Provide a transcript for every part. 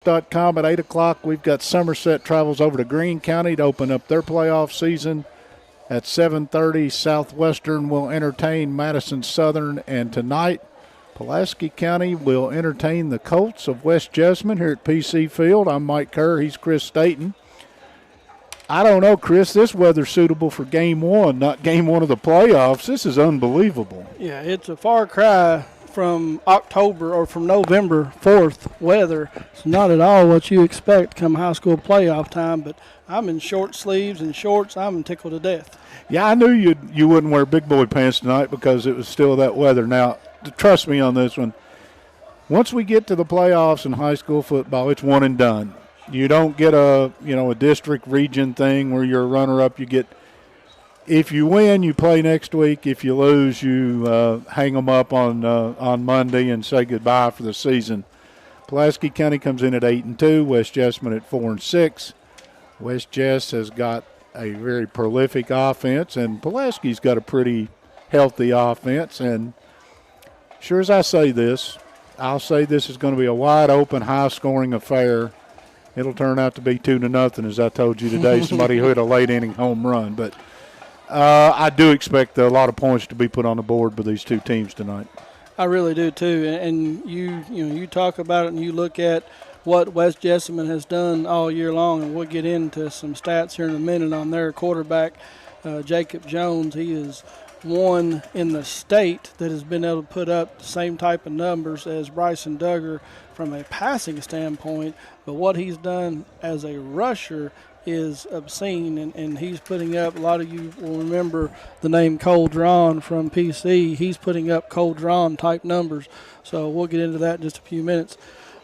sports.com at 8 o'clock. We've got Somerset travels over to Greene County to open up their playoff season. At 7:30, Southwestern will entertain Madison Southern. And tonight, Pulaski County will entertain the Colts of West Jessamine here at PC Field. I'm Mike Kerr. He's Chris Staten. I don't know, Chris, this weather's suitable for game one, not game one of the playoffs. This is unbelievable. Yeah, it's a far cry from October or from November 4th weather. It's not at all what you expect come high school playoff time, but I'm in short sleeves and shorts. I'm tickled to death. Yeah, I knew you wouldn't wear big boy pants tonight because it was still that weather. Now, trust me on this one. Once we get to the playoffs in high school football, it's one and done. You don't get a district region thing where you're a runner-up. You get, if you win, you play next week. If you lose, you hang them up on Monday and say goodbye for the season. Pulaski County comes in at 8-2. West Jessamine at 4-6. West Jess has got a very prolific offense, and Pulaski's got a pretty healthy offense. And sure as I say this, I'll say this is going to be a wide-open, high-scoring affair. It'll turn out to be 2-0, as I told you today, somebody who hit a late-inning home run. But I do expect a lot of points to be put on the board with these two teams tonight. I really do, too. And you talk about it and you look at what West Jessamine has done all year long, and we'll get into some stats here in a minute on their quarterback, Jacob Jones. He is one in the state that has been able to put up the same type of numbers as Bryson Duggar from a passing standpoint, but what he's done as a rusher is obscene, and he's putting up, a lot of you will remember the name Cole Drawn from PC. He's putting up Cole Drawn type numbers, so we'll get into that in just a few minutes.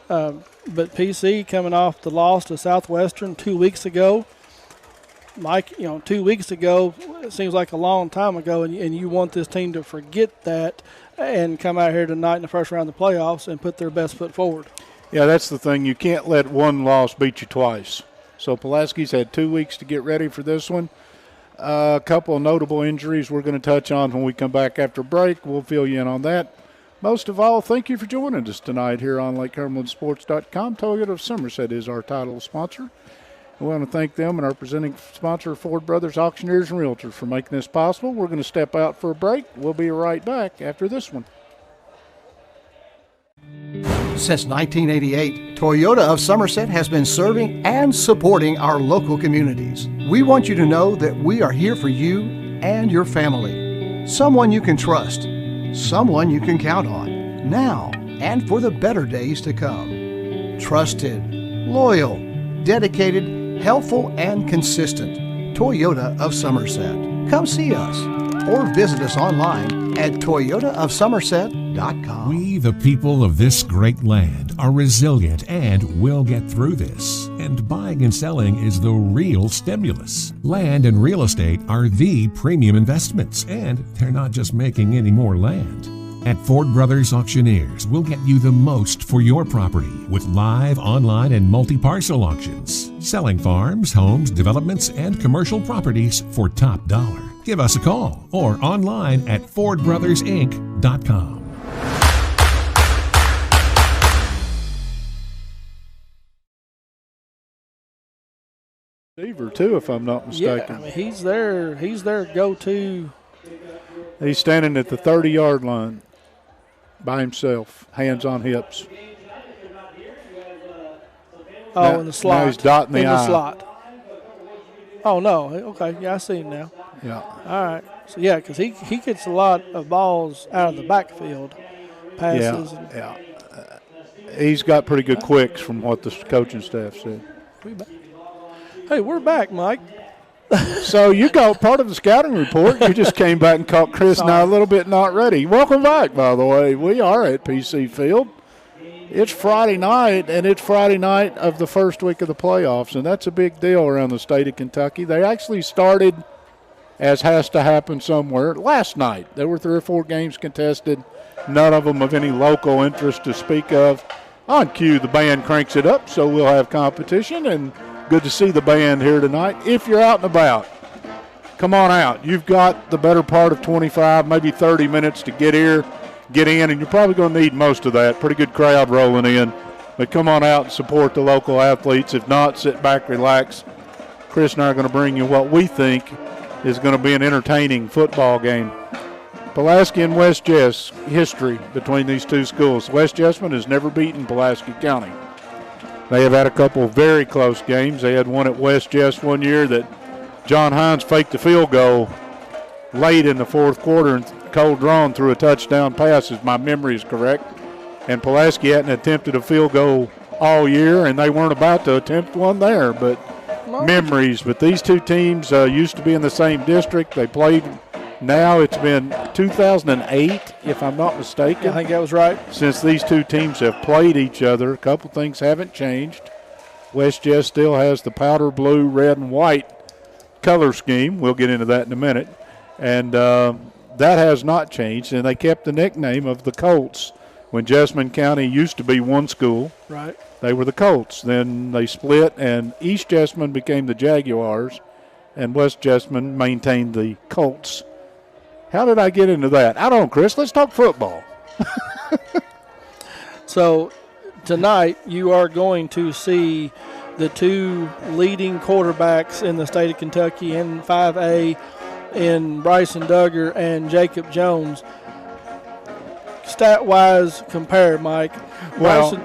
But PC coming off the loss to Southwestern 2 weeks ago. Mike, 2 weeks ago, it seems like a long time ago, and you want this team to forget that and come out here tonight in the first round of the playoffs and put their best foot forward. Yeah, that's the thing. You can't let one loss beat you twice. So Pulaski's had 2 weeks to get ready for this one. A couple of notable injuries we're going to touch on when we come back after break. We'll fill you in on that. Most of all, thank you for joining us tonight here on LakeCumberlandSports.com. Toyota of Somerset is our title sponsor. We want to thank them and our presenting sponsor, Ford Brothers Auctioneers and Realtors, for making this possible. We're going to step out for a break. We'll be right back after this one. Since 1988, Toyota of Somerset has been serving and supporting our local communities. We want you to know that we are here for you and your family. Someone you can trust. Someone you can count on, now and for the better days to come. Trusted, loyal, dedicated, helpful, and consistent. Toyota of Somerset. Come see us or visit us online at toyotaofsomerset.com. We, the people of this great land, are resilient and will get through this. And buying and selling is the real stimulus. Land and real estate are the premium investments, and they're not just making any more land. At Ford Brothers Auctioneers, we'll get you the most for your property with live, online, and multi-parcel auctions. Selling farms, homes, developments, and commercial properties for top dollar. Give us a call or online at FordBrothersInc.com. Receiver too, if I'm not mistaken. Yeah, he's their go-to. He's standing at the 30-yard line by himself, hands on hips. Oh, in the slot. Now he's dotting the I. Slot. Oh, no. Okay, yeah, I see him now. Yeah. All right. So, yeah, because he gets a lot of balls out of the backfield, passes. Yeah. He's got pretty good quicks from what the coaching staff said. Hey, we're back, Mike. So you got part of the scouting report. You just came back and caught Chris and I a little bit not ready. Welcome back, by the way. We are at PC Field. It's Friday night, and it's Friday night of the first week of the playoffs, and that's a big deal around the state of Kentucky. They actually started, as has to happen somewhere, last night. There were 3 or 4 games contested, none of them of any local interest to speak of. On cue, the band cranks it up, so we'll have competition, and good to see the band here tonight. If you're out and about, come on out. You've got the better part of 25, maybe 30 minutes to get here, get in, and you're probably going to need most of that. Pretty good crowd rolling in. But come on out and support the local athletes. If not, sit back, relax. Chris and I are going to bring you what we think is going to be an entertaining football game. Pulaski and West Jess, history between these two schools. West Jessamine has never beaten Pulaski County. They have had a couple very close games. They had one at West Jess one year that John Hines faked the field goal late in the fourth quarter and Cole Drawn threw a touchdown pass, if my memory is correct. And Pulaski hadn't attempted a field goal all year, and they weren't about to attempt one there. But memories. But these two teams used to be in the same district. They played. Now it's been 2008, if I'm not mistaken. I think that was right. Since these two teams have played each other, a couple things haven't changed. West Jess still has the powder blue, red, and white color scheme. We'll get into that in a minute. And that has not changed, and they kept the nickname of the Colts. When Jessamine County used to be one school, right, they were the Colts. Then they split, and East Jessamine became the Jaguars, and West Jessamine maintained the Colts. How did I get into that? I don't know, Chris. Let's talk football. So tonight you are going to see the two leading quarterbacks in the state of Kentucky in 5A in Bryson Duggar and Jacob Jones. Stat-wise, compare, Mike. Well,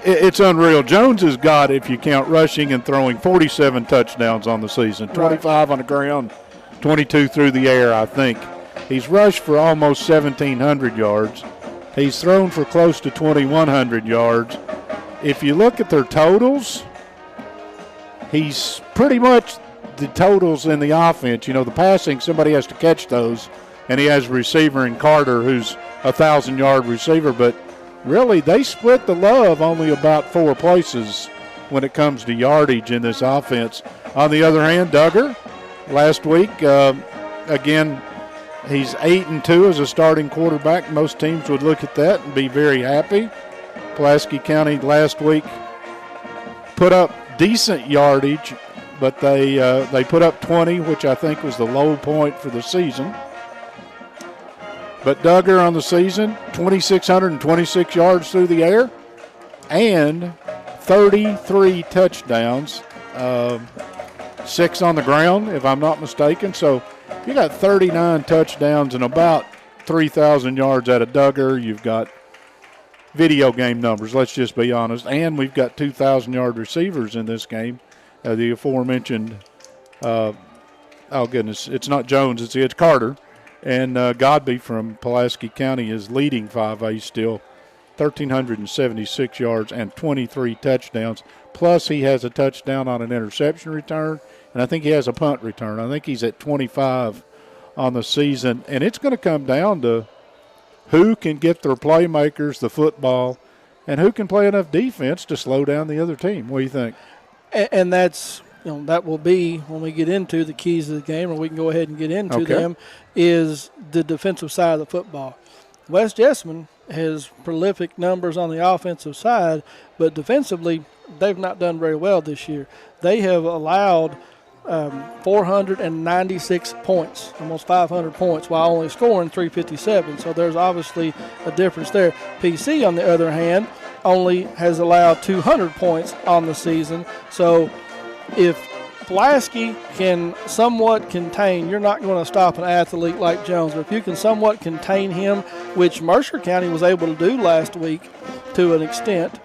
it's unreal. Jones has got, if you count rushing and throwing, 47 touchdowns on the season, 25 on the ground, 22 through the air, I think. He's rushed for almost 1,700 yards. He's thrown for close to 2,100 yards. If you look at their totals, he's pretty much the totals in the offense. You know, the passing, somebody has to catch those. And he has a receiver in Carter who's a 1,000-yard receiver. But really, they split the love only about 4 places when it comes to yardage in this offense. On the other hand, Duggar, last week, again, he's 8-2 as a starting quarterback. Most teams would look at that and be very happy. Pulaski County last week put up decent yardage, but they put up 20, which I think was the low point for the season. But Duggar on the season, 2,626 yards through the air and 33 touchdowns, 6 on the ground, if I'm not mistaken. So you got 39 touchdowns and about 3,000 yards out of Duggar. You've got video game numbers, let's just be honest. And we've got 2,000-yard receivers in this game. The aforementioned, it's not Jones, it's Carter. And Godby from Pulaski County is leading 5A still, 1,376 yards and 23 touchdowns. Plus he has a touchdown on an interception return, and I think he has a punt return. I think he's at 25 on the season. And it's going to come down to who can get their playmakers the football and who can play enough defense to slow down the other team. What do you think? And that's, that will be when we get into the keys of the game, or we can go ahead and get into them, is the defensive side of the football. West Jessamine has prolific numbers on the offensive side, but defensively they've not done very well this year. They have allowed 496 points, almost 500 points, while only scoring 357. So there's obviously a difference there. PC, on the other hand, only has allowed 200 points on the season. So if Pulaski can somewhat contain, you're not going to stop an athlete like Jones, but if you can somewhat contain him, which Mercer County was able to do last week to an extent,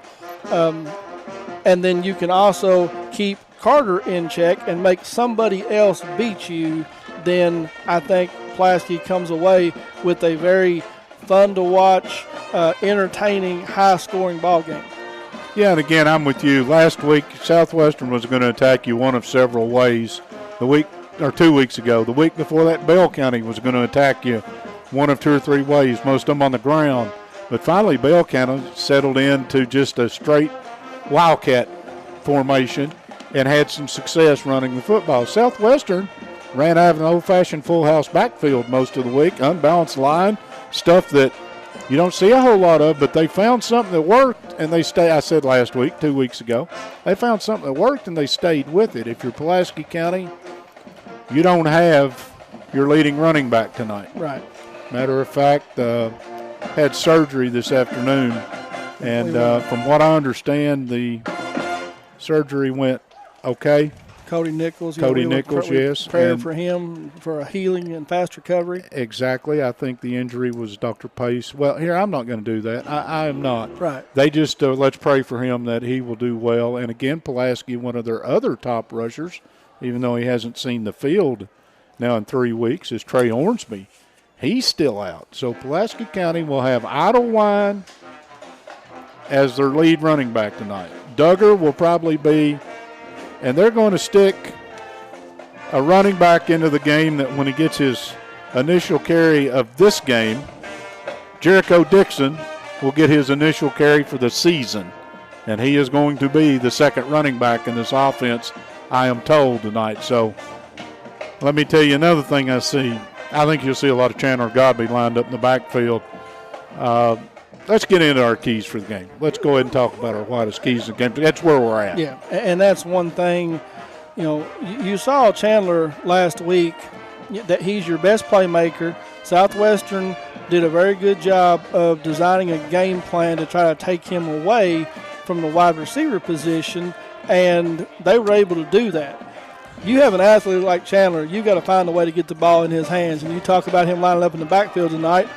and then you can also keep Carter in check and make somebody else beat you, then I think Pulaski comes away with a very fun to watch, entertaining, high-scoring ball game. Yeah, and again, I'm with you. Last week, Southwestern was going to attack you one of several ways. 2 weeks ago. The week before that, Bell County was going to attack you one of 2 or 3 ways, most of them on the ground. But finally, Bell County settled into just a straight wildcat formation and had some success running the football. Southwestern ran out of an old-fashioned full-house backfield most of the week, unbalanced line, stuff that you don't see a whole lot of, but they found something that worked, and they stayed. I said last week, 2 weeks ago, they found something that worked, and they stayed with it. If you're Pulaski County, you don't have your leading running back tonight. Right. Matter of fact, had surgery this afternoon. And from what I understand, the surgery went okay. Cody Nichols. Yes. Prayer for him for a healing and fast recovery. Exactly. I think the injury was Dr. Pace. Well, here, I'm not going to do that. I am not. Right. They just let's pray for him that he will do well. And again, Pulaski, one of their other top rushers, even though he hasn't seen the field now in 3 weeks, is Trey Ormsby. He's still out. So Pulaski County will have Idlewine as their lead running back tonight. Duggar will probably be, and they're going to stick a running back into the game that when he gets his initial carry of this game, Jericho Dixon will get his initial carry for the season. And he is going to be the second running back in this offense, I am told, tonight. So let me tell you another thing I see. I think you'll see a lot of Chandler Godby lined up in the backfield. Let's get into our keys for the game. Let's go ahead and talk about our widest keys in the game. That's where we're at. Yeah, and that's one thing. You know, you saw Chandler last week, that he's your best playmaker. Southwestern did a very good job of designing a game plan to try to take him away from the wide receiver position, and they were able to do that. You have an athlete like Chandler, you got to find a way to get the ball in his hands, and you talk about him lining up in the backfield tonight.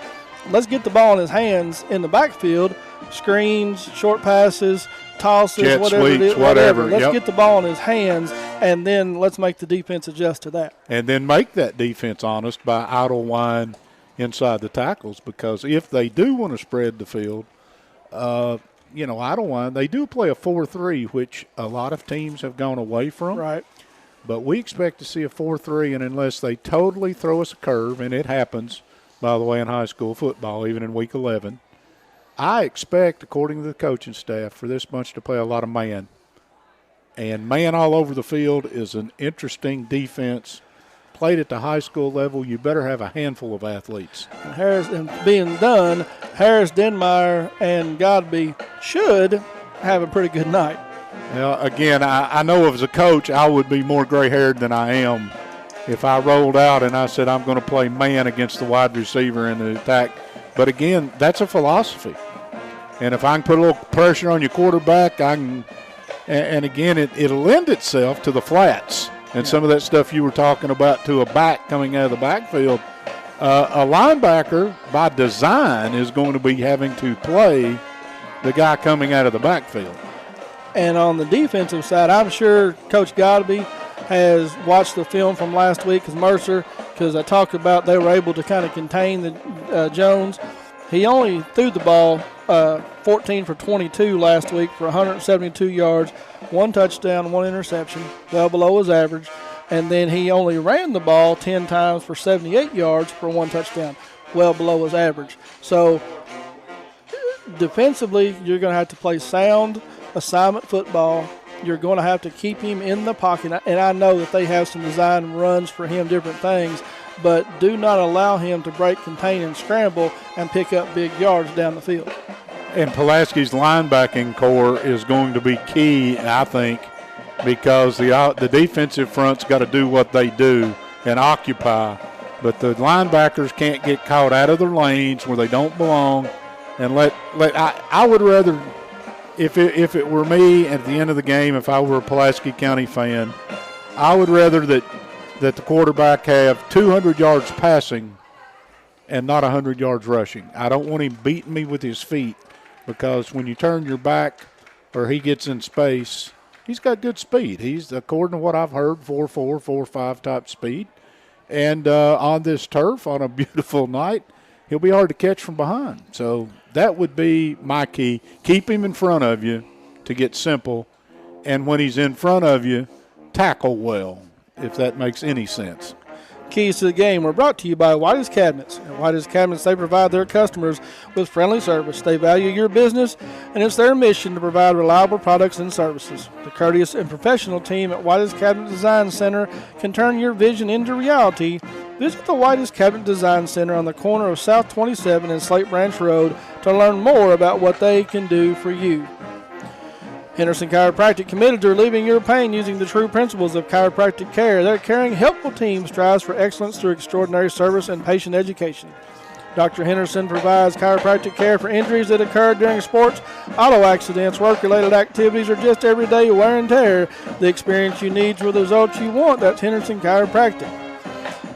Let's get the ball in his hands in the backfield, screens, short passes, tosses, jet whatever sweeps, it is, whatever. Let's Yep. get the ball in his hands, and then let's make the defense adjust to that. And then make that defense honest by Idlewine inside the tackles, because if they do want to spread the field, Idlewine, they do play a 4-3, which a lot of teams have gone away from. Right. But we expect to see a 4-3, and unless they totally throw us a curve, and it happens, by the way, in high school football, even in week 11, I expect, according to the coaching staff, for this bunch to play a lot of man. And man all over the field is an interesting defense. Played at the high school level, you better have a handful of athletes. And being done, Harris, Denmeyer, and Godby should have a pretty good night. Now, again, I know as a coach I would be more gray-haired than I am if I rolled out and I said I'm going to play man against the wide receiver in the attack. But, again, that's a philosophy. And if I can put a little pressure on your quarterback, I can – and, again, it'll lend itself to the flats and some of that stuff you were talking about to a back coming out of the backfield. A linebacker, by design, is going to be having to play the guy coming out of the backfield. And on the defensive side, I'm sure Coach Godby has watched the film from last week because I talked about they were able to kind of contain the Jones. He only threw the ball 14 for 22 last week for 172 yards, 1 touchdown, 1 interception, well below his average. And then he only ran the ball 10 times for 78 yards for 1 touchdown, well below his average. So defensively, you're going to have to play sound assignment football. You're going to have to keep him in the pocket. And I know that they have some design runs for him, different things, but do not allow him to break, contain, and scramble and pick up big yards down the field. And Pulaski's linebacking core is going to be key, I think, because the defensive front's got to do what they do and occupy. But the linebackers can't get caught out of their lanes where they don't belong. And I would rather, if it were me at the end of the game, if I were a Pulaski County fan, I would rather that the quarterback have 200 yards passing and not 100 yards rushing. I don't want him beating me with his feet, because when you turn your back or he gets in space, he's got good speed. He's, according to what I've heard, 4.4, 4.5 type speed. And on this turf on a beautiful night, he'll be hard to catch from behind. So that would be my key. Keep him in front of you to get simple. And when he's in front of you, tackle well, if that makes any sense. Keys to the game were brought to you by Whitey's Cabinets. At Whitey's Cabinets, they provide their customers with friendly service. They value your business, and it's their mission to provide reliable products and services. The courteous and professional team at Whitey's Cabinet Design Center can turn your vision into reality. Visit the Whitey's Cabinet Design Center on the corner of South 27 and Slate Branch Road to learn more about what they can do for you. Henderson Chiropractic, committed to relieving your pain using the true principles of chiropractic care. Their caring, helpful team strives for excellence through extraordinary service and patient education. Dr. Henderson provides chiropractic care for injuries that occur during sports, auto accidents, work-related activities, or just everyday wear and tear. The experience you need for the results you want. That's Henderson Chiropractic.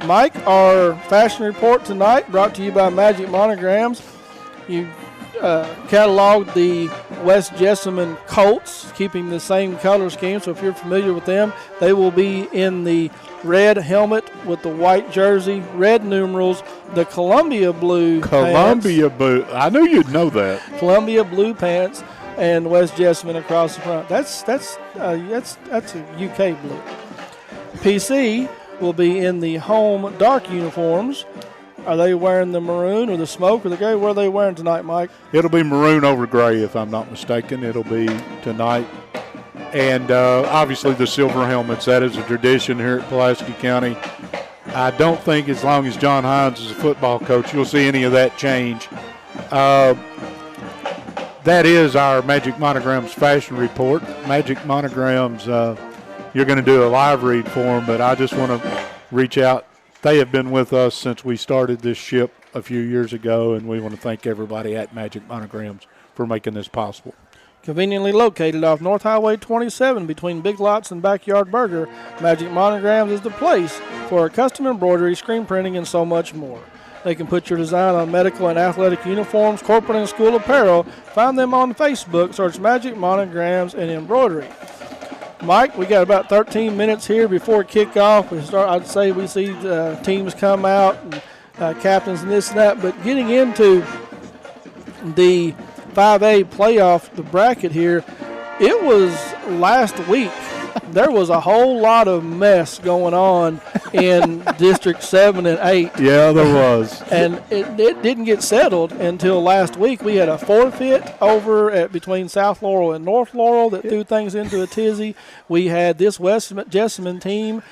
Mike, our fashion report tonight brought to you by Magic Monograms. You cataloged the West Jessamine Colts, keeping the same color scheme. So if you're familiar with them, they will be in the red helmet with the white jersey, red numerals, the Columbia blue pants. Blue. I knew you'd know that. Columbia blue pants and West Jessamine across the front. That's a UK blue. PC will be in the home dark uniforms. Are they wearing the maroon or the smoke or the gray? What are they wearing tonight, Mike? It'll be maroon over gray, if I'm not mistaken. It'll be tonight. And obviously the silver helmets. That is a tradition here at Pulaski County. I don't think as long as John Hines is a football coach, you'll see any of that change. That is our Magic Monograms fashion report. Magic Monograms, you're going to do a live read for them, but I just want to reach out. They have been with us since we started this ship a few years ago, and we want to thank everybody at Magic Monograms for making this possible. Conveniently located off North Highway 27 between Big Lots and Backyard Burger, Magic Monograms is the place for custom embroidery, screen printing, and so much more. They can put your design on medical and athletic uniforms, corporate and school apparel. Find them on Facebook. Search Magic Monograms and Embroidery. Mike, we got about 13 minutes here before kickoff. I'd say we see teams come out and captains and this and that. But getting into the 5A playoff, the bracket here, it was last week. There was a whole lot of mess going on in District 7 and 8. Yeah, there was. And it didn't get settled until last week. We had a forfeit over between South Laurel and North Laurel that threw things into a tizzy. We had this West Jessamine team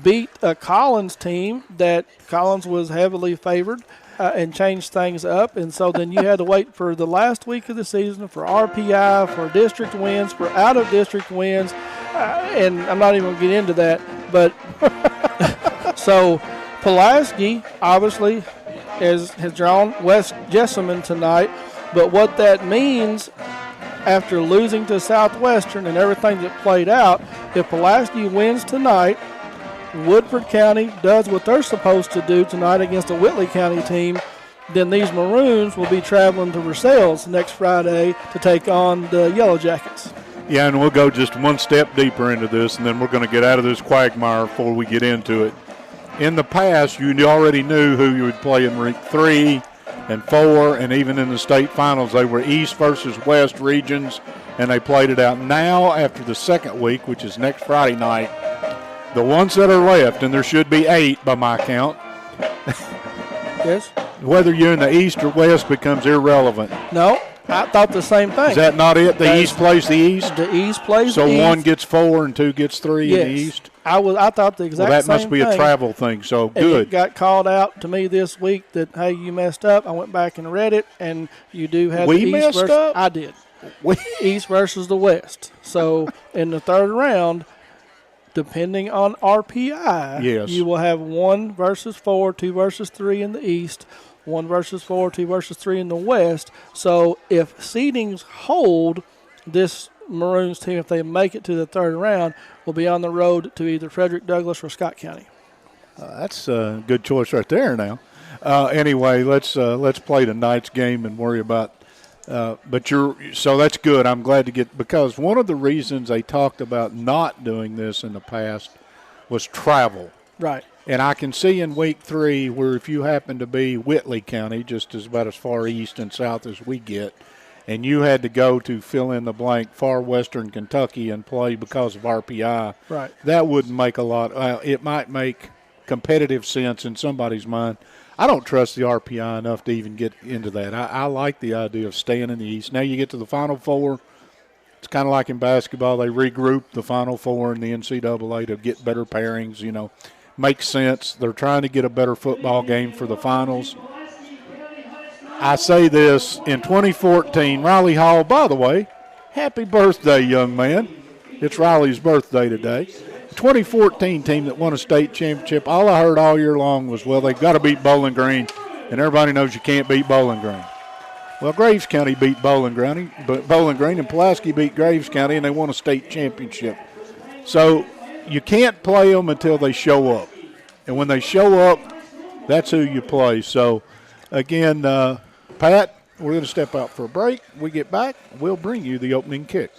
beat a Collins team that Collins was heavily favored. And changed things up, and so then you had to wait for the last week of the season for RPI, for district wins, for out-of-district wins, and I'm not even going to get into that. But so Pulaski obviously has drawn West Jessamine tonight, but what that means after losing to Southwestern and everything that played out, if Pulaski wins tonight, Woodford County does what they're supposed to do tonight against a Whitley County team, then these Maroons will be traveling to Versailles next Friday to take on the Yellow Jackets. Yeah, and we'll go just one step deeper into this, and then we're going to get out of this quagmire before we get into it. In the past, you already knew who you would play in Week 3 and 4, and even in the state finals, they were East versus West regions, and they played it out. Now, after the second week, which is next Friday night, the ones that are left, and there should be 8 by my count. Yes. Whether you're in the East or West becomes irrelevant. No, I thought the same thing. Is that not it? The East plays the East? The East plays the East. So 1 gets 4 and 2 gets 3 in the East? I thought the exact same thing. Well, that must be a travel thing, so and good. It got called out to me this week that, hey, you messed up. I went back and read it, and you do have the East messed up? I did. East versus the West. So in the third round, depending on RPI, yes, you will have 1 versus 4, 2 versus 3 in the East, 1 versus 4, 2 versus 3 in the West. So if seedings hold, this Maroons team, if they make it to the third round, will be on the road to either Frederick Douglass or Scott County. That's a good choice right there now. Anyway, let's play tonight's game and worry about so that's good. I'm glad to get, because one of the reasons they talked about not doing this in the past was travel. Right. And I can see in Week 3 where if you happen to be Whitley County, just about as far east and south as we get, and you had to go to fill in the blank far western Kentucky and play because of RPI, right, that wouldn't make a lot. It might make competitive sense in somebody's mind. I don't trust the RPI enough to even get into that. I like the idea of staying in the East. Now you get to the Final Four. It's kind of like in basketball. They regroup the Final Four in the NCAA to get better pairings, Makes sense. They're trying to get a better football game for the finals. I say this, in 2014, Riley Hall, by the way, happy birthday, young man. It's Riley's birthday today. 2014 team that won a state championship, all I heard all year long was, well, they've got to beat Bowling Green. and everybody knows you can't beat Bowling Green. Well, Graves County beat Bowling Green, and Pulaski beat Graves County, and they won a state championship. So you can't play them until they show up. And when they show up, that's who you play. So, again, Pat, we're going to step out for a break. We get back, we'll bring you the opening kick.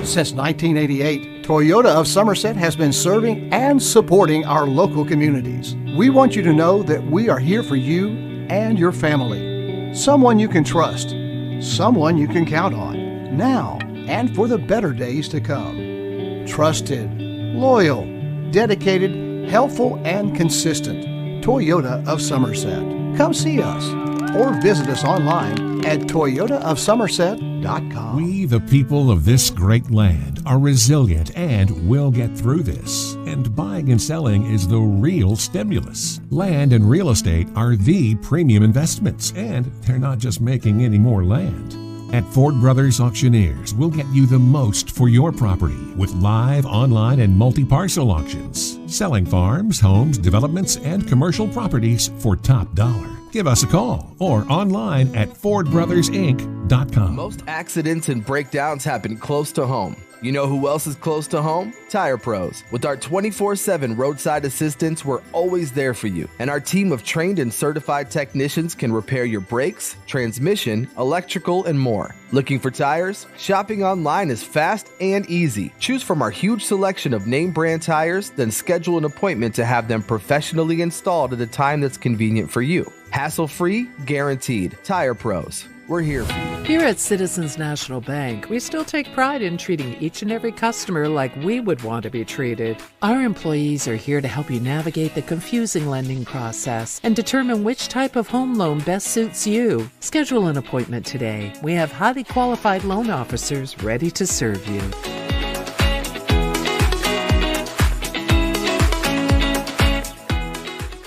Since 1988, Toyota of Somerset has been serving and supporting our local communities. We want you to know that we are here for you and your family. Someone you can trust, someone you can count on, now and for the better days to come. Trusted, loyal, dedicated, helpful, and consistent. Toyota of Somerset. Come see us or visit us online at toyotaofsomerset.com. We, the people of this great land, are resilient and will get through this. And buying and selling is the real stimulus. Land and real estate are the premium investments, and they're not just making any more land. At Ford Brothers Auctioneers, we'll get you the most for your property with live, online, and multi-parcel auctions. Selling farms, homes, developments, and commercial properties for top dollar. Give us a call or online at FordBrothersInc.com. Most accidents and breakdowns happen close to home. You know who else is close to home? Tire Pros. With our 24/7 roadside assistance, we're always there for you. And our team of trained and certified technicians can repair your brakes, transmission, electrical, and more. Looking for tires? Shopping online is fast and easy. Choose from our huge selection of name brand tires, then schedule an appointment to have them professionally installed at a time that's convenient for you. Hassle-free, guaranteed. Tire Pros. We're here for you. Here at Citizens National Bank, we still take pride in treating each and every customer like we would want to be treated. Our employees are here to help you navigate the confusing lending process and determine which type of home loan best suits you. Schedule an appointment today. We have highly qualified loan officers ready to serve you.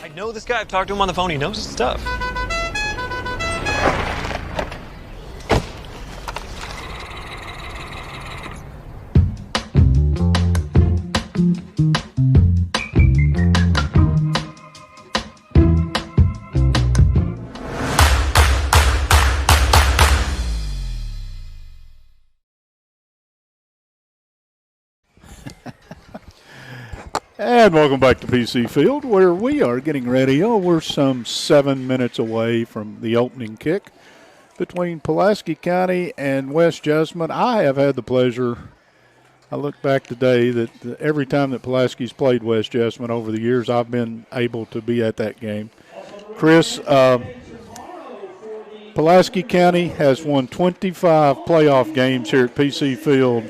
I know this guy. I've talked to him on the phone. He knows his stuff. And welcome back to PC Field, where we are getting ready. We're some 7 minutes away from the opening kick between Pulaski County and West Jessamine. I have had the pleasure, I look back today, that every time that Pulaski's played West Jessamine over the years, I've been able to be at that game. Chris, Pulaski County has won 25 playoff games here at PC Field,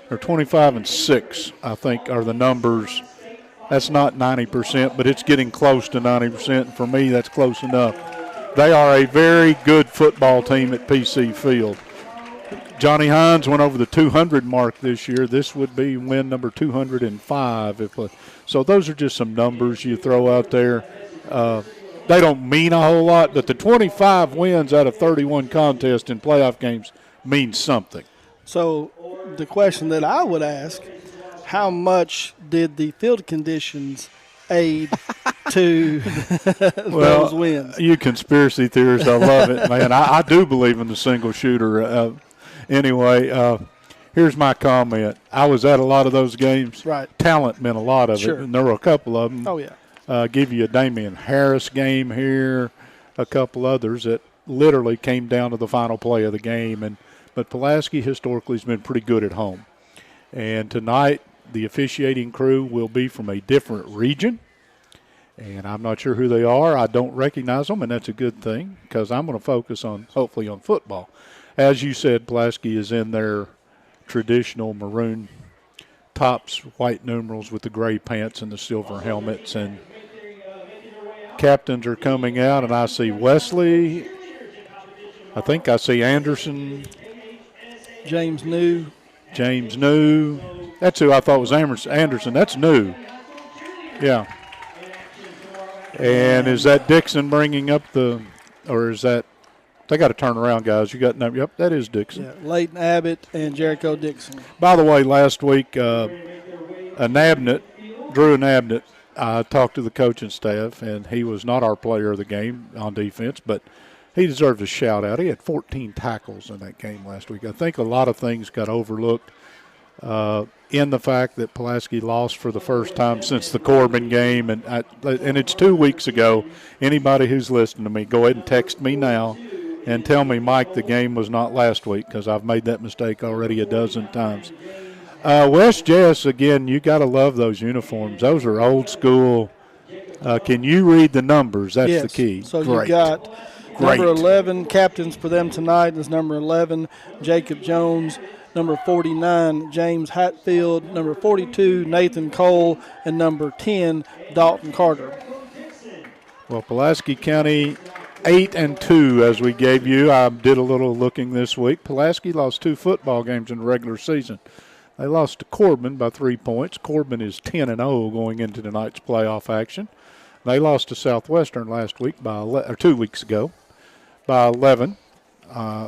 or 25-6, I think, are the numbers. That's not 90%, but it's getting close to 90%. And for me, that's close enough. They are a very good football team at PC Field. Johnny Hines went over the 200 mark this year. This would be win number 205. So those are just some numbers you throw out there. They don't mean a whole lot, but the 25 wins out of 31 contests in playoff games means something. So the question that I would ask, how much did the field conditions aid to those wins? You conspiracy theorists, I love it, man. I do believe in the single shooter. Anyway, here's my comment. I was at a lot of those games. Right. Talent meant a lot of Sure. it, and there were a couple of them. Oh, yeah. Give you a Damian Harris game here, a couple others that literally came down to the final play of the game. But Pulaski historically has been pretty good at home. And tonight, the officiating crew will be from a different region. And I'm not sure who they are. I don't recognize them, and that's a good thing because I'm going to focus hopefully on football. As you said, Pulaski is in their traditional maroon tops, white numerals with the gray pants and the silver helmets. And captains are coming out, and I see Wesley. I think I see Anderson. James New. That's who I thought was Anderson. That's New. Yeah. And is that Dixon bringing up or is that, they got to turn around, guys. You got, yep, that is Dixon. Yeah, Leighton Abbott and Jericho Dixon. By the way, last week, Drew Nabnett I talked to the coaching staff, and he was not our player of the game on defense, but he deserves a shout-out. He had 14 tackles in that game last week. I think a lot of things got overlooked in the fact that Pulaski lost for the first time since the Corbin game, and it's 2 weeks ago. Anybody who's listening to me, go ahead and text me now and tell me, Mike, the game was not last week, because I've made that mistake already a dozen times. West Jess, again, you got to love those uniforms. Those are old school. Can you read the numbers? That's the key. So you got number 11, captains for them tonight is number 11, Jacob Jones. Number 49, James Hatfield. Number 42, Nathan Cole. And number 10, Dalton Carter. Well, Pulaski County 8-2 as we gave you. I did a little looking this week. Pulaski lost 2 football games in the regular season. They lost to Corbin by 3 points. Corbin is 10-0 going into tonight's playoff action. They lost to Southwestern last week 2 weeks ago by 11.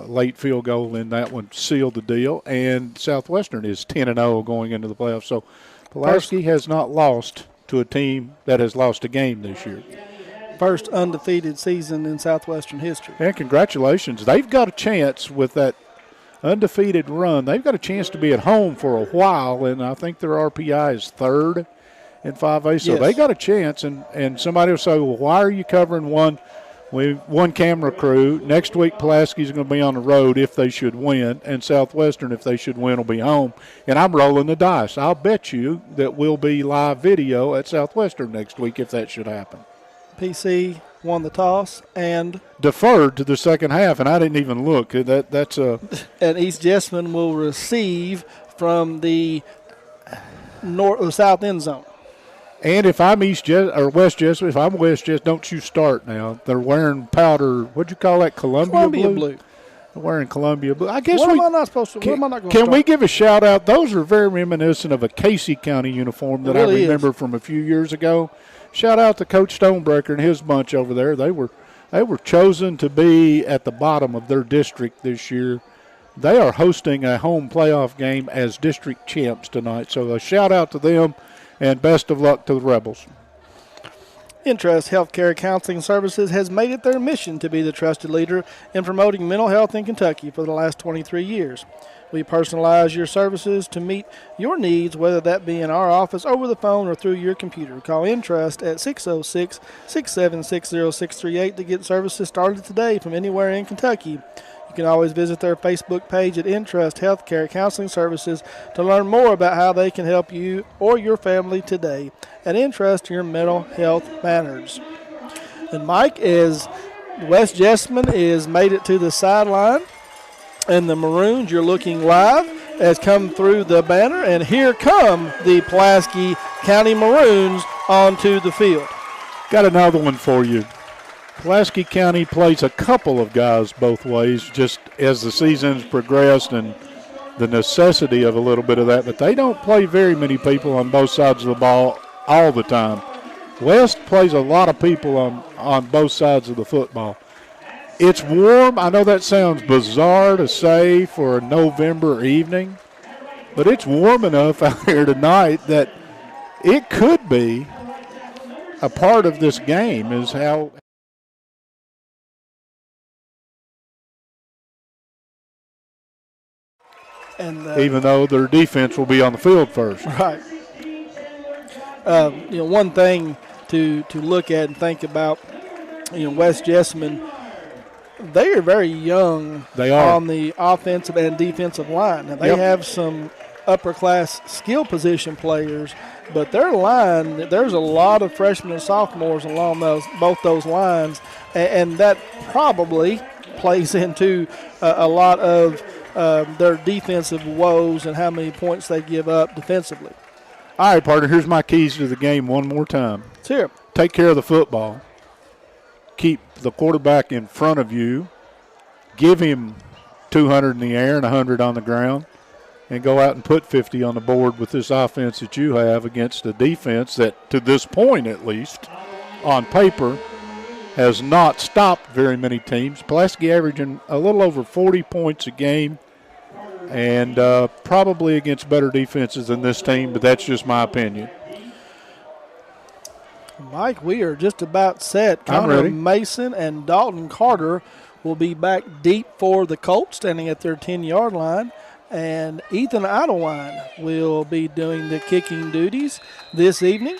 Late field goal in that one sealed the deal, and Southwestern is 10-0 going into the playoffs. So Pulaski has not lost to a team that has lost a game this year. First undefeated season in Southwestern history. And congratulations. They've got a chance with that undefeated run. They've got a chance to be at home for a while, and I think their RPI is 3rd in 5A. So they got a chance, and somebody will say, well, why are you covering one camera crew? Next week, Pulaski's going to be on the road if they should win, and Southwestern, if they should win, will be home. And I'm rolling the dice. I'll bet you that we'll be live video at Southwestern next week if that should happen. PC won the toss and deferred to the second half, and I didn't even look. That's a and East Jessamine will receive from the north or south end zone. And if I'm West Jessamine, if I'm West Jessamine, don't you start now. They're wearing powder. What'd you call that? Columbia blue. They're wearing Columbia blue. I guess what am I not supposed to? What am I not going to? Can we give a shout out? Those are very reminiscent of a Casey County uniform that really I remember from a few years ago. Shout out to Coach Stonebreaker and his bunch over there. They were chosen to be at the bottom of their district this year. They are hosting a home playoff game as district champs tonight. So a shout out to them and best of luck to the Rebels. Interest Healthcare Counseling Services has made it their mission to be the trusted leader in promoting mental health in Kentucky for the last 23 years. We personalize your services to meet your needs, whether that be in our office, over the phone, or through your computer. Call Intrust at 606-676-0638 to get services started today from anywhere in Kentucky. You can always visit their Facebook page at Intrust Healthcare Counseling Services to learn more about how they can help you or your family today. At Intrust, your mental health matters. And Mike, is West Jessamine is made it to the sideline. And the Maroons, you're looking live, has come through the banner. And here come the Pulaski County Maroons onto the field. Got another one for you. Pulaski County plays a couple of guys both ways just as the season's progressed and the necessity of a little bit of that. But they don't play very many people on both sides of the ball all the time. West plays a lot of people on both sides of the football. It's warm. I know that sounds bizarre to say for a November evening, but it's warm enough out here tonight that it could be a part of this game is how – and even though their defense will be on the field first. Right. One thing to look at and think about, West Jessamine – they are very young on the offensive and defensive line. Now, they have some upper-class skill position players, but their line, there's a lot of freshmen and sophomores along both those lines, and that probably plays into a lot of their defensive woes and how many points they give up defensively. All right, partner, here's my keys to the game one more time. It's here. Take care of the football. Keep the quarterback in front of you. Give him 200 in the air and 100 on the ground, and go out and put 50 on the board with this offense that you have against a defense that, to this point at least, on paper, has not stopped very many teams. Pulaski averaging a little over 40 points a game, and probably against better defenses than this team, but that's just my opinion. Mike, we are just about set. I'm Connor ready. Mason and Dalton Carter will be back deep for the Colts, standing at their 10-yard line. And Ethan Idlewine will be doing the kicking duties this evening.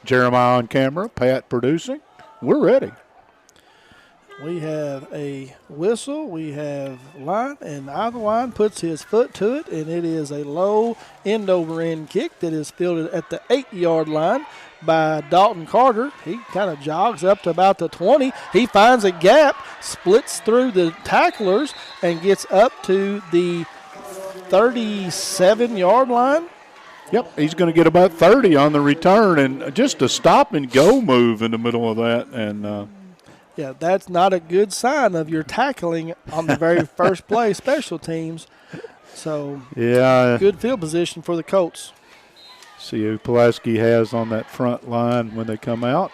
Jeremiah on camera, Pat producing. We're ready. We have a whistle, we have line, and Idlewine puts his foot to it, and it is a low end-over-end kick that is fielded at the 8-yard line by Dalton Carter. He kind of jogs up to about the 20. He finds a gap, splits through the tacklers, and gets up to the 37-yard line. Yep, he's going to get about 30 on the return, and just a stop-and-go move in the middle of that. And yeah, that's not a good sign of your tackling on the very first play, special teams. So, yeah, good field position for the Colts. See who Pulaski has on that front line when they come out.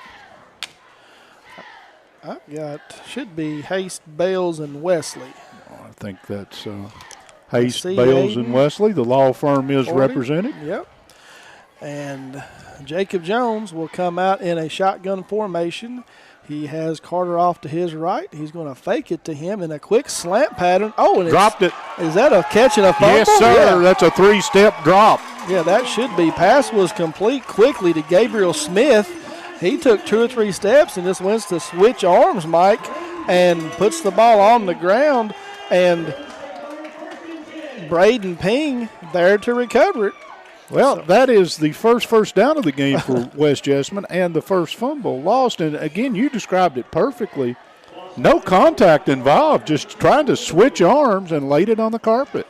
I've got, should be Haste, Bales, and Wesley. I think that's Hayes, see Bales, Hayden. and Wesley. The law firm is 40. represented. Yep. And Jacob Jones will come out in a shotgun formation. He has Carter off to his right. He's going to fake it to him in a quick slant pattern. Oh, and Dropped it. Is that a catch and a fumble? Yes, sir. Yeah. That's a 3-step drop. Yeah, that should be. Pass was complete quickly to Gabriel Smith. He took 2 or 3 steps and just wants to switch arms, Mike, and puts the ball on the ground. And Braden Ping there to recover it. Well, that is the first down of the game for West Jessamine and the first fumble lost. And, again, you described it perfectly. No contact involved, just trying to switch arms and laid it on the carpet.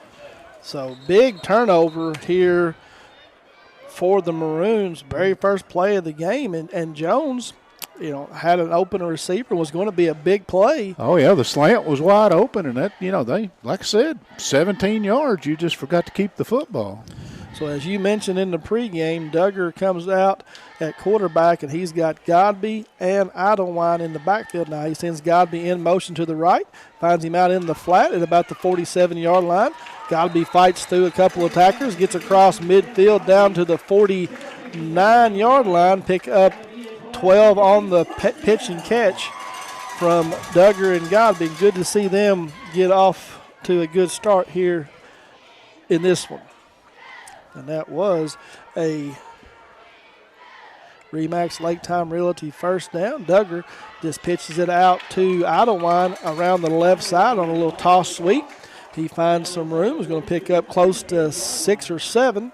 So big turnover here for the Maroons. Very first play of the game. And Jones, had an open receiver, was going to be a big play. Oh, yeah, the slant was wide open. And that, they, like I said, 17 yards. You just forgot to keep the football. So as you mentioned in the pregame, Duggar comes out at quarterback, and he's got Godby and Idlewine in the backfield now. He sends Godby in motion to the right, finds him out in the flat at about the 47-yard line. Godby fights through a couple of tacklers, gets across midfield down to the 49-yard line, pick up 12 on the pitch and catch from Duggar and Godby. Good to see them get off to a good start here in this one. And that was a Remax Lake Time Realty first down. Duggar just pitches it out to Idlewine around the left side on a little toss sweep. He finds some room. He's going to pick up close to 6 or 7.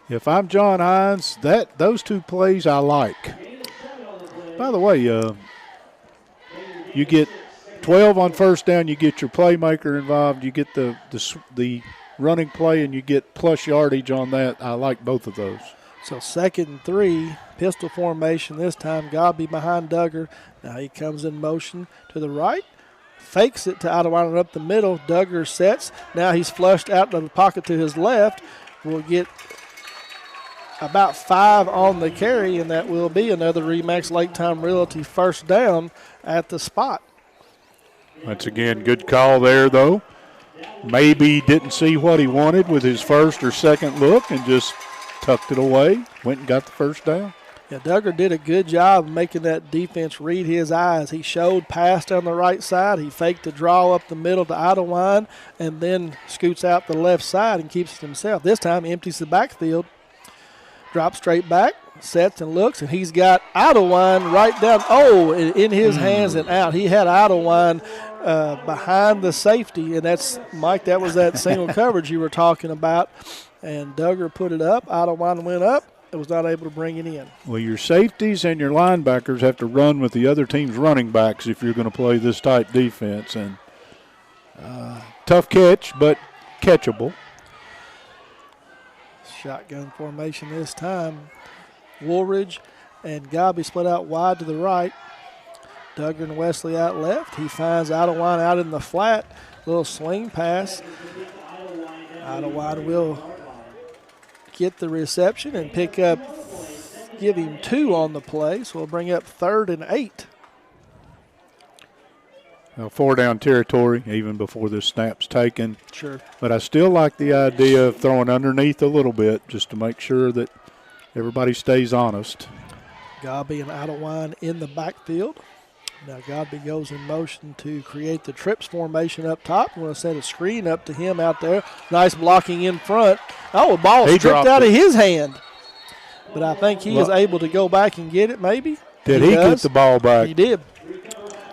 If I'm John Hines, those 2 plays I like. By the way, you get 12 on first down. You get your playmaker involved. You get the running play, and you get plus yardage on that. I like both of those. So 2nd and 3, pistol formation this time. Godby behind Duggar. Now he comes in motion to the right, fakes it to Idlewine up the middle. Duggar sets. Now he's flushed out of the pocket to his left. We'll get about 5 on the carry, and that will be another Remax Lake Time Realty first down at the spot. Once again, good call there, though. Maybe didn't see what he wanted with his first or second look and just tucked it away, went and got the first down. Yeah, Duggar did a good job of making that defense read his eyes. He showed pass down the right side. He faked the draw up the middle to Idlewine and then scoots out the left side and keeps it himself. This time he empties the backfield, drops straight back, sets and looks, and he's got Idlewine right down, in his hands and out. He had Idlewine behind the safety, and that's, Mike, that was that single coverage you were talking about. And Duggar put it up. Idlewine went up. It was not able to bring it in. Well, your safeties and your linebackers have to run with the other team's running backs if you're going to play this type defense. And tough catch, but catchable. Shotgun formation this time. Woolridge and Godby split out wide to the right. Duggar and Wesley out left. He finds Idlewine out in the flat. Little swing pass. Idlewine will get the reception and pick up, give him 2 on the play. So we'll bring up 3rd and 8. Well, 4-down territory even before this snap's taken. Sure. But I still like the idea of throwing underneath a little bit just to make sure that everybody stays honest. Godby and Idlewild in the backfield. Now Godby goes in motion to create the trips formation up top. I'm going to set a screen up to him out there. Nice blocking in front. Oh, a ball stripped out of his hand. But I think he is able to go back and get it maybe. Did he get the ball back? He did.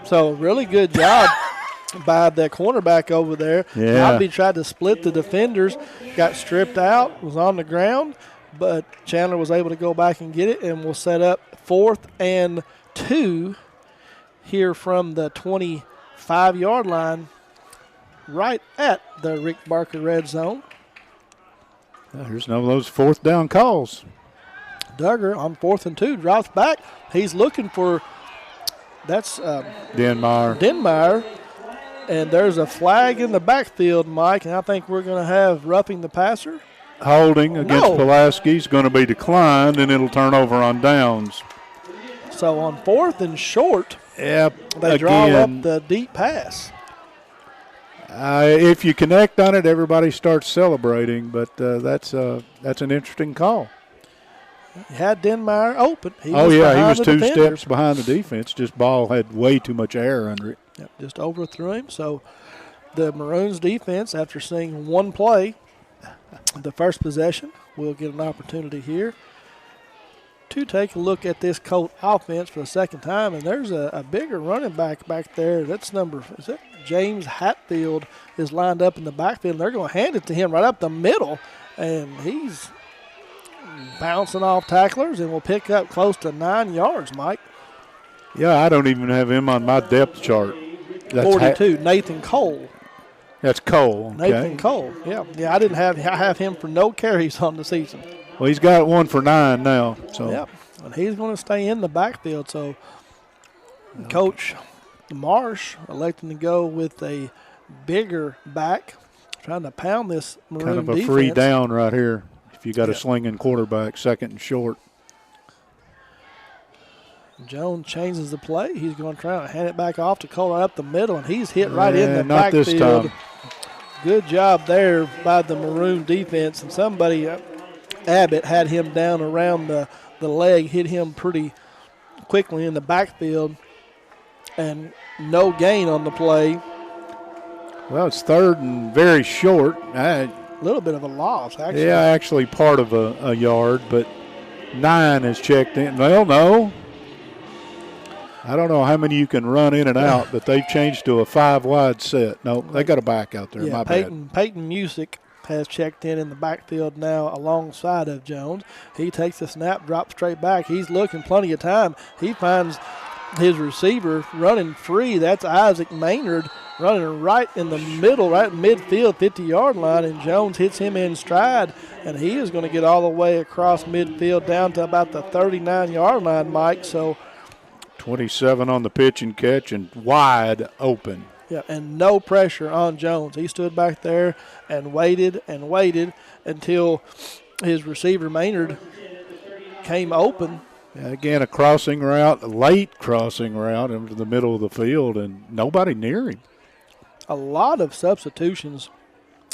So really good job by the cornerback over there. Yeah. Godby tried to split the defenders, got stripped out, was on the ground, but Chandler was able to go back and get it, and we'll set up 4th and 2 here from the 25-yard line right at the Rick Barker red zone. Here's none of those 4th down calls. Duggar on 4th and 2 drops back. He's looking for Denmeyer. And there's a flag in the backfield, Mike, and I think we're going to have roughing the passer. Holding against Pulaski is going to be declined, and it'll turn over on downs. So on 4th and short, they draw up the deep pass. If you connect on it, everybody starts celebrating, but that's an interesting call. He had Denmeyer open. He was 2 steps behind the defense. Just ball had way too much air under it. Yep, just overthrew him. So the Maroons defense, after seeing one play, the first possession, will get an opportunity here to take a look at this Colt offense for the second time. And there's a bigger running back there. That's James Hatfield is lined up in the backfield. They're going to hand it to him right up the middle, and he's bouncing off tacklers and will pick up close to 9 yards, Mike. Yeah, I don't even have him on my depth chart. That's 42, Nathan Cole. That's Cole. Okay. Nathan Cole, yeah. I have him for no carries on the season. Well, he's got 1 for 9 now. So. Yep, and he's going to stay in the backfield. So Coach Marsh electing to go with a bigger back, trying to pound this Maroon kind of a defense. free down right here if you got a slinging quarterback, 2nd and short. Jones changes the play. He's going to try to hand it back off to Cole right up the middle, and he's hit right in the not backfield. This time. Good job there by the Maroon defense, and somebody, Abbott, had him down around the leg, hit him pretty quickly in the backfield, and no gain on the play. Well, it's 3rd and very short. A little bit of a loss, actually. Yeah, actually part of a yard, but 9 is checked in. Well, no. I don't know how many you can run in and out, but they've changed to a 5-wide set. No, they got a back out there. Yeah, my Peyton bad. has checked in the backfield now alongside of Jones. He takes the snap, drops straight back. He's looking plenty of time. He finds his receiver running free. That's Isaac Maynard running right in the middle, right midfield, 50-yard line, and Jones hits him in stride, and he is going to get all the way across midfield down to about the 39-yard line, Mike. So 27 on the pitch and catch and wide open. Yeah, and no pressure on Jones. He stood back there and waited until his receiver Maynard came open. Yeah, again, a crossing route, a late crossing route into the middle of the field, and nobody near him. A lot of substitutions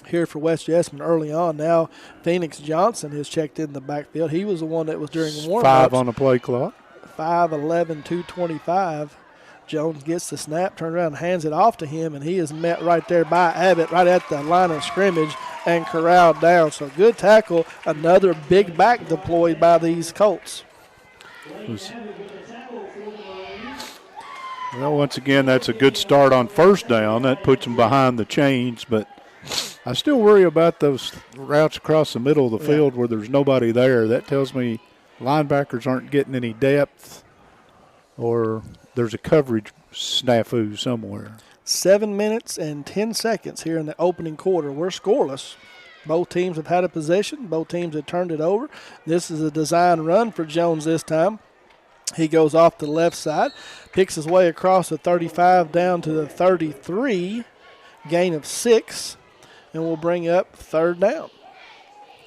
here for West Jessamine early on. Now Phoenix Johnson has checked in the backfield. He was the one that was during the warm-ups. 5 on the play clock. 5'11", 225. Jones gets the snap, turns around and hands it off to him, and he is met right there by Abbott right at the line of scrimmage and corralled down. So good tackle, another big back deployed by these Colts. Well, once again, that's a good start on 1st down. That puts them behind the chains, but I still worry about those routes across the middle of the field where there's nobody there. That tells me linebackers aren't getting any depth or there's a coverage snafu somewhere. 7 minutes and 10 seconds here in the opening quarter. We're scoreless. Both teams have had a possession. Both teams have turned it over. This is a design run for Jones this time. He goes off the left side, picks his way across the 35 down to the 33, gain of 6, and we'll bring up 3rd down.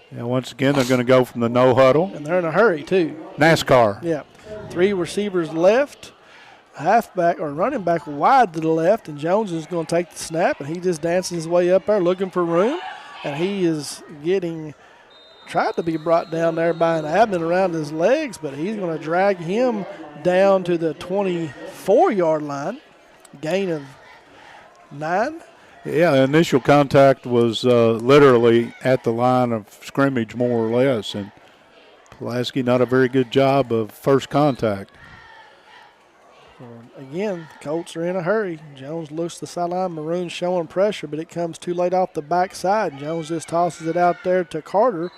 Yeah, once again, they're going to go from the no huddle. And they're in a hurry, too. NASCAR. Yeah. 3 receivers left, halfback or running back wide to the left, and Jones is going to take the snap, and he just dances his way up there looking for room, and he is getting tried to be brought down there by an Abnett around his legs, but he's going to drag him down to the 24-yard line, gain of 9. Yeah, initial contact was literally at the line of scrimmage, more or less, and Pulaski not a very good job of first contact. Again, Colts are in a hurry. Jones looks to the sideline. Maroon showing pressure, but it comes too late off the backside. Jones just tosses it out there to Carter,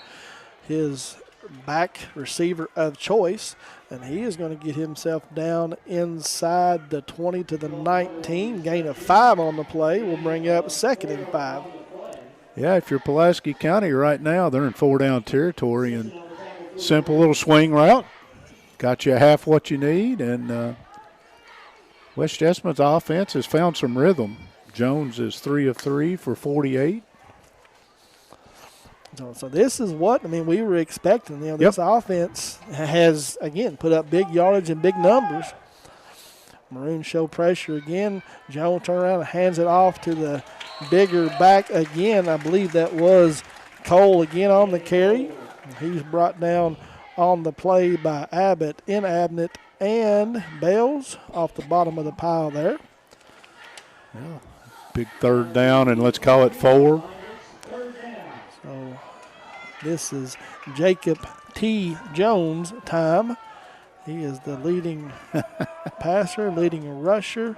his back receiver of choice, and he is going to get himself down inside the 20 to the 19. Gain of 5 on the play will bring up 2nd and 5. Yeah, if you're Pulaski County right now, they're in 4-down territory, and simple little swing route. Got you half what you need, and West Jessamond's offense has found some rhythm. Jones is 3 of 3 for 48. So this is what, we were expecting. This offense has, again, put up big yardage and big numbers. Maroon show pressure again. Jones turns around and hands it off to the bigger back again. I believe that was Cole again on the carry. He's brought down on the play by Abbott in Abnett and Bales off the bottom of the pile there. Yeah. Big 3rd down, and let's call it 4. So this is Jacob T. Jones' time. He is the leading passer, leading rusher.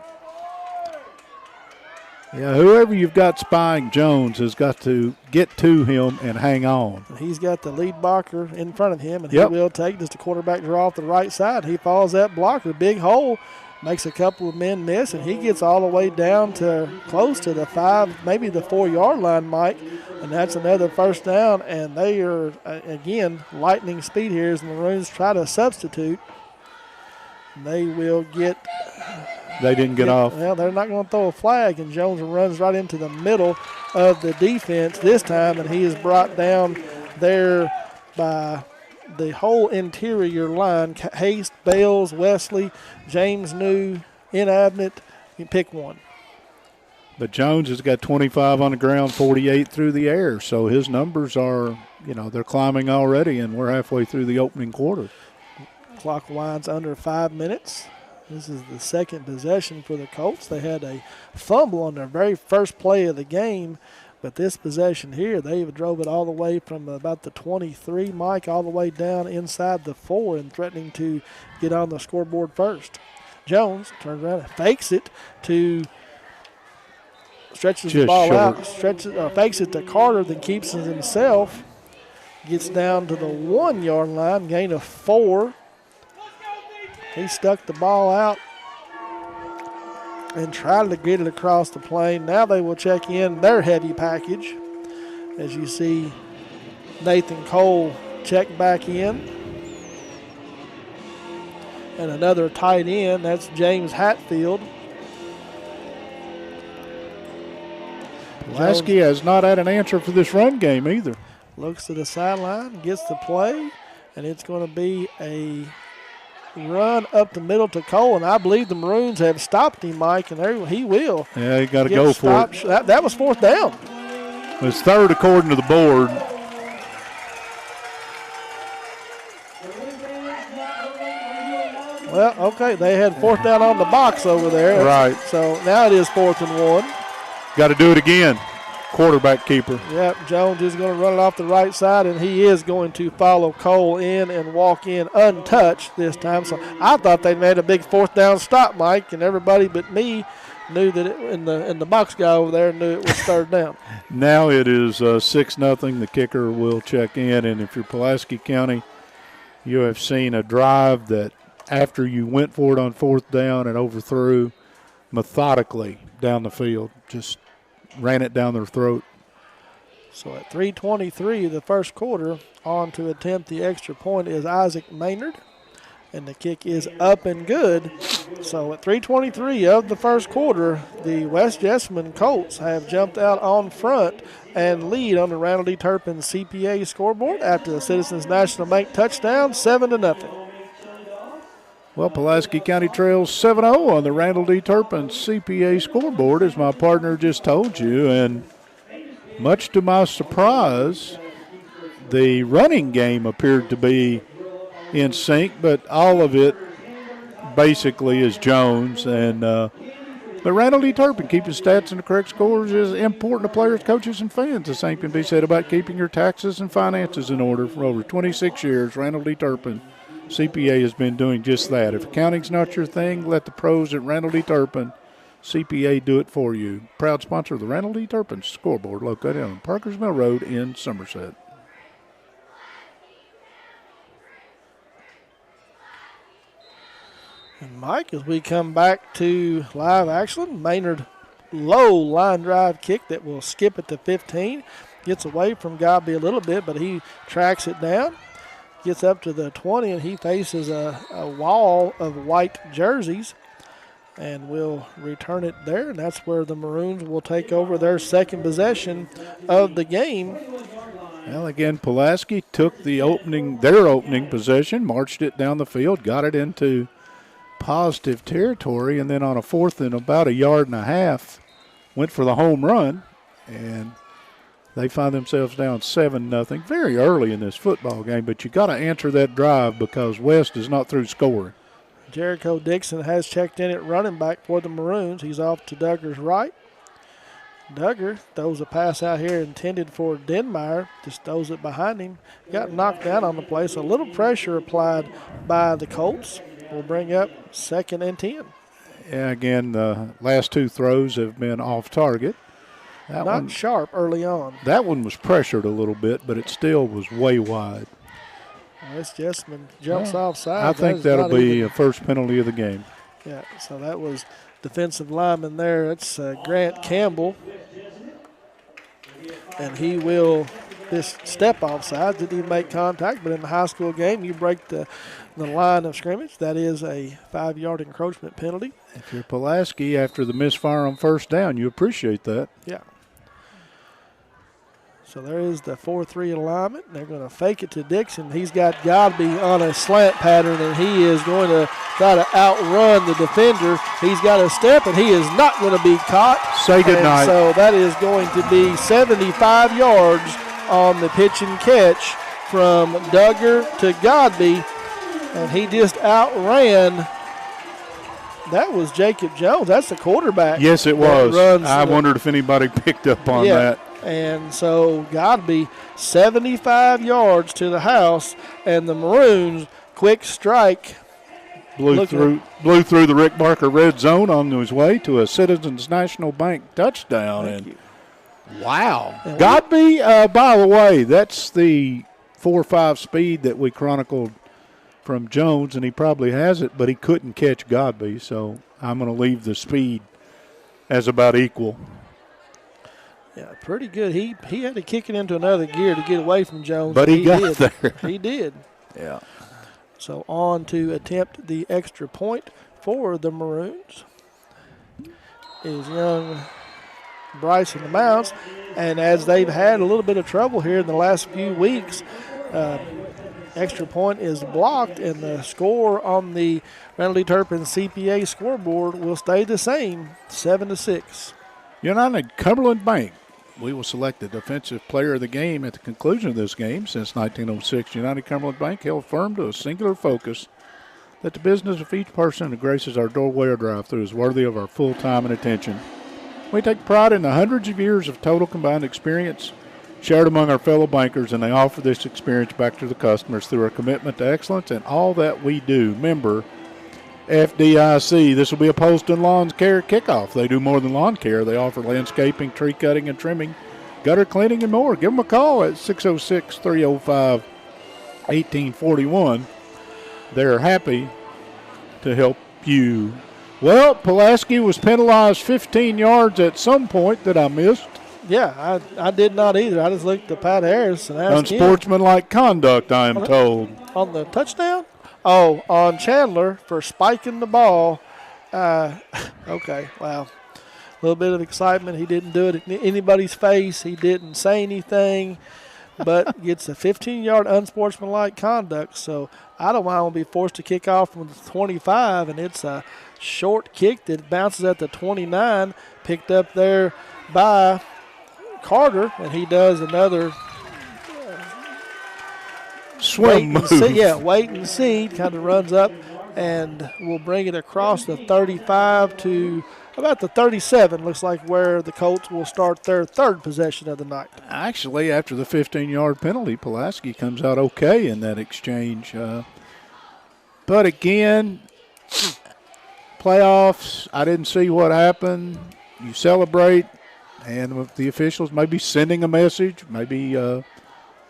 Yeah, whoever you've got spying Jones has got to get to him and hang on. He's got the lead blocker in front of him, and he will take just a quarterback draw off the right side. He follows that blocker, big hole, makes a couple of men miss, and he gets all the way down to close to the 5, maybe the 4-yard line, Mike, and that's another 1st down, and they are, again, lightning speed here as the Maroons try to substitute. They will get... They didn't get off. Well, they're not going to throw a flag, and Jones runs right into the middle of the defense this time, and he is brought down there by the whole interior line. Haste, Bales, Wesley, James New, in Abnett. You pick one. But Jones has got 25 on the ground, 48 through the air, so his numbers are, they're climbing already, and we're halfway through the opening quarter. Clock winds under 5 minutes. This is the 2nd possession for the Colts. They had a fumble on their very first play of the game, but this possession here, they drove it all the way from about the 23, Mike, all the way down inside the 4 and threatening to get on the scoreboard first. Jones turns around and fakes it to stretches the ball out, fakes it to Carter, then keeps it himself, gets down to the 1-yard line, gain of 4. He stuck the ball out and tried to get it across the plane. Now they will check in their heavy package. As you see Nathan Cole check back in. And another tight end, that's James Hatfield. Pulaski has not had an answer for this run game either. Looks to the sideline, gets the play, and it's going to be a run up the middle to Cole, and I believe the Maroons have stopped him, Mike, and he will. Yeah, he got to go for it. That was 4th down. It's 3rd according to the board. Well, okay, they had 4th down on the box over there. Right. So now it is 4th and 1. Got to do it again. Quarterback keeper. Yep, Jones is going to run it off the right side, and he is going to follow Cole in and walk in untouched this time. So I thought they made a big 4th down stop, Mike, and everybody but me knew that and the box guy over there knew it was 3rd down. Now it is 6-0. The kicker will check in, and if you're Pulaski County, you have seen a drive that after you went for it on 4th down and overthrew methodically down the field, just ran it down their throat. So at 3:23 of the first quarter, on to attempt the extra point is Isaac Maynard. And the kick is up and good. So at 3:23 of the first quarter, the West Jessamond Colts have jumped out on front and lead on the Randall D. Turpin CPA scoreboard after the Citizens National Bank touchdown, 7-0. Well, Pulaski County trails 7-0 on the Randall D. Turpin CPA scoreboard, as my partner just told you. And much to my surprise, The running game appeared to be in sync, but all of it basically is Jones. But Randall D. Turpin, keeping stats and the correct scores is important to players, coaches, and fans. The same can be said about keeping your taxes and finances in order. For over 26 years, Randall D. Turpin, CPA, has been doing just that. If accounting's not your thing, let the pros at Randall D. Turpin, CPA, do it for you. Proud sponsor of the Randall D. Turpin Scoreboard, located on Parkers Mill Road in Somerset. And Mike, as we come back to live action, Maynard low line drive kick that will skip at the 15. Gets away from Godby a little bit, but he tracks it down. Gets up to the 20, and he faces a wall of white jerseys and will return it there. And that's where the Maroons will take over their second possession of the game. Well, again, Pulaski took their opening possession, marched it down the field, got it into positive territory, and then on a fourth and about 1.5 yards, went for the home run, and they find themselves down 7-0 very early in this football game. But you got to answer that drive because West is not through scoring. Jericho Dixon has checked in at running back for the Maroons. He's off to Duggar's right. Duggar throws a pass out here intended for Denmeyer, just throws it behind him. Got knocked down on the play, so a little pressure applied by the Colts. Will bring up 2nd and 10. Yeah, again, the last two throws have been off target. Not sharp early on. That one was pressured a little bit, but it still was way wide. Wes Jessamine jumps offside. I think that'll be a first penalty of the game. Yeah, so that was defensive lineman there. It's Grant Campbell. And he will just step offside. Didn't even make contact, but in the high school game, you break the line of scrimmage. That is a 5-yard encroachment penalty. If you're Pulaski, after the misfire on first down, you appreciate that. Yeah. So there is the 4-3 alignment. They're going to fake it to Dixon. He's got Godby on a slant pattern, and he is going to try to outrun the defender. He's got a step, and he is not going to be caught. Say goodnight. So that is going to be 75 yards on the pitch and catch from Duggar to Godby. And he just outran. That was Jacob Jones. That's the quarterback. Yes, it was. I wondered if anybody picked up on that. And so Godby 75 yards to the house, and the Maroons quick strike. Blew through the Rick Barker red zone on his way to a Citizens National Bank touchdown. Wow. Godby, by the way, that's the 4.5 speed that we chronicled from Jones, and he probably has it, but he couldn't catch Godby, so I'm going to leave the speed as about equal. Yeah, pretty good. He had to kick it into another gear to get away from Jones. But he got there. He did. Yeah. So on to attempt the extra point for the Maroons is young Bryson Mounts. And as they've had a little bit of trouble here in the last few weeks, extra point is blocked, and the score on the Randall D. Turpin CPA scoreboard will stay the same, 7-6. United Cumberland Bank. We will select the defensive player of the game at the conclusion of this game. Since 1906, United Cumberland Bank held firm to a singular focus that the business of each person who graces our doorway or drive-through is worthy of our full time and attention. We take pride in the hundreds of years of total combined experience shared among our fellow bankers, and they offer this experience back to the customers through our commitment to excellence and all that we do. Member FDIC. This will be a post and lawn care kickoff. They do more than lawn care. They offer landscaping, tree cutting and trimming, gutter cleaning, and more. Give them a call at 606-305-1841. They're happy to help you. Well, Pulaski was penalized 15 yards at some point that I missed. Yeah, I did not either. I just looked at Pat Harris and asked him. Unsportsmanlike conduct, I am told. On the touchdown? Oh, on Chandler for spiking the ball. Okay, wow. A little bit of excitement. He didn't do it in anybody's face. He didn't say anything, but gets a 15-yard unsportsmanlike conduct. So I don't want to be forced to kick off from the 25, and it's a short kick that bounces at the 29, picked up there by Carter, and he does another swim move. Wait and see. Kind of runs up and will bring it across the 35 to about the 37. Looks like where the Colts will start their third possession of the night. Actually, after the 15-yard penalty, Pulaski comes out okay in that exchange. But again, playoffs, I didn't see what happened. You celebrate, and the officials may be sending a message. Maybe they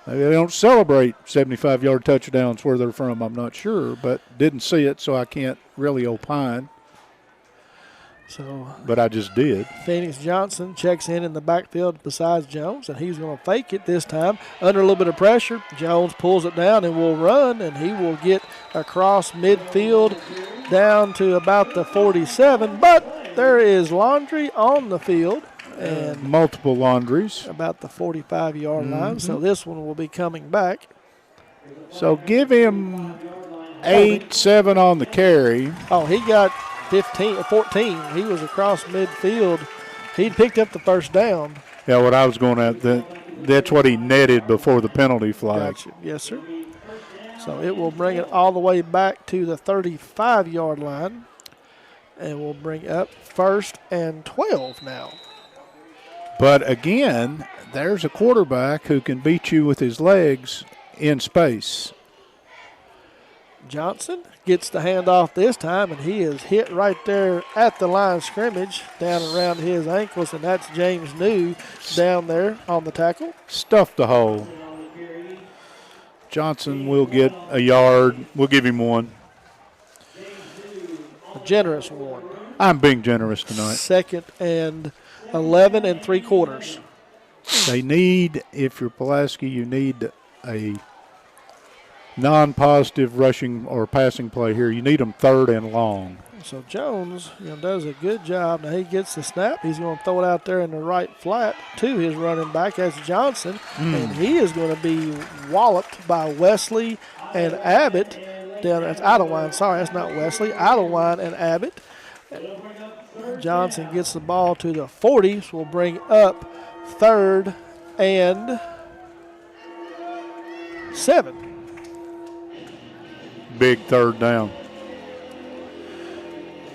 don't celebrate 75-yard touchdowns where they're from. I'm not sure, but didn't see it, so I can't really opine. But I just did. Phoenix Johnson checks in the backfield besides Jones, and he's going to fake it this time. Under a little bit of pressure, Jones pulls it down and will run, and he will get across midfield down to about the 47. But there is laundry on the field. And multiple laundries. About the 45-yard line, so this one will be coming back. So give him 8-7 on the carry. Oh, he got 14. He was across midfield. He picked up the first down. Yeah, what I was going at, that's what he netted before the penalty flag. Gotcha. Yes, sir. So it will bring it all the way back to the 35-yard line. And we'll bring up 1st and 12 now. But again, there's a quarterback who can beat you with his legs in space. Johnson gets the handoff this time, and he is hit right there at the line of scrimmage, down around his ankles, and that's James New down there on the tackle. Stuffed the hole. Johnson will get a yard. We'll give him one. A generous one. I'm being generous tonight. 2nd and 11 3/4. They need, if you're Pulaski, you need a non-positive rushing or passing play here. You need them 3rd and long. So Jones, does a good job. Now he gets the snap. He's going to throw it out there in the right flat to his running back. That's Johnson. And he is going to be walloped by Wesley and Abbott. That's Idlewine. Sorry, that's not Wesley. Idlewine and Abbott. Johnson gets the ball to the 40, so we'll bring up 3rd and 7. Big 3rd down.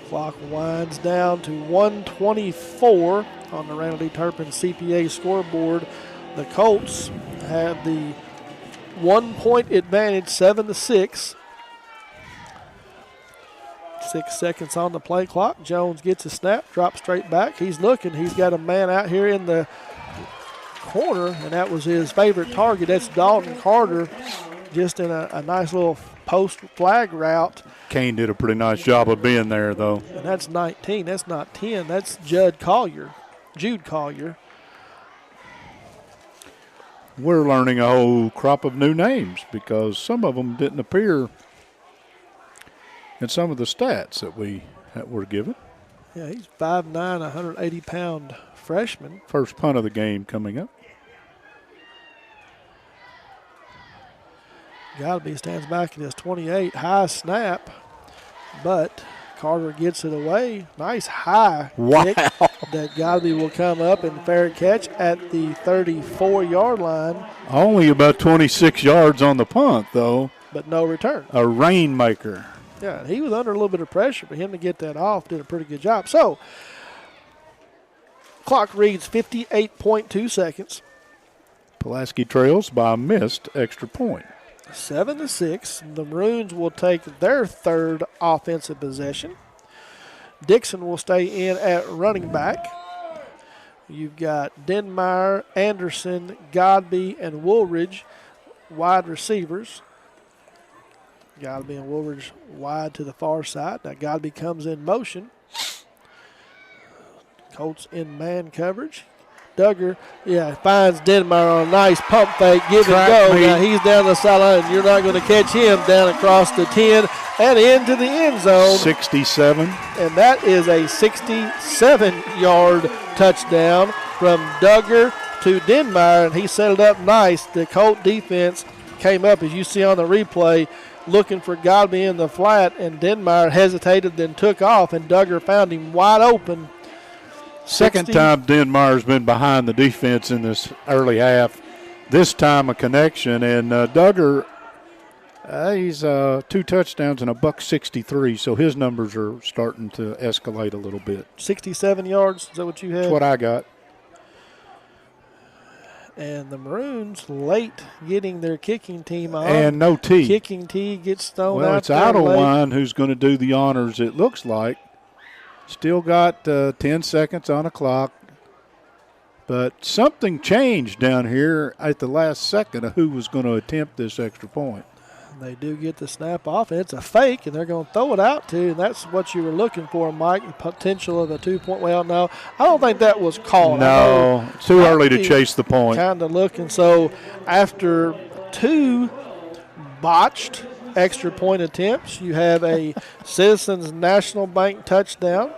Clock winds down to 1:24 on the Randall D. Turpin CPA scoreboard. The Colts have the 1-point advantage, 7-6. 6 seconds on the play clock. Jones gets a snap, drops straight back. He's looking. He's got a man out here in the corner, and that was his favorite target. That's Dalton Carter, just in a nice little post flag route. Kane did a pretty nice job of being there, though. And that's 19. That's not 10. That's Jude Collier. We're learning a whole crop of new names because some of them didn't appear in some of the stats that were given. Yeah, he's 5'9", 180-pound freshman. First punt of the game coming up. Godby stands back at his 28. High snap, but Carter gets it away. Nice high kick that Godby will come up and fair catch at the 34-yard line. Only about 26 yards on the punt, though. But no return. A rainmaker. Yeah, he was under a little bit of pressure. For him to get that off, did a pretty good job. So, clock reads 58.2 seconds. Pulaski trails by a missed extra point. 7-6. The Maroons will take their 3rd offensive possession. Dixon will stay in at running back. You've got Denmeyer, Anderson, Godby, and Woolridge, wide receivers. Godby and Woolridge wide to the far side. Now Godby comes in motion. Colts in man coverage. Duggar, finds Denmeyer on a nice pump fake. Give and go. Now he's down the sideline, and you're not going to catch him down across the 10 and into the end zone. 67. And that is a 67-yard touchdown from Duggar to Denmeyer, and he set it up nice. The Colt defense came up, as you see on the replay, looking for Godby in the flat, and Denmeyer hesitated, then took off, and Duggar found him wide open. Second time Denmeyer's been behind the defense in this early half. This time a connection, and Duggar He's 2 touchdowns and $163, so his numbers are starting to escalate a little bit. 67 yards, is that what you had? That's what I got. And the Maroons late getting their kicking team on. And no tee. Kicking tee gets thrown out. Well, it's Idlewind who's going to do the honors, it looks like. Still got 10 seconds on the clock. But something changed down here at the last second of who was going to attempt this extra point. They do get the snap off, and it's a fake, and they're going to throw it out to, and that's what you were looking for, Mike, the potential of a 2-point. Well, no, I don't think that was called. No, it's too early to chase the point. Kind of looking. So after 2 botched extra point attempts, you have a Citizens National Bank touchdown.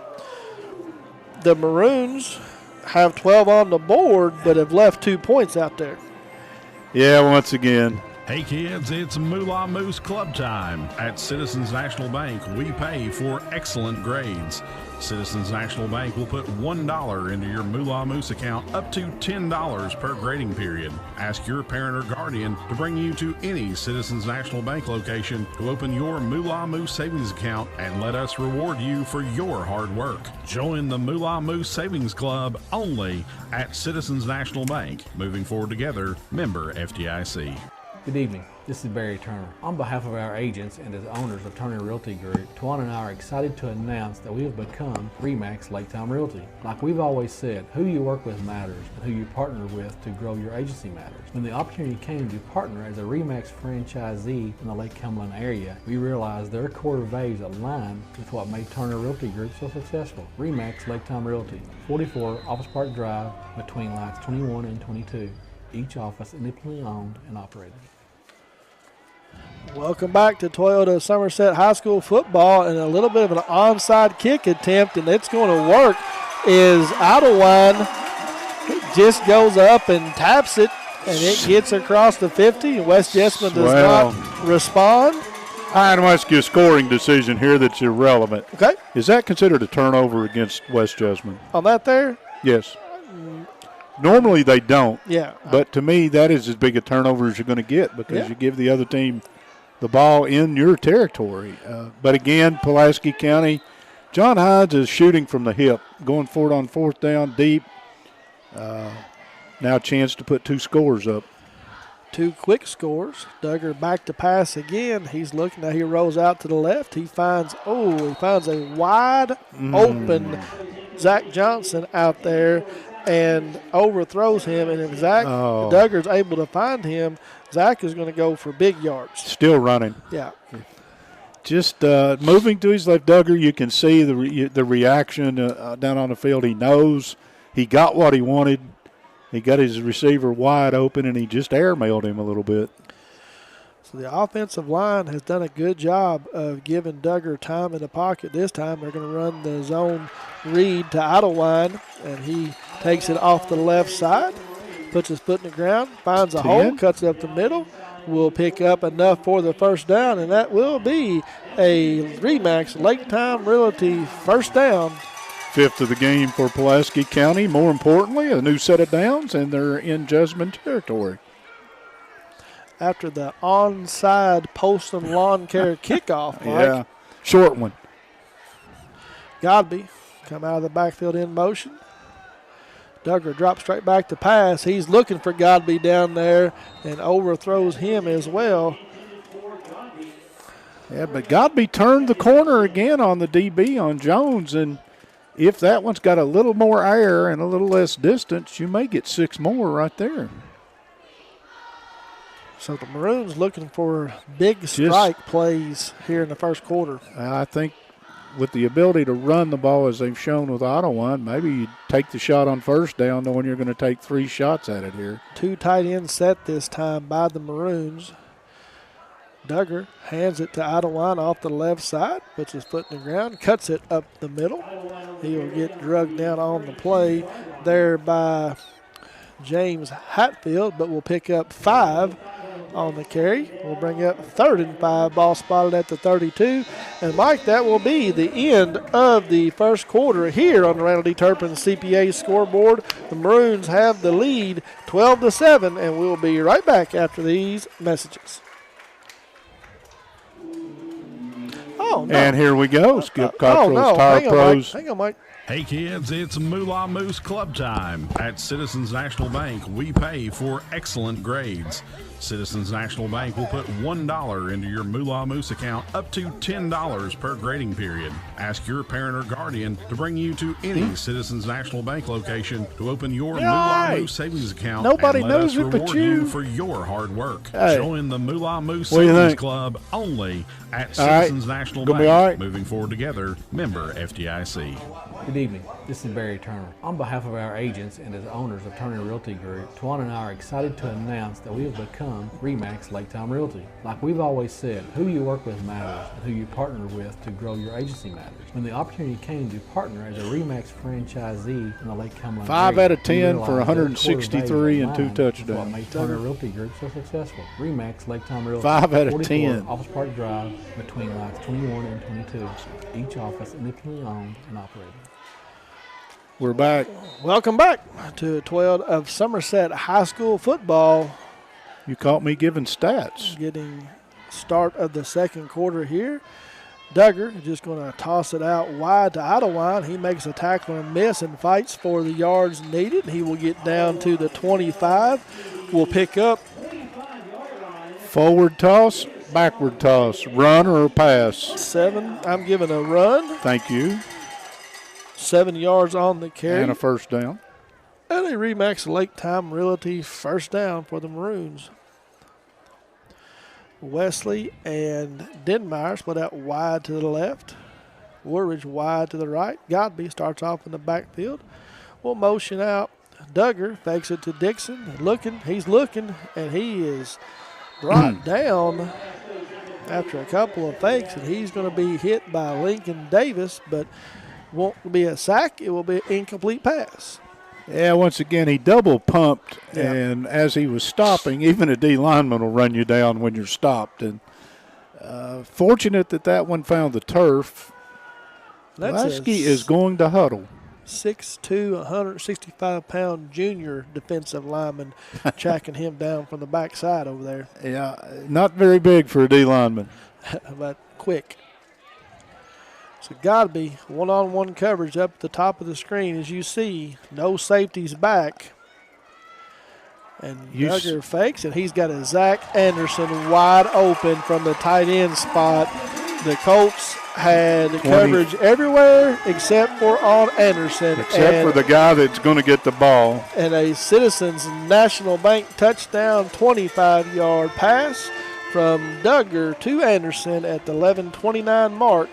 The Maroons have 12 on the board, but have left 2 points out there. Yeah, once again. Hey kids, it's Moolah Moose Club time. At Citizens National Bank, we pay for excellent grades. Citizens National Bank will put $1 into your Moolah Moose account up to $10 per grading period. Ask your parent or guardian to bring you to any Citizens National Bank location to open your Moolah Moose savings account and let us reward you for your hard work. Join the Moolah Moose Savings Club only at Citizens National Bank. Moving forward together, member FDIC. Good evening. This is Barry Turner. On behalf of our agents and as owners of Turner Realty Group, Tawana and I are excited to announce that we have become RE/MAX Lake Time Realty. Like we've always said, who you work with matters, and who you partner with to grow your agency matters. When the opportunity came to partner as a RE/MAX franchisee in the Lake Cumberland area, we realized their core values aligned with what made Turner Realty Group so successful. RE/MAX Lake Time Realty, 44 Office Park Drive, between lots 21 and 22. Each office independently owned and operated. Welcome back to Toyota Somerset High School football, and a little bit of an onside kick attempt, and it's going to work. Is Idlewind just goes up and taps it, and it gets across the 50, and West Jessamine does not respond. I'm going to ask you a scoring decision here that's irrelevant. Okay. Is that considered a turnover against West Jessamine? On that there? Yes. Normally they don't. Yeah. But to me, that is as big a turnover as you're going to get because you give the other team the ball in your territory. But again, Pulaski County, John Hines is shooting from the hip, going for it on 4th down deep. Now a chance to put 2 scores up. 2 quick scores. Duggar back to pass again. He's looking. Now he rolls out to the left. He finds a wide open Zach Johnson out there and overthrows him. And if Duggar's able to find him, Zach is going to go for big yards. Still running. Yeah. Just moving to his left, Duggar, you can see the reaction down on the field. He knows he got what he wanted. He got his receiver wide open, and he just airmailed him a little bit. So the offensive line has done a good job of giving Duggar time in the pocket. This time they're going to run the zone read to Idlewind, and he takes it off the left side, puts his foot in the ground, finds a hole, cuts it up the middle, will pick up enough for the first down, and that will be a RE/MAX Lake Time Realty first down. 5th of the game for Pulaski County. More importantly, a new set of downs, and they're in Jessamine territory. After the onside post and lawn care kickoff, Mike. Yeah, short one. Godby come out of the backfield in motion. Duggar drops straight back to pass. He's looking for Godby down there and overthrows him as well. Yeah, but Godby turned the corner again on the DB on Jones, and if that one's got a little more air and a little less distance, you may get 6 more right there. So the Maroons looking for big strike plays here in the first quarter. I think with the ability to run the ball as they've shown with Ottawa, maybe you take the shot on first down knowing you're going to take 3 shots at it here. 2 tight ends set this time by the Maroons. Duggar hands it to Idlewind off the left side, puts his foot in the ground, cuts it up the middle. He will get drugged down on the play there by James Hatfield, but will pick up 5 on the carry. We'll bring up 3rd and 5, ball spotted at the 32. And Mike, that will be the end of the first quarter here on the Randall D. Turpin CPA scoreboard. The Maroons have the lead 12-7, and we'll be right back after these messages. Oh, no. And here we go. Skip Cottrell's no. Tire Hang on, Pros. Mike. Hang on, Mike. Hey kids, it's Moolah Moose Club time. At Citizens National Bank, we pay for excellent grades. Citizens National Bank will put $1 into your Moolah Moose account up to $10 per grading period. Ask your parent or guardian to bring you to any Citizens National Bank location to open your Moolah Moose savings account. Nobody and let knows us it but reward you for your hard work. Hey. Join the Moolah Moose What do you Savings think? Club only at All right. Citizens National Gonna Bank. be all right? Moving forward together, member FDIC. Good evening. This is Barry Turner. On behalf of our agents and as owners of Turner Realty Group, Tawana and I are excited to announce that we have become RE/MAX Lake Time Realty. Like we've always said, who you work with matters and who you partner with to grow your agency matters. When the opportunity came to partner as a RE/MAX franchisee in the Lake Cumberland 5 area, out of 10 we for realized that 163 and 2 quarter days touchdowns. is what made Turner Realty Group so successful. RE/MAX Lake Time Realty. 5 out of 44 10. Office Park Drive between lots 21 and 22. Each office independently owned and operated. We're back. Welcome back to 12 of Somerset High School football. You caught me giving stats. Getting start of the second quarter here. Duggar is just going to toss it out wide to Idlewild. He makes a tackle and miss and fights for the yards needed. He will get down to the 25. Will pick up. Forward toss, backward toss, run or pass. 7. I'm giving a run. Thank you. 7 yards on the carry. And a first down. And a RE/MAX Lake Time Realty first down for the Maroons. Wesley and Denmeyer split out wide to the left. Woolridge wide to the right. Godby starts off in the backfield. Will motion out. Duggar fakes it to Dixon. He's looking, and he is brought down after a couple of fakes, and he's going to be hit by Lincoln Davis, but won't be a sack. It will be an incomplete pass. Yeah, once again, he double pumped, Yeah. and as he was stopping, even a D lineman will run you down when you're stopped. And fortunate that one found the turf. Pulaski is going to huddle. 6'2", 165-pound junior defensive lineman tracking him down from the backside over there. Yeah, not very big for a D lineman. But quick. So Godby, one-on-one coverage up at the top of the screen. As you see, no safeties back. And Duggar fakes, and he's got a Zach Anderson wide open from the tight end spot. The Colts had coverage everywhere except for on Anderson. Except for the guy that's going to get the ball. And a Citizens National Bank touchdown 25-yard pass from Duggar to Anderson at the 11:29 mark,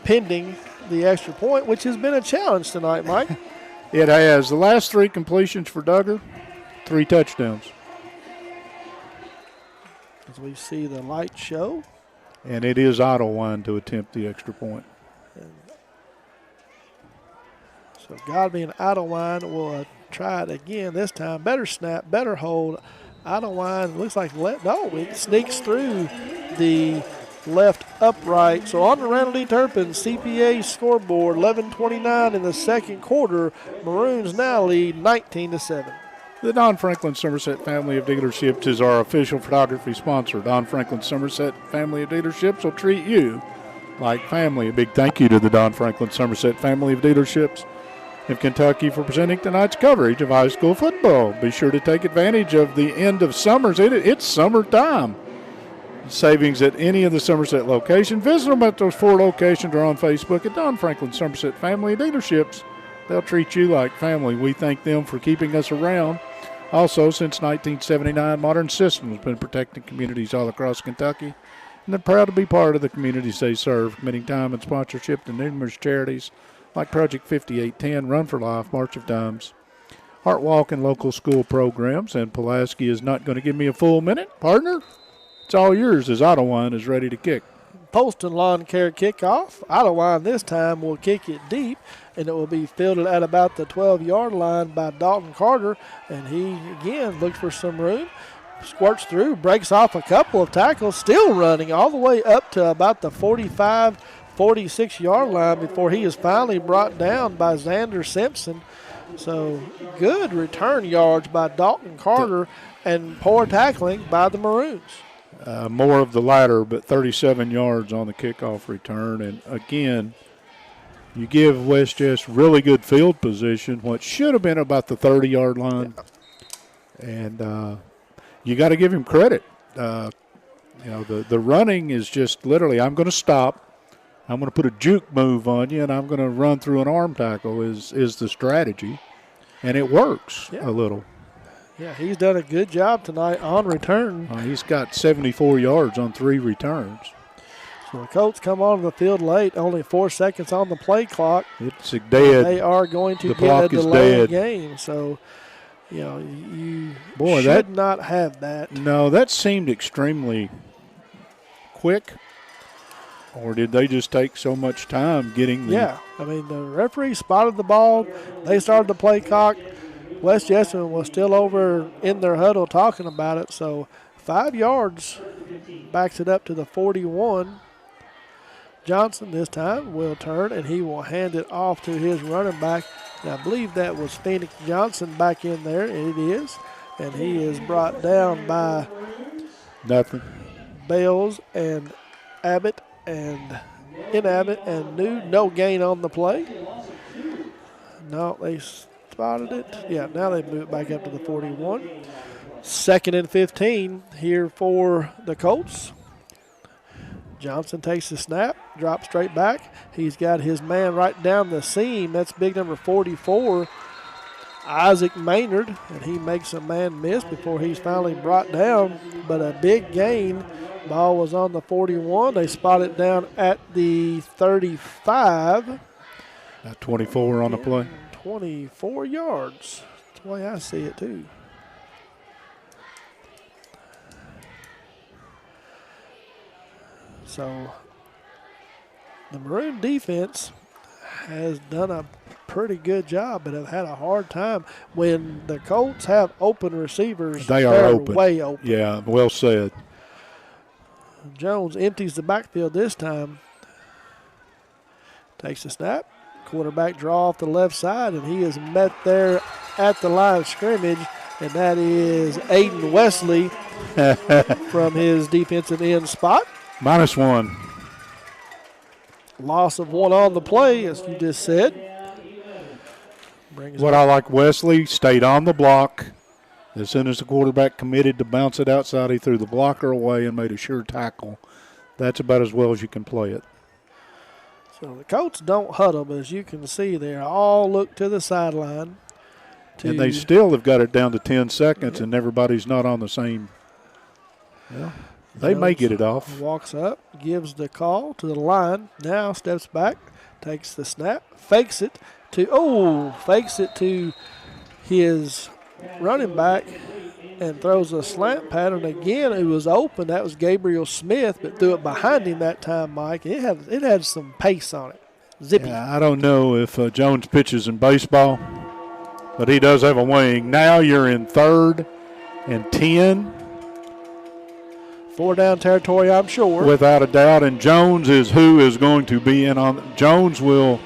pending the extra point, which has been a challenge tonight, Mike. It has. The last 3 completions for Duggar, 3 touchdowns. As we see the light show. And it is Idlewild to attempt the extra point. So Godby and Idlewild will try it again. This time, better snap, better hold. Idlewild looks like it sneaks through the left upright. So on to Randall D. Turpin, CPA scoreboard, 11:29 in the second quarter. Maroons now lead 19-7. The Don Franklin Somerset Family of Dealerships is our official photography sponsor. Don Franklin Somerset Family of Dealerships will treat you like family. A big thank you to the Don Franklin Somerset Family of Dealerships in Kentucky for presenting tonight's coverage of high school football. Be sure to take advantage of the end of summers. It's summertime. Savings at any of the Somerset locations. Visit them at those 4 locations or on Facebook at Don Franklin Somerset Family of Dealerships. They'll treat you like family. We thank them for keeping us around. Also, since 1979, Modern Systems has been protecting communities all across Kentucky, and they're proud to be part of the communities they serve, committing time and sponsorship to numerous charities like Project 5810, Run for Life, March of Dimes, Heart Walk, and local school programs. And Pulaski is not going to give me a full minute. Partner, it's all yours as Idlewild is ready to kick. Poston Lawn Care kickoff. Idlewild this time will kick it deep, and it will be fielded at about the 12-yard line by Dalton Carter. And he, again, looks for some room, squirts through, breaks off a couple of tackles, still running all the way up to about the 45, 46-yard line before he is finally brought down by Xander Simpson. So good return yards by Dalton Carter and poor tackling by the Maroons. More of the latter, but 37 yards on the kickoff return. And, again, you give West Jess really good field position, what should have been about the 30-yard line. And you got to give him credit. The running is just literally, I'm going to stop. I'm going to put a juke move on you, and I'm going to run through an arm tackle is the strategy. And it works a little. Yeah, he's done a good job tonight on return. He's got 74 yards on 3 returns. So the Colts come onto the field late, only 4 seconds on the play clock. It's dead. They are going to get a delay game. So, you should not have that. No, that seemed extremely quick. Or did they just take so much time getting the... Yeah, I mean, the referee spotted the ball. They started the play clock. West Jessamine was still over in their huddle talking about it. So 5 yards backs it up to the 41. Johnson this time will turn, and he will hand it off to his running back. And I believe that was Phoenix Johnson back in there. It is. And he is brought down by Bales and Abbott and Abbott and New. No gain on the play. No, they spotted it. Yeah, now they move it back up to the 41. 2nd and 15 here for the Colts. Johnson takes the snap, drops straight back. He's got his man right down the seam. That's big number 44, Isaac Maynard, and he makes a man miss before he's finally brought down. But a big gain. Ball was on the 41. They spot it down at the 35. At 24 on the play. 24 yards. That's the way I see it, too. So the Maroon defense has done a pretty good job, but have had a hard time when the Colts have open receivers. They're open. Way open. Yeah, well said. Jones empties the backfield this time. Takes the snap. Quarterback draw off the left side, and he is met there at the line of scrimmage, and that is Aiden Wesley from his defensive end spot. -1. Loss of 1 on the play, as you just said. What I like, Wesley stayed on the block. As soon as the quarterback committed to bounce it outside, he threw the blocker away and made a sure tackle. That's about as well as you can play it. So the Colts don't huddle, but as you can see, they all look to the sideline. And they still have got it down to 10 seconds, and everybody's not on the same. Well, they may get it off. Walks up, gives the call to the line. Now steps back, takes the snap, fakes it to his running back and throws a slant pattern again. It was open. That was Gabriel Smith, but threw it behind him that time, Mike. It had some pace on it. Zippy. Yeah, I don't know if Jones pitches in baseball, but he does have a wing. Now you're in 3rd and 10. 4 down territory, I'm sure. Without a doubt, and Jones is who is going to be in on. Jones will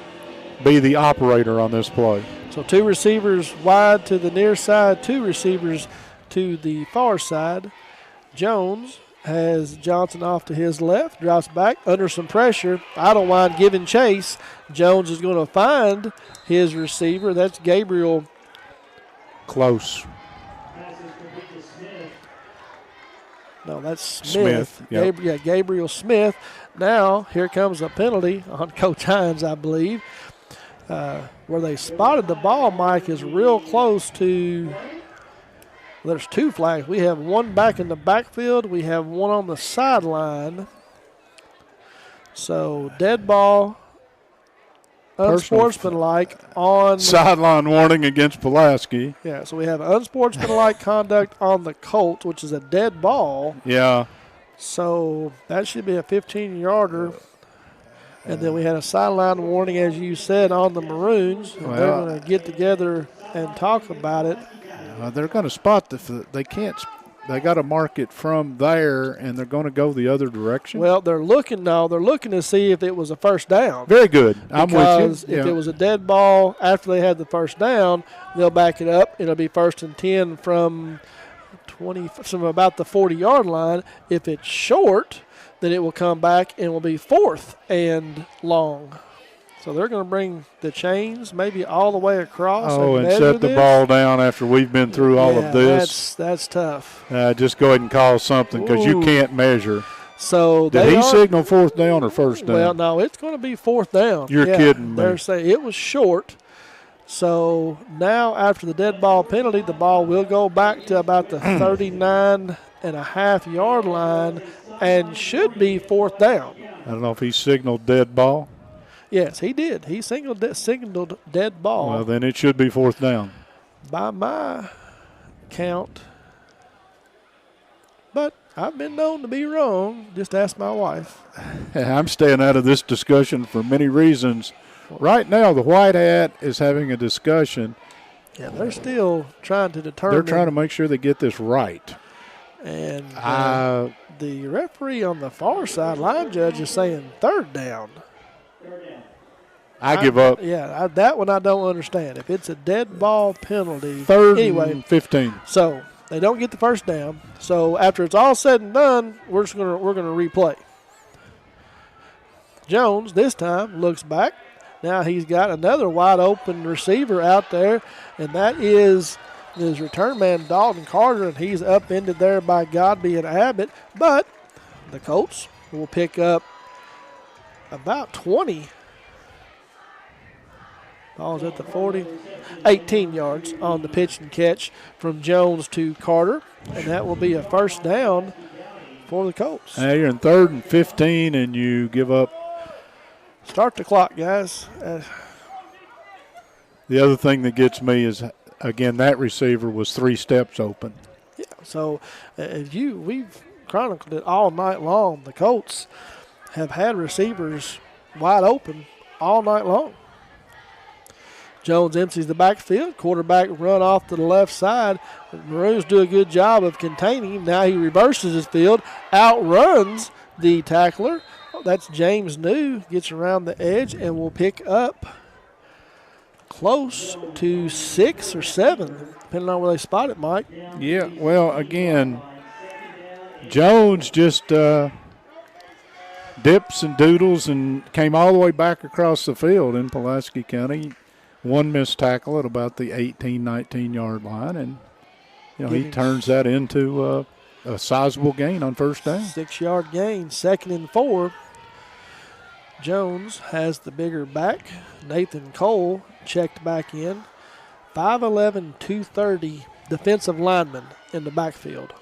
be the operator on this play. So 2 receivers wide to the near side, 2 receivers to the far side. Jones has Johnson off to his left, drops back under some pressure. I don't mind giving chase. Jones is going to find his receiver. That's Gabriel. Close. No, that's Smith. Yep. Gabriel Smith. Now here comes a penalty on Coach Hines, I believe. Where they spotted the ball, Mike, is real close to. There's 2 flags. We have 1 back in the backfield. We have 1 on the sideline. So dead ball, unsportsmanlike on. Sideline warning against Pulaski. Yeah, so we have unsportsmanlike conduct on the Colts, which is a dead ball. Yeah. So that should be a 15-yarder. And then we had a sideline warning, as you said, on the Maroons. And they're going to get together and talk about it. They're going to spot they can't. They got to mark it from there, and they're going to go the other direction. Well, they're looking to see if it was a first down. Very good. I'm with you. Because if it was a dead ball after they had the first down, they'll back it up. It'll be 1st and 10 from from about the 40-yard line. If it's short, then it will come back and will be 4th and long. So they're going to bring the chains maybe all the way across. And set the ball down after we've been through all of this. That's tough. Just go ahead and call something because you can't measure. So did he signal 4th down or 1st down? Well, no, it's going to be 4th down. You're kidding me. They're saying it was short. So now after the dead ball penalty, the ball will go back to about the 39.5-yard line and should be 4th down. I don't know if he signaled dead ball. Yes, he did. He signaled dead ball. Well, then it should be 4th down. By my count. But I've been known to be wrong. Just ask my wife. I'm staying out of this discussion for many reasons. Right now, the White Hat is having a discussion. Yeah, they're still trying to determine. They're trying to make sure they get this right. And the referee on the far side, line judge, is saying 3rd down. I give up. Yeah, that one I don't understand. If it's a dead ball penalty. 3rd and 15. So they don't get the 1st down. So after it's all said and done, we're gonna replay. Jones this time looks back. Now he's got another wide open receiver out there, and that is his return man, Dalton Carter, and he's upended there by Godby and Abbott. But the Colts will pick up about 20. Ball's at the 40. 18 yards on the pitch and catch from Jones to Carter, and that will be a 1st down for the Colts. Now you're in 3rd and 15, and you give up. Start the clock, guys. The other thing that gets me is, again, that receiver was 3 steps open. Yeah, so we've chronicled it all night long. The Colts have had receivers wide open all night long. Jones empties the backfield. Quarterback run off to the left side. Maroons do a good job of containing him. Now he reverses his field, outruns the tackler. That's James New, gets around the edge and will pick up close to 6 or 7, depending on where they spot it, Mike. Yeah, well, again, Jones just dips and doodles and came all the way back across the field in Pulaski County. 1 missed tackle at about the 18, 19-yard line, and he turns that into a sizable gain on 1st down. 6-yard gain, 2nd and 4. Jones has the bigger back. Nathan Cole checked back in. 5'11", 230 defensive lineman in the backfield.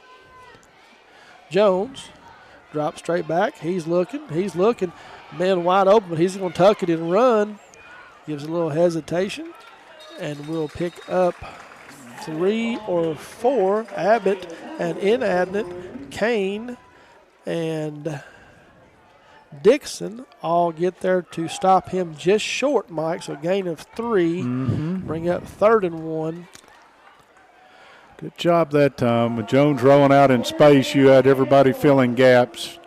Jones drops straight back. He's looking. Man wide open, but he's going to tuck it and run. Gives a little hesitation, and we'll pick up 3 or 4. Abbott and Inadnet, Kane, and Dixon all get there to stop him just short, Mike. So gain of 3. Bring up 3rd and 1. Good job that time. With Jones rolling out in space, you had everybody filling gaps.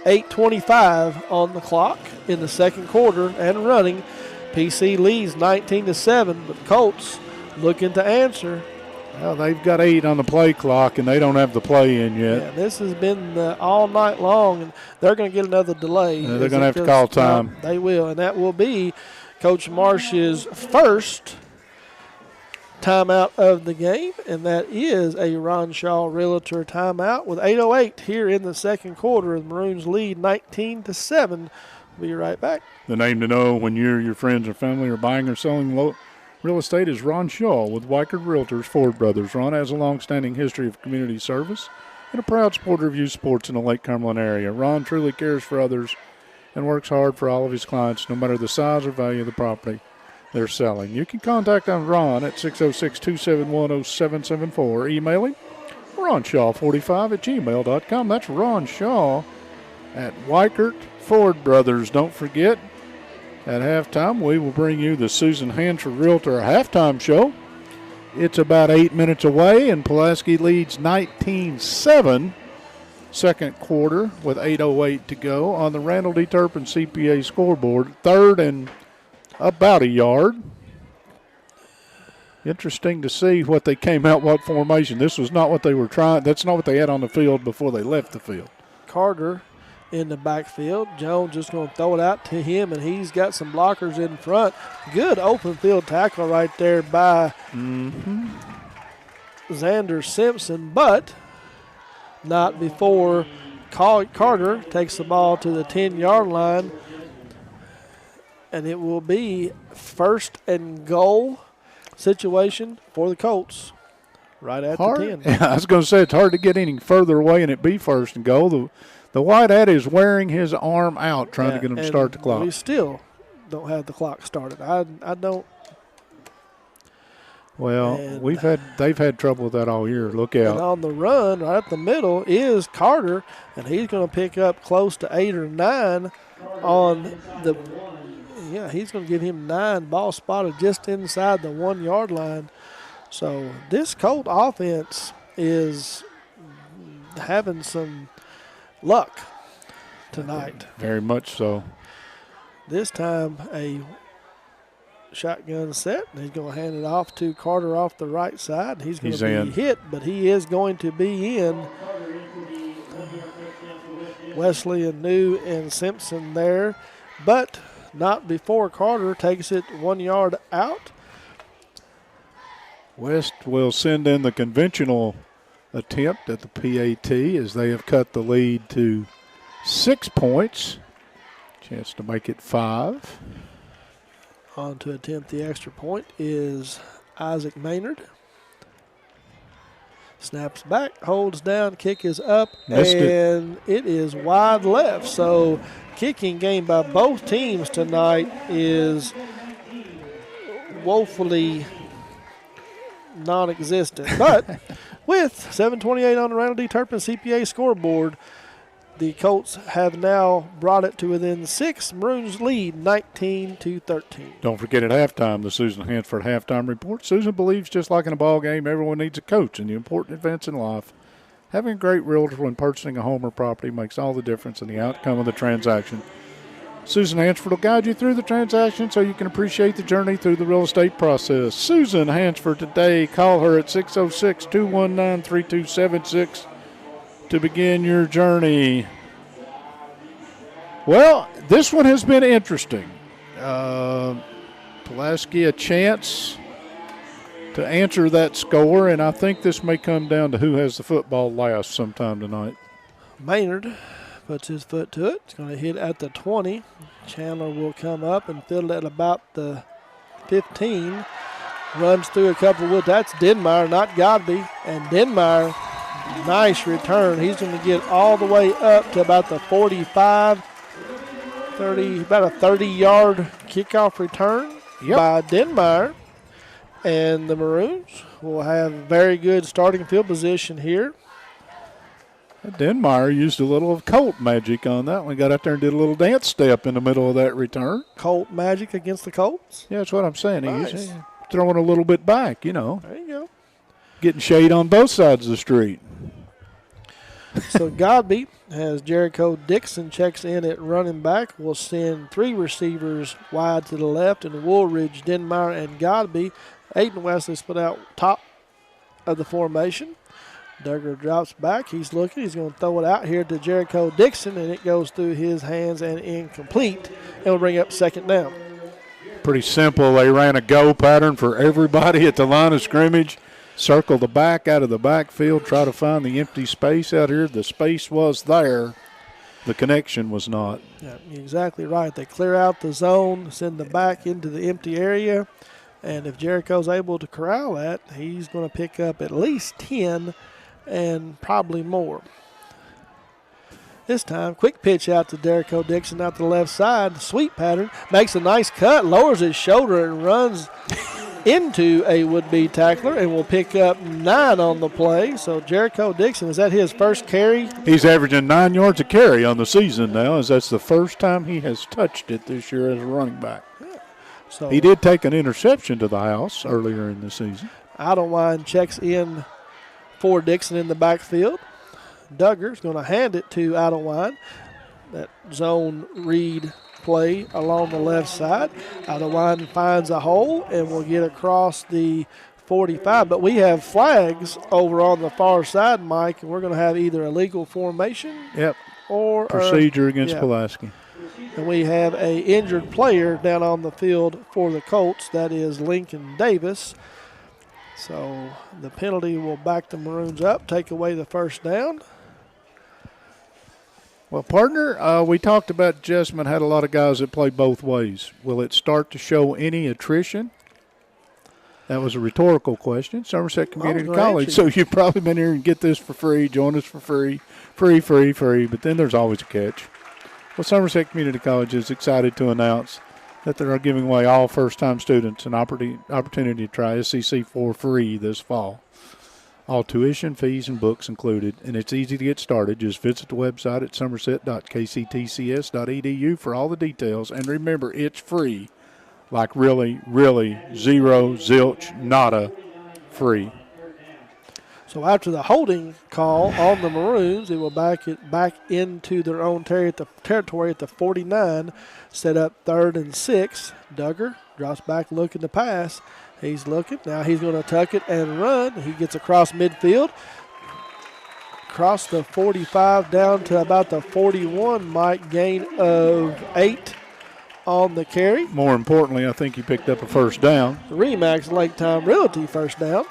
8:25 on the clock in the 2nd quarter and running. PC leads 19-7, but Colts looking to answer. Well, they've got 8 on the play clock, and they don't have the play in yet. Yeah, this has been all night long, and they're going to get another delay. They're going to have to call time. They will, and that will be Coach Marsh's first timeout of the game, and that is a Ron Shaw Realtor timeout with 8:08 here in the 2nd quarter. The Maroons lead 19-7. We'll be right back. The name to know when you, your friends, or family are buying or selling real estate is Ron Shaw with Weichert Realtors, Ford Brothers. Ron has a long-standing history of community service and a proud supporter of youth sports in the Lake Cumberland area. Ron truly cares for others and works hard for all of his clients, no matter the size or value of the property they're selling. You can contact Ron at 606-271-0774 or email him, ronshaw45@gmail.com. That's Ron Shaw at Weichert Ford Brothers. Don't forget, at halftime, we will bring you the Susan Hansford Realtor halftime show. It's about 8 minutes away, and Pulaski leads 19-7, 2nd quarter, with 8:08 to go on the Randall D. Turpin CPA scoreboard. 3rd and about a yard. Interesting to see what they came out, what formation. This was not what they were trying. That's not what they had on the field before they left the field. Carter in the backfield. Jones just going to throw it out to him, and he's got some blockers in front. Good open field tackle right there by Xander Simpson, but not before Carter takes the ball to the 10-yard line, and it will be 1st and goal situation for the Colts right at the 10. I was going to say it's hard to get any further away and it be 1st and goal. The White Hat is wearing his arm out trying to get him to start the clock. We still don't have the clock started. I don't. Well, they've had trouble with that all year. Look out. And on the run, right at the middle, is Carter, and he's going to pick up close to 8 or 9 on the – yeah, he's going to give him 9. Ball spotted just inside the 1-yard line. So this Colt offense is having some luck tonight. Very much so. This time a shotgun set, and he's going to hand it off to Carter off the right side. And he's going to be hit, but he is going to be in. Wesley and New and Simpson there, but not before Carter takes it 1 yard out. West will send in the conventional attempt at the PAT as they have cut the lead to 6 points. Chance to make it 5. On to attempt the extra point is Isaac Maynard. Snaps back, holds down, kick is up, and it is wide left. So kicking game by both teams tonight is woefully non-existent. But with 7:28 on the Randall D. Turpin CPA scoreboard, the Colts have now brought it to within 6. Maroons lead 19-13. Don't forget at halftime, the Susan Hansford halftime report. Susan believes just like in a ball game, everyone needs a coach in the important events in life. Having a great realtor when purchasing a home or property makes all the difference in the outcome of the transaction. Susan Hansford will guide you through the transaction so you can appreciate the journey through the real estate process. Susan Hansford today. Call her at 606-219-3276 to begin your journey. Well, this one has been interesting. Pulaski a chance to answer that score, and I think this may come down to who has the football last sometime tonight. Maynard puts his foot to it. It's going to hit at the 20. Chandler will come up and field it at about the 15. Runs through a couple of woods. That's Denmeyer, not Godby. And Denmeyer, nice return. He's going to get all the way up to about the 45, 30, about a 30-yard kickoff return by Denmeyer. And the Maroons will have very good starting field position here. Denmeyer used a little of Colt magic on that one. Got out there and did a little dance step in the middle of that return. Colt magic against the Colts? Yeah, that's what I'm saying. Nice. He's throwing a little bit back, you know. There you go. Getting shade on both sides of the street. So Godby has Jericho Dixon checks in at running back. We'll send 3 receivers wide to the left, and Woolridge, Denmeyer, and Godby. Aiden Wesley split out top of the formation. Duggar drops back. He's looking. He's going to throw it out here to Jericho Dixon, and it goes through his hands and incomplete. And we'll bring up 2nd down. Pretty simple. They ran a go pattern for everybody at the line of scrimmage. Circle the back out of the backfield. Try to find the empty space out here. The space was there. The connection was not. Yeah, exactly right. They clear out the zone, send the back into the empty area. And if Jericho's able to corral that, he's going to pick up at least 10 and probably more. This time, quick pitch out to Jericho Dixon out to the left side. Sweep pattern. Makes a nice cut, lowers his shoulder, and runs into a would-be tackler, and will pick up 9 on the play. So Jericho Dixon, is that his first carry? He's averaging 9 yards a carry on the season now, as that's the first time he has touched it this year as a running back. Yeah. So he did take an interception to the house earlier in the season. Idlewind checks in for Dixon in the backfield. Duggar's going to hand it to Idlewind. That zone read play along the left side. Idlewind finds a hole and will get across the 45. But we have flags over on the far side, Mike, and we're going to have either a legal formation. Yep. Or procedure against Pulaski. And we have a injured player down on the field for the Colts. That is Lincoln Davis. So the penalty will back the Maroons up, take away the first down. Well, partner, we talked about Jessamine had a lot of guys that play both ways. Will it start to show any attrition? That was a rhetorical question. Somerset Community College. So you've probably been here and get this for free, join us for free, free. But then there's always a catch. Well, Somerset Community College is excited to announce that they are giving away all first-time students an opportunity to try SEC for free this fall. All tuition, fees, and books included, and it's easy to get started. Just visit the website at somerset.kctcs.edu for all the details. And remember, it's free, like really, really, zero, zilch, nada, free. So after the holding call on the Maroons, it will back it back into their own territory at the 49, set up 3rd and 6. Duggar drops back looking to pass. He's looking. Now he's going to tuck it and run. He gets across midfield. Across the 45 down to about the 41, Mike, gain of 8 on the carry. More importantly, I think he picked up a first down. Remax Lake Time Realty first down.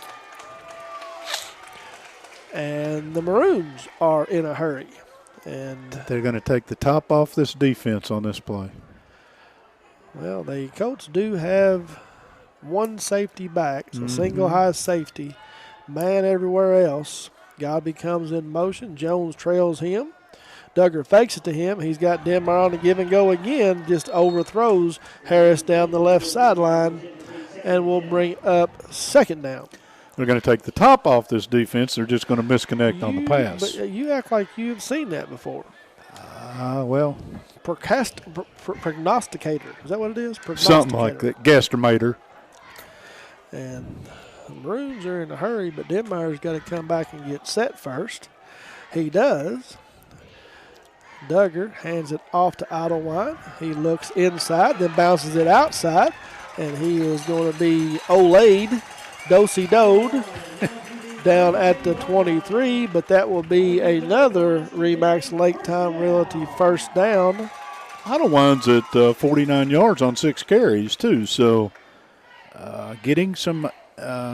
And the Maroons are in a hurry. And they're going to take the top off this defense on this play. Well, the Colts do have one safety back, so single high safety, man everywhere else. Godby comes in motion. Jones trails him. Duggar fakes it to him. He's got Denver on the give and go again, just overthrows Harris down the left sideline, and will bring up second down. They're going to take the top off this defense. They're just going to misconnect on the pass. But you act like you've seen that before. Well. Prognosticator. Is that what it is? Something like that. Guesstimator. And the Maroons are in a hurry, but Denmeyer's got to come back and get set first. He does. Duggar hands it off to Idlewild. He looks inside, then bounces it outside, and he is going to be Olayed, do-si-doed, down at the 23, but that will be another Remax Lake Time Realty first down. Idlewind's at 49 yards on 6 carries, too, so getting some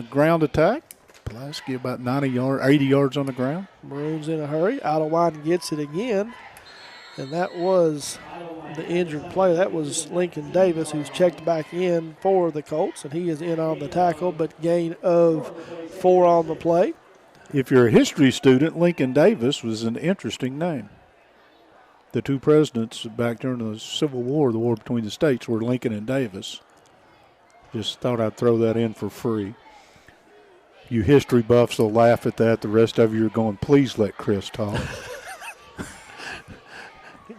ground attack. Pulaski about 80 yards on the ground. Maroons in a hurry. Idlewild gets it again, and that was the injured player. That was Lincoln Davis, who's checked back in for the Colts, and he is in on the tackle, but gain of 4 on the play. If you're a history student, Lincoln Davis was an interesting name. The two presidents back during the Civil War, the war between the states, were Lincoln and Davis. Just thought I'd throw that in for free. You history buffs will laugh at that. The rest of you are going, please let Chris talk.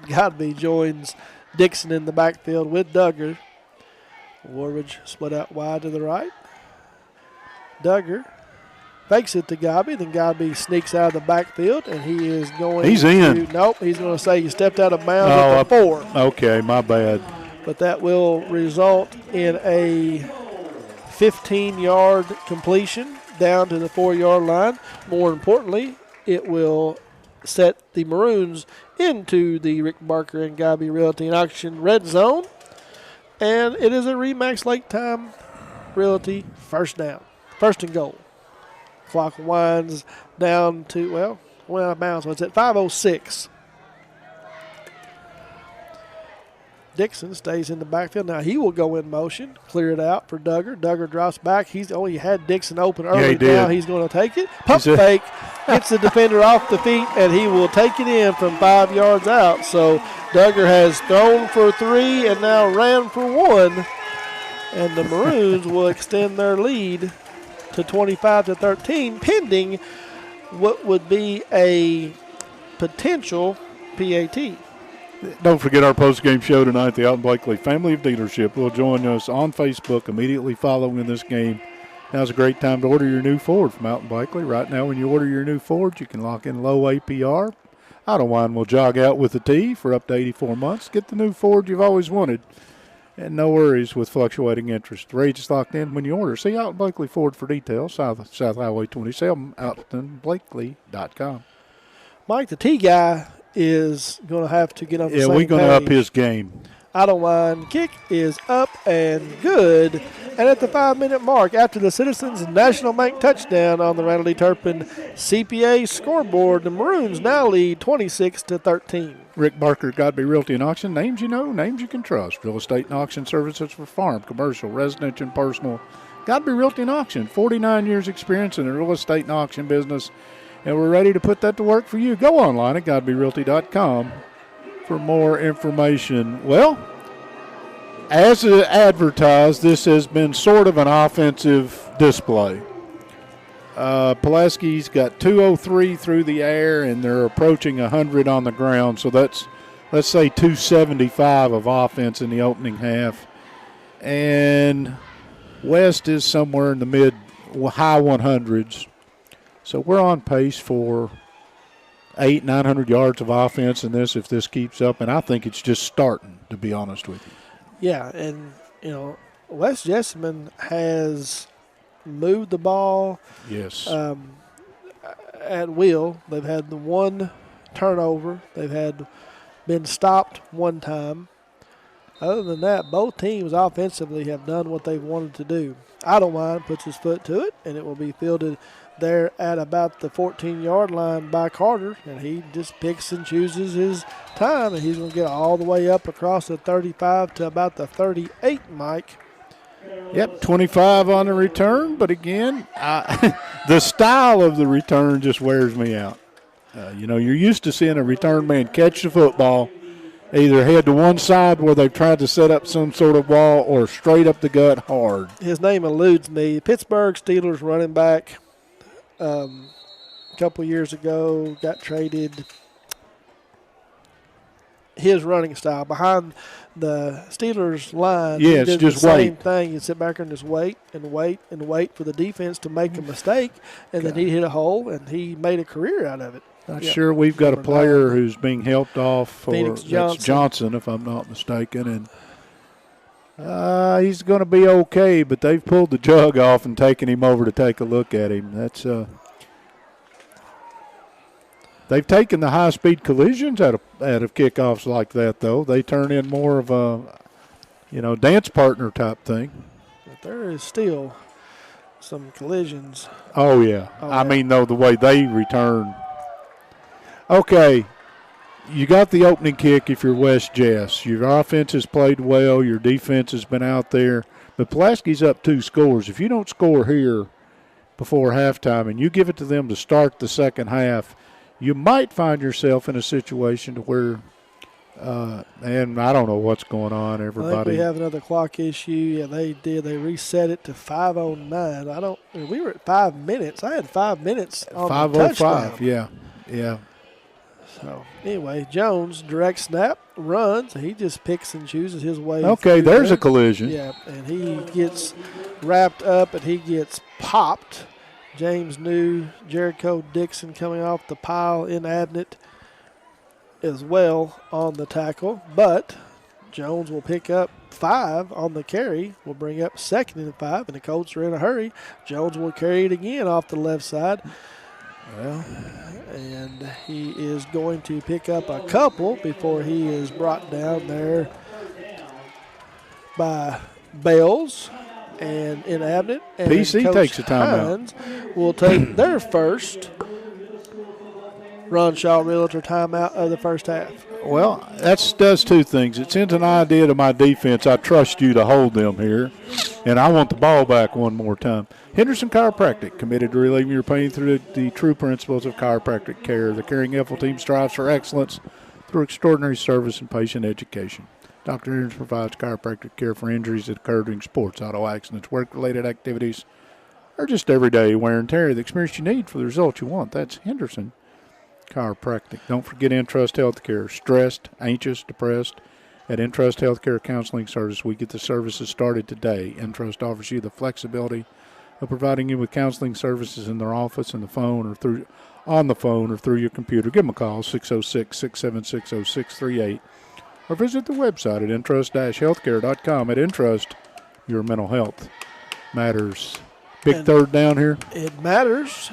Godby joins Dixon in the backfield with Duggar. Warridge split out wide to the right. Duggar fakes it to Godby. Then Godby sneaks out of the backfield, and he is going He's in. Nope, he's going to say he stepped out of bounds at the 4. Okay, my bad. But that will result in a 15-yard completion down to the 4-yard line. More importantly, it will set the Maroons into the Rick Barker and Godby Realty and Auction red zone. And it is a Remax Lake Time Realty first down. First and goal. Clock winds down to, well, went out of bounds. So it's at 5:06. Dixon stays in the backfield. Now he will go in motion, clear it out for Duggar. Duggar drops back. He had Dixon open early. Yeah, he did. Now he's going to take it. Pump fake, gets the defender off the feet, and he will take it in from 5 yards out. So Duggar has thrown for 3 and now ran for 1. And the Maroons will extend their lead to 25-13, pending what would be a potential PAT. Don't forget our post-game show tonight. The Alton Blakely Family of Dealership will join us on Facebook immediately following this game. Now's a great time to order your new Ford from Alton Blakely. Right now, when you order your new Ford, you can lock in low APR. Idlewild will jog out with a T for up to 84 months. Get the new Ford you've always wanted. And no worries with fluctuating interest. The rate is locked in when you order. See Alton Blakely Ford for details. South Highway 27, AltonBlakely.com. Mike, the T guy is going to have to get on the same Yeah, we're going to page. up his game. I don't mind. Kick is up and good. And at the 5-minute mark, after the Citizens National Bank touchdown on the Randall E. Turpin CPA scoreboard, the Maroons now lead 26-13. Rick Barker, Godby Realty and Auction. Names you know, names you can trust. Real estate and auction services for farm, commercial, residential, and personal. Godby Realty and Auction. 49 years experience in the real estate and auction business. And we're ready to put that to work for you. Go online at GodbyRealty.com for more information. Well, as advertised, this has been sort of an offensive display. Pulaski's got 203 through the air, and they're approaching 100 on the ground. So that's, let's say, 275 of offense in the opening half. And West is somewhere in the high 100s. So we're on pace for 900 yards of offense in this if this keeps up, and I think it's just starting, to be honest with you. Yeah, and, West Jessamine has moved the ball. Yes. At will. They've had the one turnover. They've been stopped one time. Other than that, both teams offensively have done what they've wanted to do. I don't mind, puts his foot to it, and it will be fielded there at about the 14-yard line by Carter, and he just picks and chooses his time, and he's going to get all the way up across the 35 to about the 38, Mike. Yep, 25 on the return, but again, the style of the return just wears me out. You're used to seeing a return man catch the football, either head to one side where they've tried to set up some sort of wall or straight up the gut hard. His name eludes me. Pittsburgh Steelers running back a couple years ago got traded. His running style behind the Steelers line. Yeah, he it's did just the same wait. thing. You sit back there and just wait and wait and wait for the defense to make a mistake, and then he hit a hole, and he made a career out of it. Not sure we've got a player who's being helped off for Phoenix that's Johnson, if I'm not mistaken, and he's going to be okay. But they've pulled the jug off and taken him over to take a look at him. That's they've taken the high-speed collisions out of kickoffs like that, though. They turn in more of a dance partner type thing. But there is still some collisions. Oh yeah, I mean though the way they return. Okay, you got the opening kick if you're West Jess. Your offense has played well. Your defense has been out there. But Pulaski's up 2 scores. If you don't score here before halftime and you give it to them to start the second half, you might find yourself in a situation to where, and I don't know what's going on, everybody. I think we have another clock issue. Yeah, they did. They reset it to 5:09. We were at 5 minutes. I had 5 minutes on the touchdown. 5:05, yeah. So, anyway, Jones, direct snap, runs. He just picks and chooses his way. Okay, there's a collision. Yeah, and he gets wrapped up and he gets popped. James New, Jericho Dixon coming off the pile in Abnett as well on the tackle. But Jones will pick up 5 on the carry. Will bring up 2nd and 5, and the Colts are in a hurry. Jones will carry it again off the left side. Well, and he is going to pick up a couple before he is brought down there by Bales and in Abnett. And PC Coach takes a timeout. Hines will take their first Ron Shaw Realtor timeout of the first half. Well, that does 2 things. It sends an idea to my defense. I trust you to hold them here, and I want the ball back one more time. Henderson Chiropractic, committed to relieving your pain through the true principles of chiropractic care. The Caring Effel team strives for excellence through extraordinary service and patient education. Dr. Henderson provides chiropractic care for injuries that occur during sports, auto accidents, work-related activities, or just everyday wear and tear. The experience you need for the results you want. That's Henderson Chiropractic. Don't forget Entrust Healthcare. Stressed, anxious, depressed. At Entrust Healthcare Counseling Service, we get the services started today. Entrust offers you the flexibility of providing you with counseling services in their office, on the phone, or through your computer. Give them a call, 606-676-0638, or visit the website at entrust-healthcare.com. At Entrust, your mental health matters. Big third down here. It matters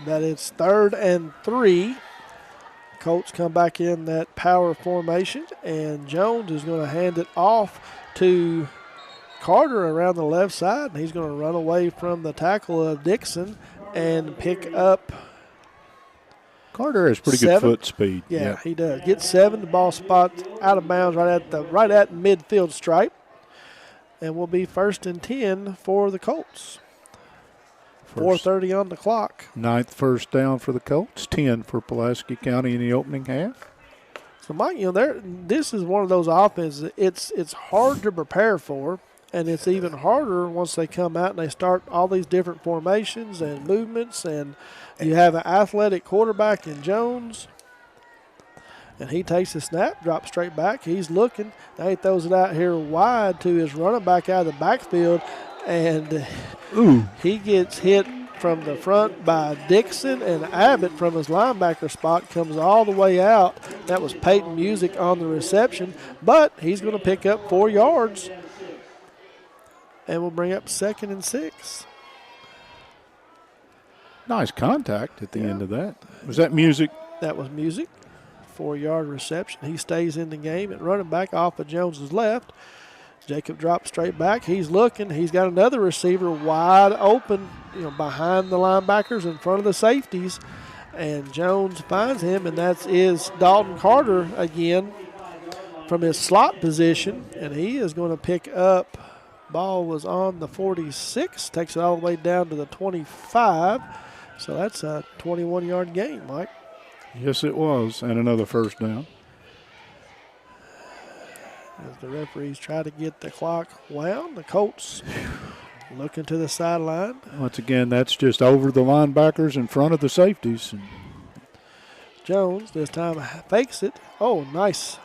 that it's 3rd and 3. Colts come back in that power formation, and Jones is going to hand it off to Carter around the left side, and he's going to run away from the tackle of Dixon and pick up. Carter has pretty 7. good foot speed. Yeah, he does. Get 7. The ball spot out of bounds right at midfield stripe, and will be 1st and 10 for the Colts. 4:30 on the clock. 9th first down for the Colts. 10 for Pulaski County in the opening half. So, Mike, this is one of those offenses. It's hard to prepare for, and it's even harder once they come out and they start all these different formations and movements, and you have an athletic quarterback in Jones, and he takes the snap, drops straight back. He's looking. Now he throws it out here wide to his running back out of the backfield, and he gets hit from the front by Dixon, and Abbott from his linebacker spot comes all the way out. That was Peyton Music on the reception, but he's going to pick up 4 yards, and we'll bring up 2nd and 6. Nice contact at the end of that. Was that Music? That was Music. 4-yard reception. He stays in the game at running back off of Jones's left. Jacob drops straight back. He's looking. He's got another receiver wide open, behind the linebackers in front of the safeties. And Jones finds him, and that is Dalton Carter again from his slot position. And he is going to pick up. Ball was on the 46. Takes it all the way down to the 25. So that's a 21-yard gain, Mike. Yes, it was. And another first down. As the referees try to get the clock wound, the Colts looking to the sideline. Once again, that's just over the linebackers in front of the safeties. Jones this time fakes it. Oh, nice.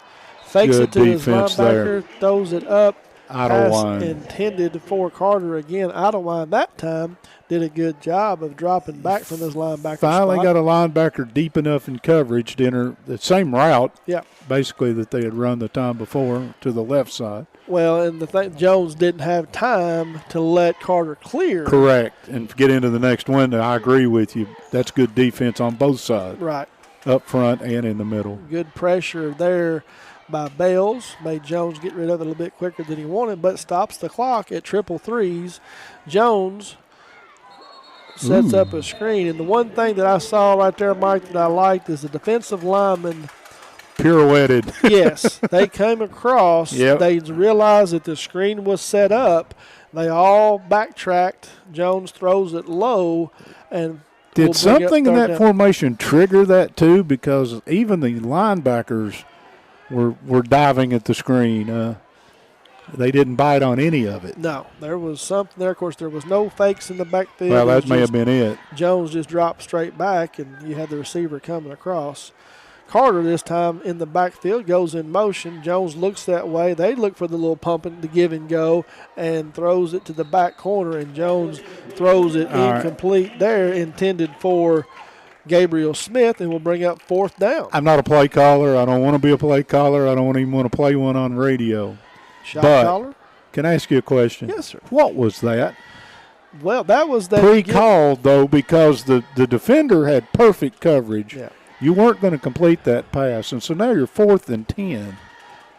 Fakes Good it to his linebacker, there. throws it up. Idlewind. Intended for Carter again. Idlewind that time did a good job of dropping back from his linebacker Finally spot. got a linebacker deep enough in coverage to enter the same route, basically, that they had run the time before to the left side. Well, and the thing, Jones didn't have time to let Carter clear. Correct, and get into the next window. I agree with you. That's good defense on both sides. Right. Up front and in the middle. Good pressure there by Bales. Made Jones get rid of it a little bit quicker than he wanted, but stops the clock at 3-3s. Jones sets up a screen. And the one thing that I saw right there, Mike, that I liked is the defensive lineman pirouetted. Yes, they came across. Yep. They realized that the screen was set up. They all backtracked. Jones throws it low, and did something in that formation trigger that too? Because even the linebackers were diving at the screen. They didn't bite on any of it. No, there was something there. Of course, there was no fakes in the backfield. Well, that may have been it. Jones just dropped straight back, and you had the receiver coming across. Carter this time in the backfield goes in motion. Jones looks that way. They look for the little pumping, the give and go, and throws it to the back corner, and Jones throws it incomplete there, intended for Gabriel Smith, and will bring up 4th down. I'm not a play caller. I don't want to be a play caller. I don't even want to play one on radio. Shot caller? Can I ask you a question? Yes, sir. What was that? Well, that was that pre-called, though, because the defender had perfect coverage. Yeah. You weren't going to complete that pass, and so now you're 4th and 10.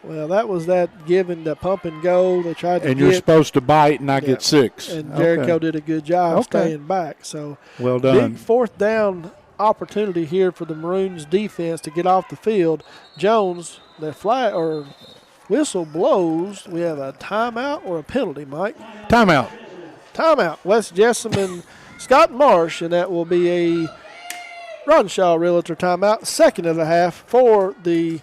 Well, that was that giving the pump and go. They tried to you're supposed to bite and I get 6. And Jericho did a good job staying back. So well done. Big 4th down opportunity here for the Maroons defense to get off the field. Jones, the flag or whistle blows. We have a timeout or a penalty, Mike? Timeout. Timeout. Wes Jessamine, Scott Marsh, and that will be a Ronshaw Realtor timeout. 2nd of the half for the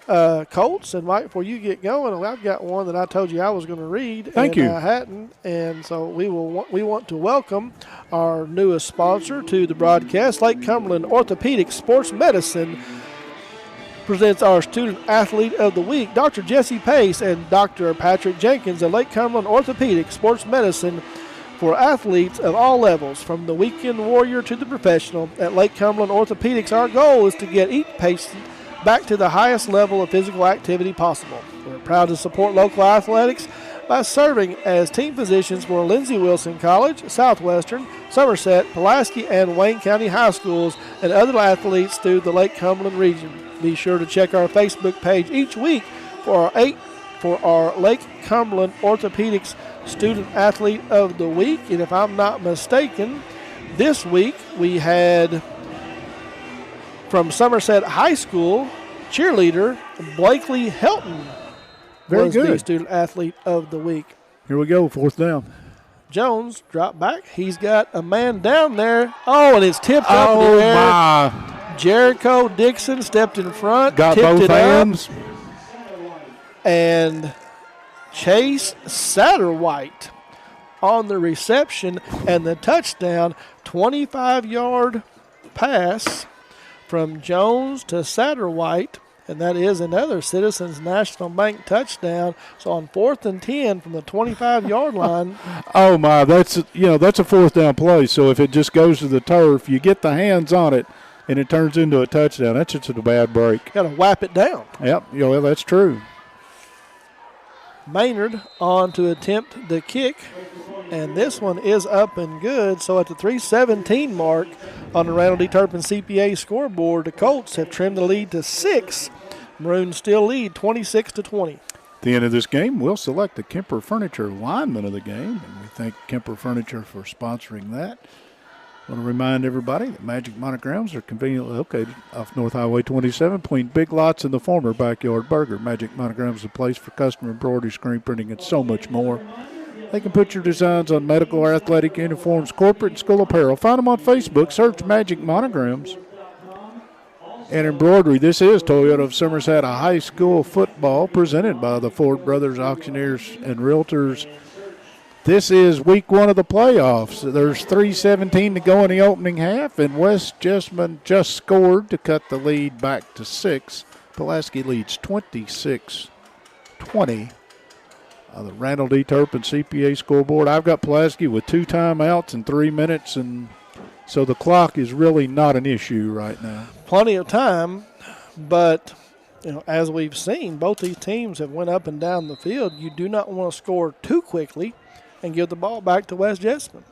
Colts. And Mike, before you get going, I've got one that I told you I was going to read. Thank you. I hadn't. And so we want to welcome our newest sponsor to the broadcast, Lake Cumberland Orthopedic Sports Medicine. Presents our Student Athlete of the Week, Dr. Jesse Pace and Dr. Patrick Jenkins at Lake Cumberland Orthopedic Sports Medicine for athletes of all levels, from the weekend warrior to the professional. At Lake Cumberland Orthopedics, our goal is to get each patient back to the highest level of physical activity possible. We're proud to support local athletics by serving as team physicians for Lindsey Wilson College, Southwestern, Somerset, Pulaski, and Wayne County High Schools, and other athletes through the Lake Cumberland region. Be sure to check our Facebook page each week for our Lake Cumberland Orthopedics Student Athlete of the Week. And if I'm not mistaken, this week we had from Somerset High School cheerleader Blakely Helton. Very was good. the Student Athlete of the Week. Here we go, 4th down. Jones dropped back. He's got a man down there. Oh, and it's tipped up in the air. My. Jericho Dixon stepped in front. Got tipped both it hands. Up, and Chase Satterwhite on the reception and the touchdown. 25-yard pass from Jones to Satterwhite. And that is another Citizens National Bank touchdown. So on 4th and 10 from the 25-yard line. Oh my, that's a 4th down play. So if it just goes to the turf, you get the hands on it, and it turns into a touchdown. That's just a bad break. Got to whap it down. Yep, well, that's true. Maynard on to attempt the kick, and this one is up and good. So at the 3:17 mark on the Randall D. Turpin CPA scoreboard, the Colts have trimmed the lead to 6. Maroons still lead 26-20. At the end of this game, we'll select the Kemper Furniture lineman of the game, and we thank Kemper Furniture for sponsoring that. I want to remind everybody that Magic Monograms are conveniently located off North Highway 27 between Big Lots and the former Backyard Burger. Magic Monograms is a place for custom embroidery, screen printing, and so much more. They can put your designs on medical or athletic uniforms, corporate and school apparel. Find them on Facebook. Search Magic Monograms. And embroidery, this is Toyota of Somerset High School football presented by the Ford Brothers Auctioneers and Realtors. This is week 1 of the playoffs. There's 3:17 to go in the opening half, and West Jessamine just scored to cut the lead back to 6. Pulaski leads 26-20. The Randall D. Turpin CPA scoreboard. I've got Pulaski with 2 timeouts and 3 minutes, and so the clock is really not an issue right now. Plenty of time, but as we've seen, both these teams have went up and down the field. You do not want to score too quickly and give the ball back to West Jessamine.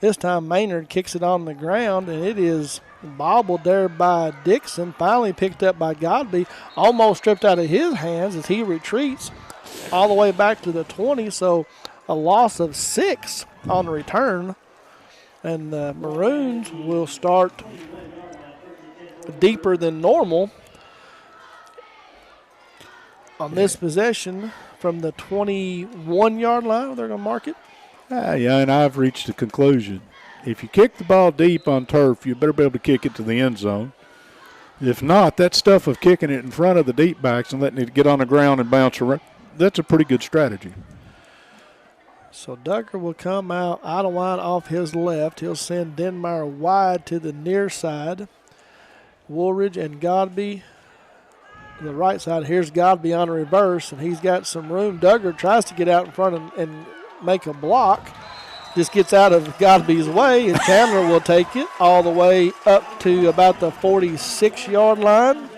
This time Maynard kicks it on the ground, and it is bobbled there by Dixon, finally picked up by Godby, almost stripped out of his hands as he retreats all the way back to the 20, so a loss of 6 on the return. And the Maroons will start deeper than normal on this possession from the 21-yard line. They're going to mark it. Yeah, and I've reached a conclusion. If you kick the ball deep on turf, you better be able to kick it to the end zone. If not, that stuff of kicking it in front of the deep backs and letting it get on the ground and bounce around, that's a pretty good strategy. So Duggar will come out of line off his left. He'll send Denmeyer wide to the near side. Woolridge and Godby to the right side. Here's Godby on a reverse, and he's got some room. Duggar tries to get out in front and make a block. Just gets out of Godby's way, and Chandler will take it all the way up to about the 46-yard line.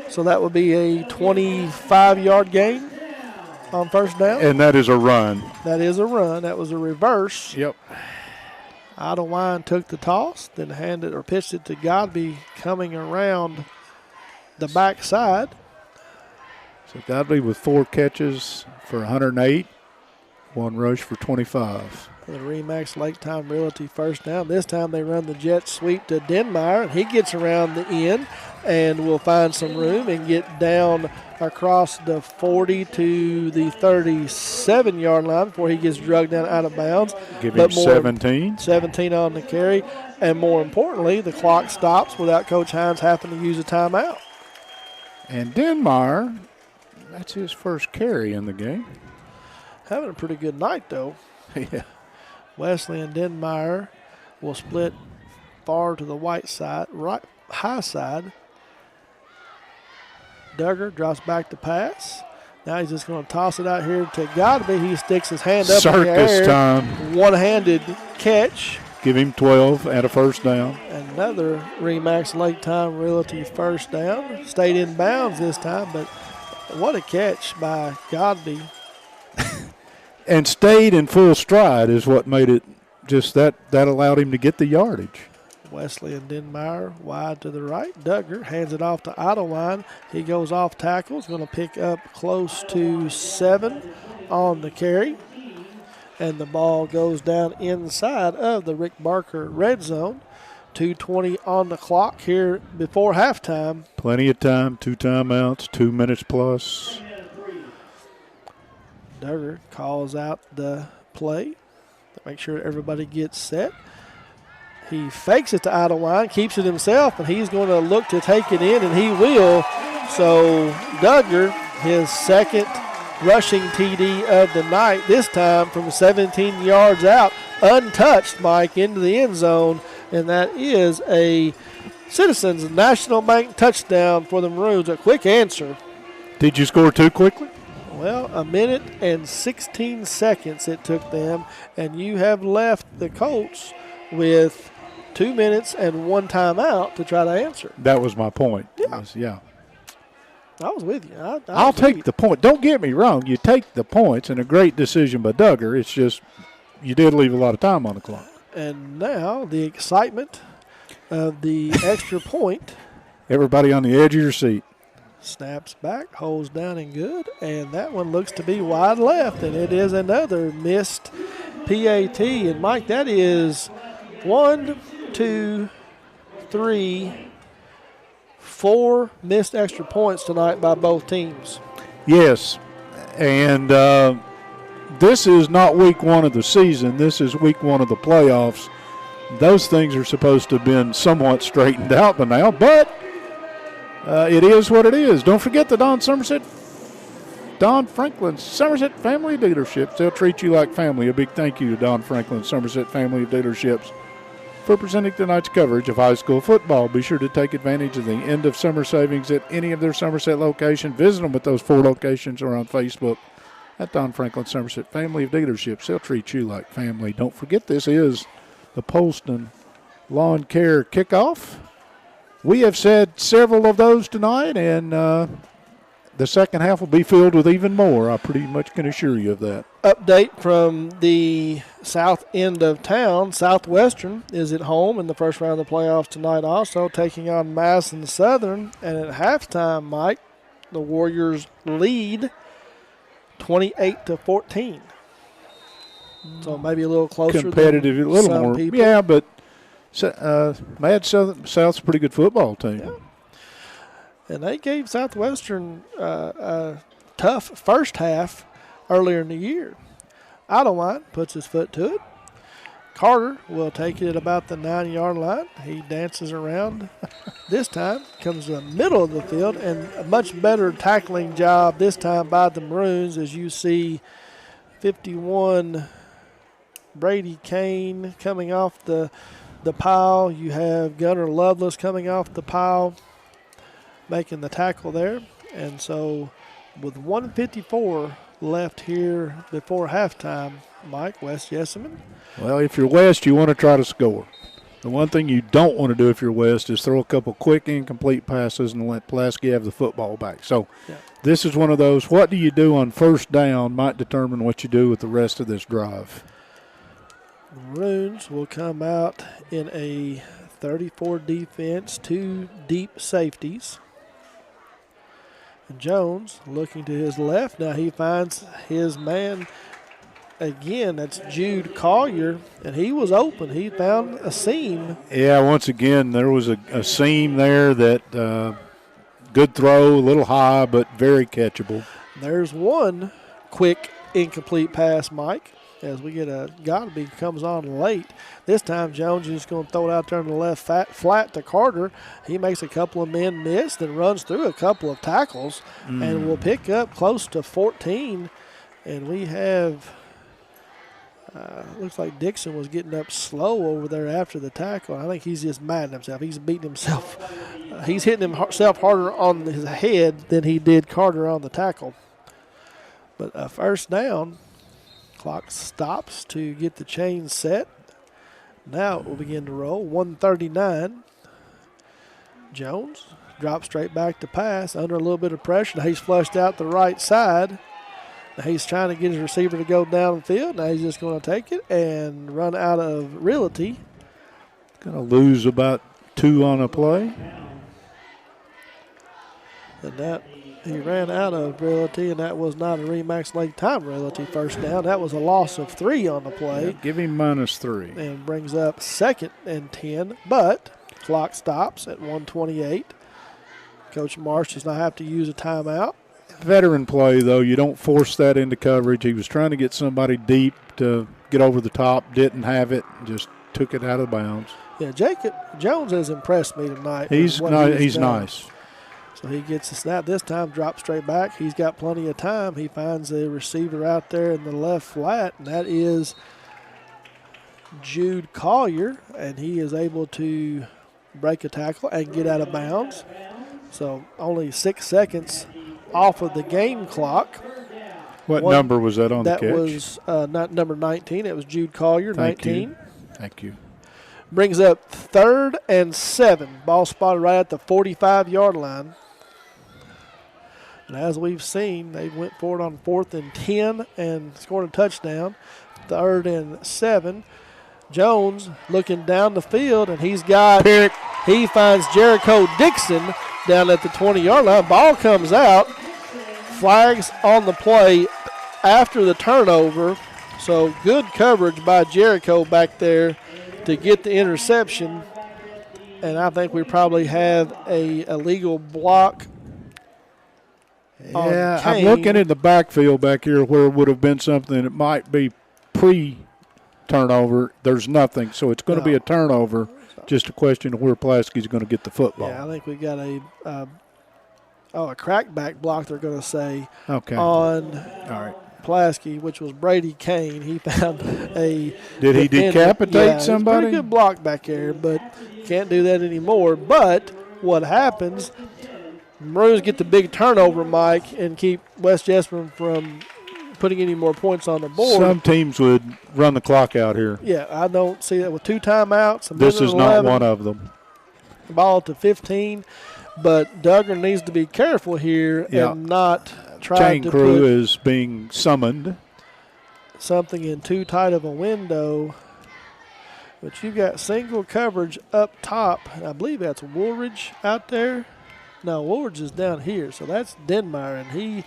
So that would be a 25-yard gain on first down. And that is a run. That is a run. That was a reverse. Yep. Idlewine took the toss, then pitched it to Godby coming around the backside. So Godby with 4 catches for 108, 1 rush for 25. The Remax Lake Time Realty first down. This time they run the jet sweep to Denmeyer, and he gets around the end and will find some room and get down across the 40 to the 37-yard line before he gets drugged down out of bounds. Give him 17. 17 on the carry. And more importantly, the clock stops without Coach Hines having to use a timeout. And Denmeyer, that's his first carry in the game. Having a pretty good night, though. Yeah. Wesley and Denmeyer will split far to the high side. Duggar drops back to pass. Now he's just going to toss it out here to Godby. He sticks his hand up in the air. Circus time. One-handed catch. Give him 12 and a first down. Another Remax Lake Time Realty first down. Stayed in bounds this time, but what a catch by Godby. And stayed in full stride is what made it just that allowed him to get the yardage. Wesley and Denmeyer wide to the right. Duggar hands it off to Idleline. He goes off tackle. He's going to pick up close to 7 on the carry. And the ball goes down inside of the Rick Barker red zone. 2:20 on the clock here before halftime. Plenty of time, 2 timeouts, 2 minutes plus. Duggar calls out the play to make sure everybody gets set. He fakes it to Idleline, keeps it himself, and he's going to look to take it in, and he will. So Duggar, his second rushing TD of the night, this time from 17 yards out, untouched, Mike, into the end zone, and that is a Citizens National Bank touchdown for the Maroons. A quick answer. Did you score too quickly? Well, 1 minute and 16 seconds it took them, and you have left the Colts with 2 minutes and 1 timeout to try to answer. That was my point. Yeah. I was with you. I'll take the point. Don't get me wrong. You take the points, and a great decision by Duggar. It's just you did leave a lot of time on the clock. And now the excitement of the extra point. Everybody on the edge of your seat. Snaps back, holds down and good, and that one looks to be wide left, and it is another missed PAT. And, Mike, that is 1, 2, 3, 4 missed extra points tonight by both teams. Yes, and this is not week 1 of the season. This is week 1 of the playoffs. Those things are supposed to have been somewhat straightened out by now, but it is what it is. Don't forget the Don Franklin Somerset Family Dealerships. They'll treat you like family. A big thank you to Don Franklin Somerset Family Dealerships for presenting tonight's coverage of high school football. Be sure to take advantage of the end of summer savings at any of their Somerset locations. Visit them at those 4 locations or on Facebook at Don Franklin Somerset Family of Dealerships. They'll treat you like family. Don't forget, this is the Polston Lawn Care Kickoff. We have said several of those tonight, and the second half will be filled with even more. I pretty much can assure you of that. Update from the south end of town. Southwestern is at home in the first round of the playoffs tonight, also taking on Madison Southern. And at halftime, Mike, the Warriors lead 28-14. So maybe a little closer. Competitive, a little more. People. Yeah, but Mad South's a pretty good football team. Yeah. And they gave Southwestern a tough first half earlier in the year. Idleline puts his foot to it. Carter will take it at about the 9-yard line. He dances around. This time comes to the middle of the field, and a much better tackling job this time by the Maroons, as you see 51 Brady Kane coming off the pile. You have Gunnar Lovelace coming off the pile, making the tackle there. And so with 1:54 left here before halftime, Mike, West Jessamine. Well, if you're West, you want to try to score. The one thing you don't want to do if you're West is throw a couple quick, incomplete passes and let Pulaski have the football back. So This is one of those, what do you do on first down might determine what you do with the rest of this drive. The Maroons will come out in a 34 defense, 2 deep safeties. And Jones looking to his left. Now he finds his man again. That's Jude Collier, and he was open. He found a seam. Yeah, once again, there was a seam there that good throw, a little high, but very catchable. There's one quick incomplete pass, Mike, as we get a Godby comes on late. This time Jones is just going to throw it out there on the left flat to Carter. He makes a couple of men miss, then runs through a couple of tackles, and will pick up close to 14. And we have, looks like Dixon was getting up slow over there after the tackle. I think he's just mad at himself. He's beating himself. He's hitting himself harder on his head than he did Carter on the tackle. But a first down. Clock stops to get the chain set. Now it will begin to roll. 139. Jones drops straight back to pass under a little bit of pressure. Now he's flushed out the right side. Now he's trying to get his receiver to go down the field. Now he's just going to take it and run out of realty. Going to lose about 2 on a play. And that he ran out of realty, and that was not a Remax Lake Time realty first down. That was a loss of 3 on the play. Yeah, give him -3. And brings up 2nd and 10, but clock stops at 1:28. Coach Marsh does not have to use a timeout. Veteran play, though. You don't force that into coverage. He was trying to get somebody deep to get over the top, didn't have it, just took it out of bounds. Yeah, Jacob Jones has impressed me tonight. He's nice. So he gets a snap this time, drops straight back. He's got plenty of time. He finds a receiver out there in the left flat, and that is Jude Collier, and he is able to break a tackle and get out of bounds. So only 6 seconds off of the game clock. What number was that on the catch? That was not number 19. It was Jude Collier, 19. Thank you. Brings up 3rd and 7. Ball spotted right at the 45-yard line. And as we've seen, they went for it on 4th and 10 and scored a touchdown. 3rd and 7. Jones looking down the field, and he finds Jericho Dixon down at the 20-yard line. Ball comes out. Flags on the play after the turnover. So good coverage by Jericho back there to get the interception. And I think we probably have a illegal block. Yeah, I'm looking in the backfield back here where it would have been something that might be pre-turnover. There's nothing, so it's going to be a turnover. Just a question of where Pulaski's going to get the football. Yeah, I think we got a crackback block, they're going to say, on all right. Pulaski, which was Brady Kane. He found a Did he decapitate somebody? Pretty good block back there, but can't do that anymore. But what happens, Maroons get the big turnover, Mike, and keep West Jessamine from putting any more points on the board. Some teams would run the clock out here. Yeah, I don't see that with 2 timeouts. This is not one of them. Ball to 15, but Duggar needs to be careful here and not try Chain to crew put is being summoned. something in too tight of a window. But you've got single coverage up top. I believe that's Woolridge out there. No, Woolridge is down here, so that's Denmeyer, and he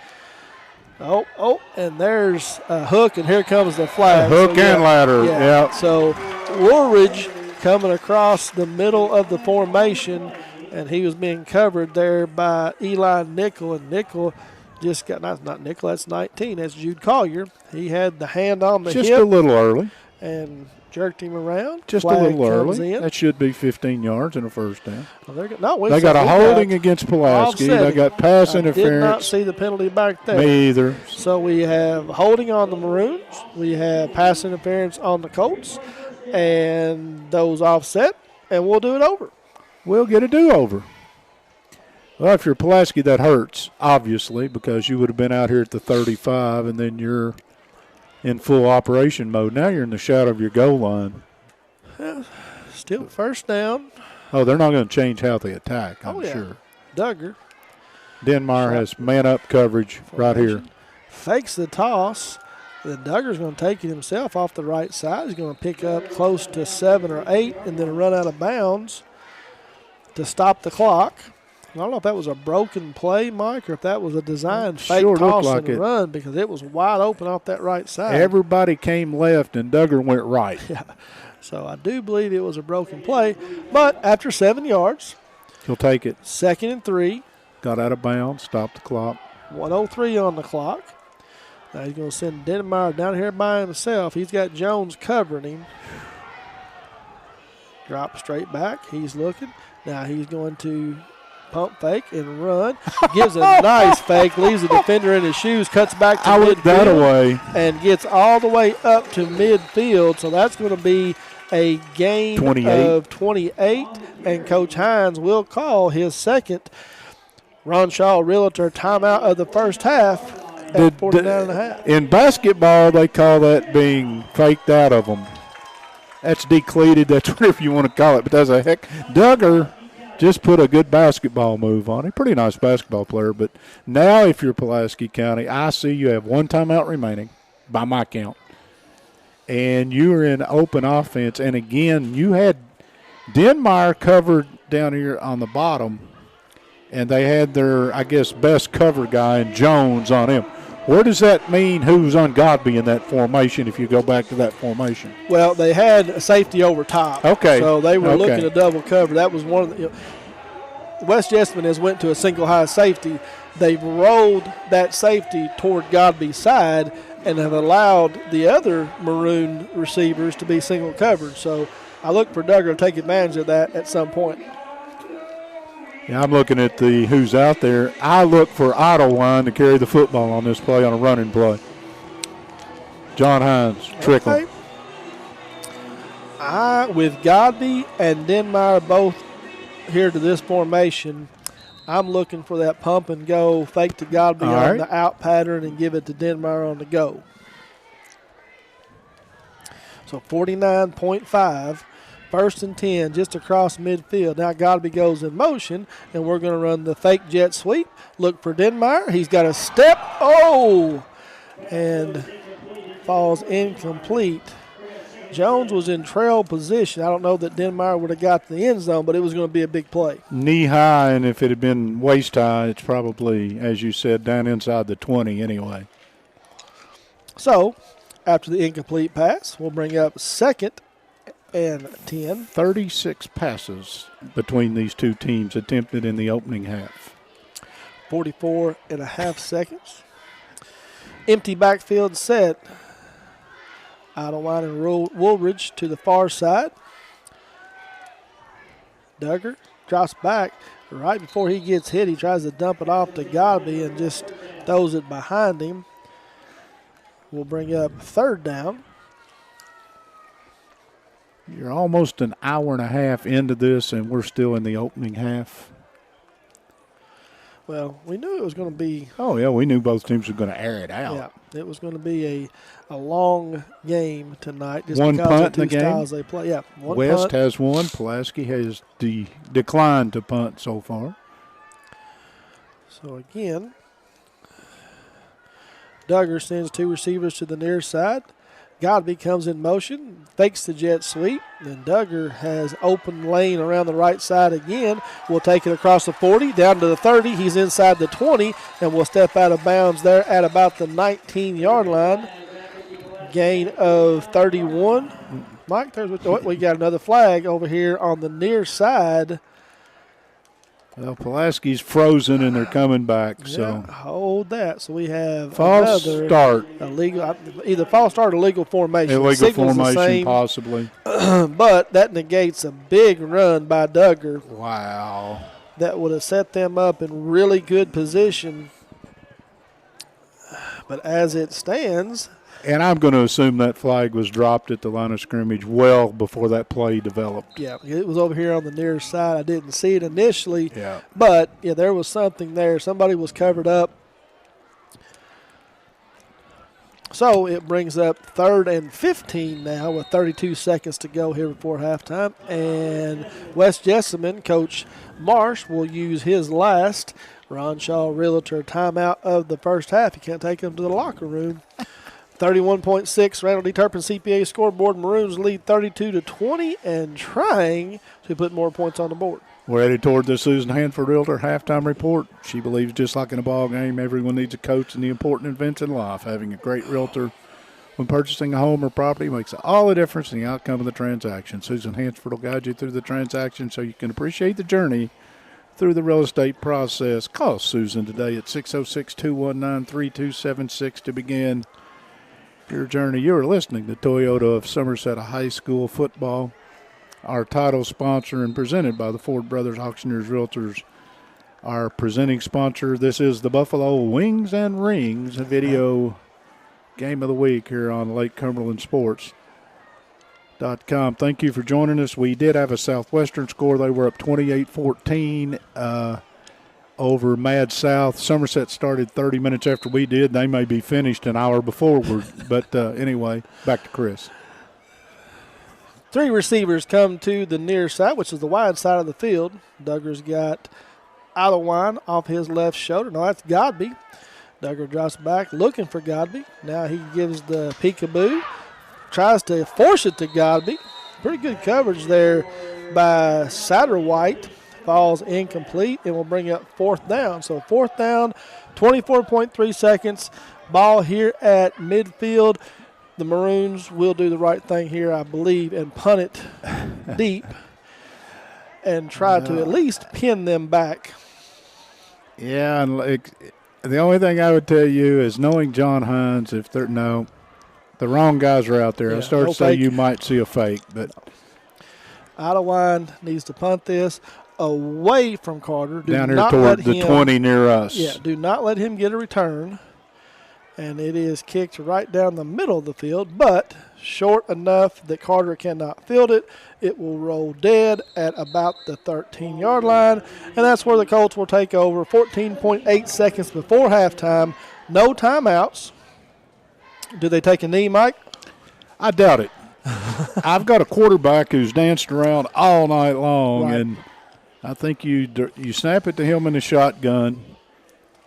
and there's a hook, and here comes the flag. Hook and ladder, yeah. So Woolridge coming across the middle of the formation, and he was being covered there by Eli Nickel, and Nickel just got, not Nickel, that's 19, that's Jude Collier. He had the hand on the hip. Just a little early. And jerked him around. Just Flag a little early. in. That should be 15 yards and a first down. Well, they got a holding against Pulaski. They got pass interference. I did not see the penalty back there. Me either. So we have holding on the Maroons. We have pass interference on the Colts. And those offset, and we'll do it over. We'll get a do-over. Well, if you're Pulaski, that hurts, obviously, because you would have been out here at the 35, and then you're in full operation mode. Now you're in the shadow of your goal line. Still first down. Oh, they're not going to change how they attack, I'm sure. Duggar. Denmeyer has man-up coverage right here. Fakes the toss. Then Duggar's going to take it himself off the right side. He's going to pick up close to 7 or 8 and then run out of bounds to stop the clock. I don't know if that was a broken play, Mike, or if that was a designed fake toss and run, because it was wide open off that right side. Everybody came left, and Duggar went right. Yeah. So I do believe it was a broken play. But after 7 yards, he'll take it. 2nd and 3. Got out of bounds, stopped the clock. 1:03 on the clock. Now he's going to send Denmeyer down here by himself. He's got Jones covering him. Drop straight back. He's looking. Now he's going to pump fake and run. Gives a nice fake, leaves the defender in his shoes, cuts back to midfield. That away. And gets all the way up to midfield. So that's going to be a gain 28. of 28. And Coach Hines will call his second Ron Shaw Realtor timeout of the first half at 49.5. In basketball, they call that being faked out of them. that's decleated, that's whatever you want to call it, but that's a heck. Duggar just put a good basketball move on him. Pretty nice basketball player, but now if you're Pulaski County, I see you have one timeout remaining by my count, and you are in open offense. And again, you had Denmeyer covered down here on the bottom, and they had their, I guess, best cover guy in Jones on him. Where does that mean who's on Godby in that formation if you go back to that formation? Well, they had a safety over top. Okay. So they were looking to double cover. That was one of the West Jessamine has went to a single high safety. They've rolled that safety toward Godby's side and have allowed the other maroon receivers to be single covered. So I look for Duggar to take advantage of that at some point. Yeah, I'm looking at the who's out there. I look for Idlewind to carry the football on this play on a running play. John Hines, trickle. Okay. With Godby and Denmeyer both here to this formation, I'm looking for that pump and go, fake to Godby on the out pattern and give it to Denmeyer on the go. So 49.5. First and 10, just across midfield. Now Godby goes in motion, and we're going to run the fake jet sweep. Look for Denmeyer. He's got a step. Oh! And falls incomplete. Jones was in trail position. I don't know that Denmeyer would have got to the end zone, but it was going to be a big play. Knee high, and if it had been waist high, it's probably, as you said, down inside the 20 anyway. So, after the incomplete pass, we'll bring up second and 10. 36 passes between these two teams attempted in the opening half. 44 and a half seconds. Empty backfield set. Idlewind and Woolridge to the far side. Duggar drops back. Right before he gets hit, he tries to dump it off to Godby and just throws it behind him. We'll bring up third down. You're almost an hour and a half into this, and we're still in the opening half. Well, we knew it was going to be. Oh, yeah, we knew both teams were going to air it out. Yeah, it was going to be a long game tonight. Just one because punt of the in the game. styles they play. Yeah, one West punt. has one. Pulaski has declined to punt so far. So, again, Duggar sends two receivers to the near side. Godby comes in motion, fakes the jet sweep. Then Duggar has open lane around the right side again. We'll take it across the 40, down to the 30. He's inside the 20, and we'll step out of bounds there at about the 19-yard line. Gain of 31. Mike, we got another flag over here on the near side. Well, Pulaski's frozen, and they're coming back. Yeah, So hold that. So we have false another start. Illegal, either false start or illegal formation. Illegal Signal's the formation, same, possibly. but that negates a big run by Duggar. Wow. That would have set them up in really good position. But as it stands, and I'm going to assume that flag was dropped at the line of scrimmage well before that play developed. yeah, it was over here on the near side. I didn't see it initially, Yeah. but yeah, there was something there. Somebody was covered up. So it brings up 3rd and 15 now with 32 seconds to go here before halftime. And West Jessamine, Coach Marsh, will use his last Ron Shaw Realtor timeout of the first half. You can't take him to the locker room. 31.6, Randall D. Turpin CPA scoreboard. Maroons lead 32-20 and trying to put more points on the board. We're headed toward the Susan Hanford Realtor halftime report. She believes just like in a ball game, everyone needs a coach in the important events in life. Having a great realtor when purchasing a home or property makes all the difference in the outcome of the transaction. Susan Hansford will guide you through the transaction so you can appreciate the journey through the real estate process. Call Susan today at 606-219-3276 to begin your journey. You're listening to Toyota of Somerset High School football. Our title sponsor and presented by the Ford Brothers Auctioneers Realtors. Our presenting sponsor, this is the Buffalo Wings and Rings video game of the week here on Lake Cumberland Sports.com. Thank you for joining us. We did have a Southwestern score. They were up 28-14 over Mad South. Somerset started 30 minutes after we did. They may be finished an hour before. But anyway, back to Chris. Three receivers come to the near side, which is the wide side of the field. Duggar's got Idlewind off his left shoulder. No, that's Godby. Duggar drops back looking for Godby. Now he gives the peekaboo. Tries to force it to Godby. Pretty good coverage there by Satterwhite. Falls incomplete and will bring up fourth down. So fourth down, 24.3 seconds. Ball here at midfield. The Maroons will do the right thing here, I believe, and punt it deep and try to at least pin them back. Yeah, and the only thing I would tell you is knowing John Hines, if they're the wrong guys are out there. Yeah, I start to say you might see a fake, but Idlewind needs to punt this away from Carter. Down here toward the 20 near us. Yeah, do not let him get a return. And it is kicked right down the middle of the field, but short enough that Carter cannot field it. It will roll dead at about the 13-yard line, and that's where the Colts will take over. 14.8 seconds before halftime. No timeouts. Do they take a knee, Mike? I doubt it. I've got a quarterback who's danced around all night long, right. And I think you snap it to him in the shotgun,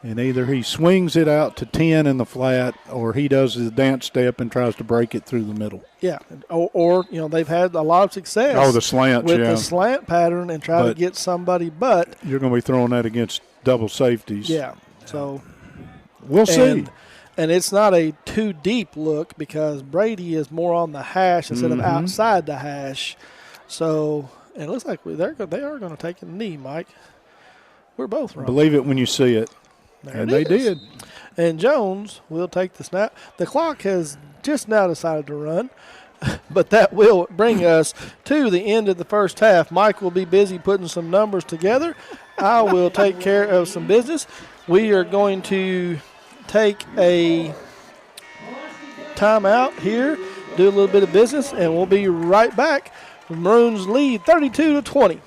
and either he swings it out to 10 in the flat or he does his dance step and tries to break it through the middle. Yeah, or they've had a lot of success. Oh, the slants, with yeah. the slant pattern and try to get somebody, but you're going to be throwing that against double safeties. Yeah, so we'll see. And it's not a too deep look because Brady is more on the hash instead of outside the hash. So, and it looks like they are going to take a knee, Mike. We're both wrong. Believe it when you see it. And they did. And Jones will take the snap. The clock has just now decided to run, but that will bring us to the end of the first half. Mike will be busy putting some numbers together. I will take care of some business. We are going to take a timeout here, do a little bit of business, and we'll be right back. The Maroons lead 32-20.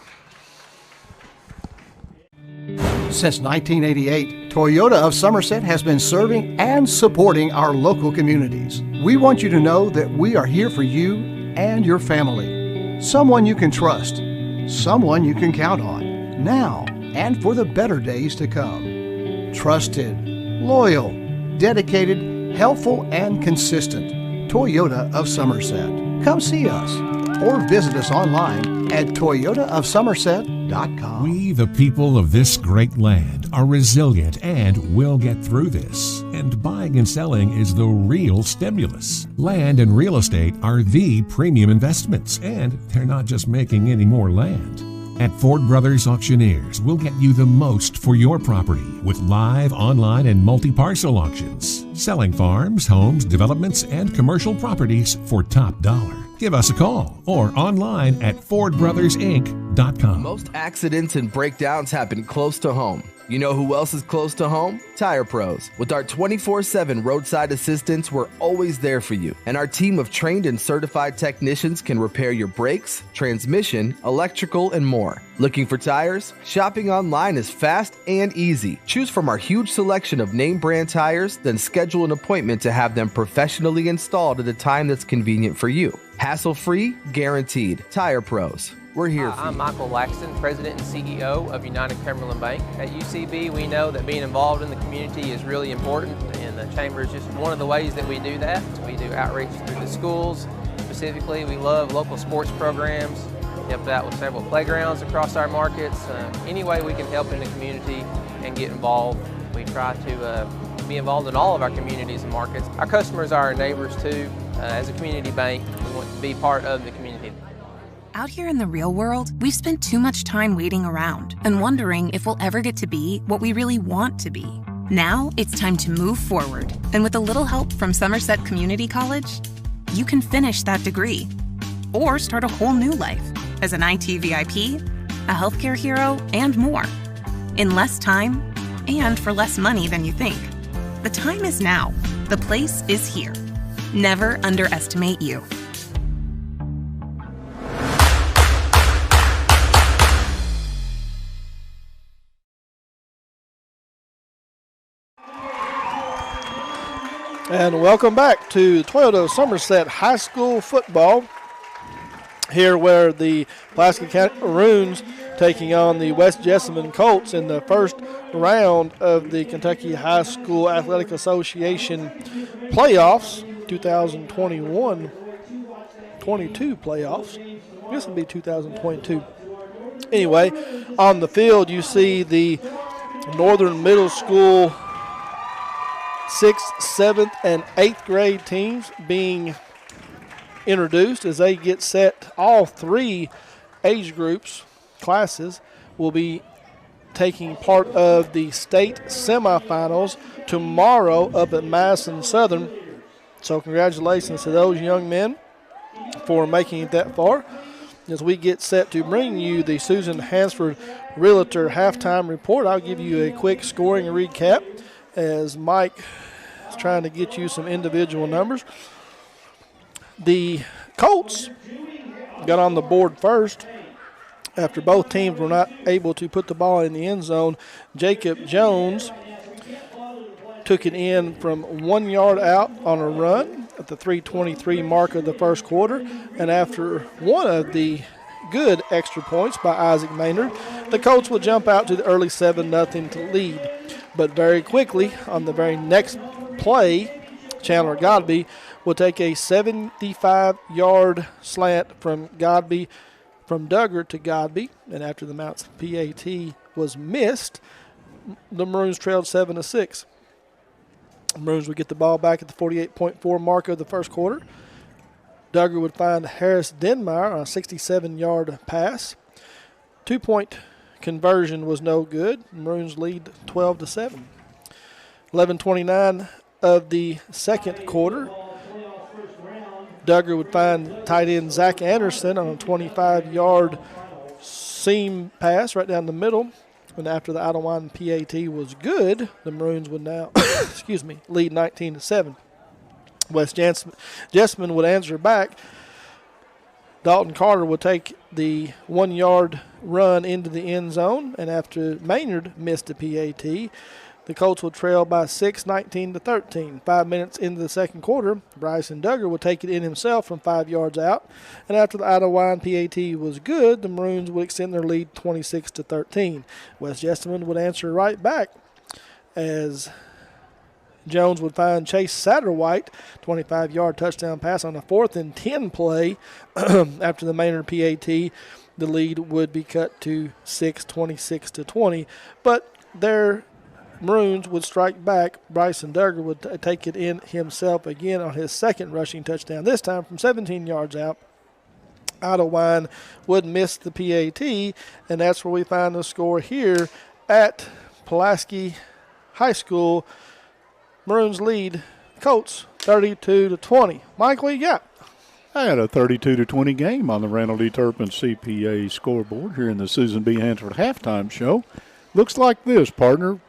Since 1988, Toyota of Somerset has been serving and supporting our local communities. We want you to know that we are here for you and your family. Someone you can trust, someone you can count on, now and for the better days to come. Trusted, loyal, dedicated, helpful, and consistent. Toyota of Somerset. Come see us or visit us online at toyotaofsomerset.com. We, the people of this great land, are resilient and will get through this. And buying and selling is the real stimulus. Land and real estate are the premium investments, and they're not just making any more land. At Ford Brothers Auctioneers, we'll get you the most for your property with live, online, and multi-parcel auctions. Selling farms, homes, developments, and commercial properties for top dollar. Give us a call or online at FordBrothersInc.com. Most accidents and breakdowns happen close to home. You know who else is close to home? Tire Pros. With our 24/7 roadside assistance, we're always there for you. And our team of trained and certified technicians can repair your brakes, transmission, electrical, and more. Looking for tires? Shopping online is fast and easy. Choose from our huge selection of name brand tires, then schedule an appointment to have them professionally installed at a time that's convenient for you. Hassle-free, guaranteed. Tire Pros. We're here for you. I'm Michael Laxton, President and CEO of United Cumberland Bank. At UCB, we know that being involved in the community is really important, and the Chamber is just one of the ways that we do that. We do outreach through the schools. Specifically, we love local sports programs. We help out with several playgrounds across our markets. Any way we can help in the community and get involved. We try to be involved in all of our communities and markets. Our customers are our neighbors too. As a community bank, we want to be part of the community. Out here in the real world, we've spent too much time waiting around and wondering if we'll ever get to be what we really want to be. Now it's time to move forward. And with a little help from Somerset Community College, you can finish that degree or start a whole new life as an IT VIP, a healthcare hero, and more. In less time and for less money than you think. The time is now. The place is here. Never underestimate you. And welcome back to Toyota Somerset High School football. here where the Pulaski County Maroons taking on the West Jessamine Colts in the first round of the Kentucky High School Athletic Association playoffs, 2021-22 playoffs. This would be 2022. Anyway, on the field you see the Northern Middle School 6th, 7th, and 8th grade teams being introduced as they get set. All three age groups, classes, will be taking part of the state semifinals tomorrow up at Madison Southern. So congratulations to those young men for making it that far. As we get set to bring you the Susan Hansford Realtor halftime report, I'll give you a quick scoring recap as Mike is trying to get you some individual numbers. The Colts got on the board first after both teams were not able to put the ball in the end zone. Jacob Jones took it in from 1 yard out on a run at the 3:23 mark of the first quarter, and after one of the good extra points by Isaac Maynard, the Colts would jump out to the early 7-0 lead. But very quickly, on the very next play, Chandler Godby will take a 75-yard slant from Duggar to Godby, and after the Mounts PAT was missed, the Maroons trailed 7-6. Maroons would get the ball back at the 48.4 mark of the first quarter. Duggar would find Harris Denmeyer on a 67-yard pass. 2-point conversion was no good. Maroons lead 12-7. 11:29 of the second quarter. Duggar would find tight end Zach Anderson on a 25-yard seam pass right down the middle. And after the out-of-line PAT was good, the Maroons would now lead 19-7. West Jessamine would answer back. Dalton Carter would take the 1 yard run into the end zone, and after Maynard missed a PAT, the Colts would trail by 6, 19-13. 5 minutes into the second quarter, Bryson Duggar would take it in himself from 5 yards out. And after the out-of-line PAT was good, the Maroons would extend their lead 26-13. West Jessamine would answer right back as Jones would find Chase Satterwhite, 25-yard touchdown pass on a 4th and 10 play. After the Maynard PAT, the lead would be cut to 6, 26-20. But their Maroons would strike back. Bryson Duggar would take it in himself again on his second rushing touchdown, this time from 17 yards out. Idlewine would miss the PAT, and that's where we find the score here at Pulaski High School. Maroons lead Colts 32-20. Mike, what you got? I had a 32-20 game on the Randall D. Turpin CPA scoreboard here in the Susan B. Hansford halftime show. Looks like this, partner.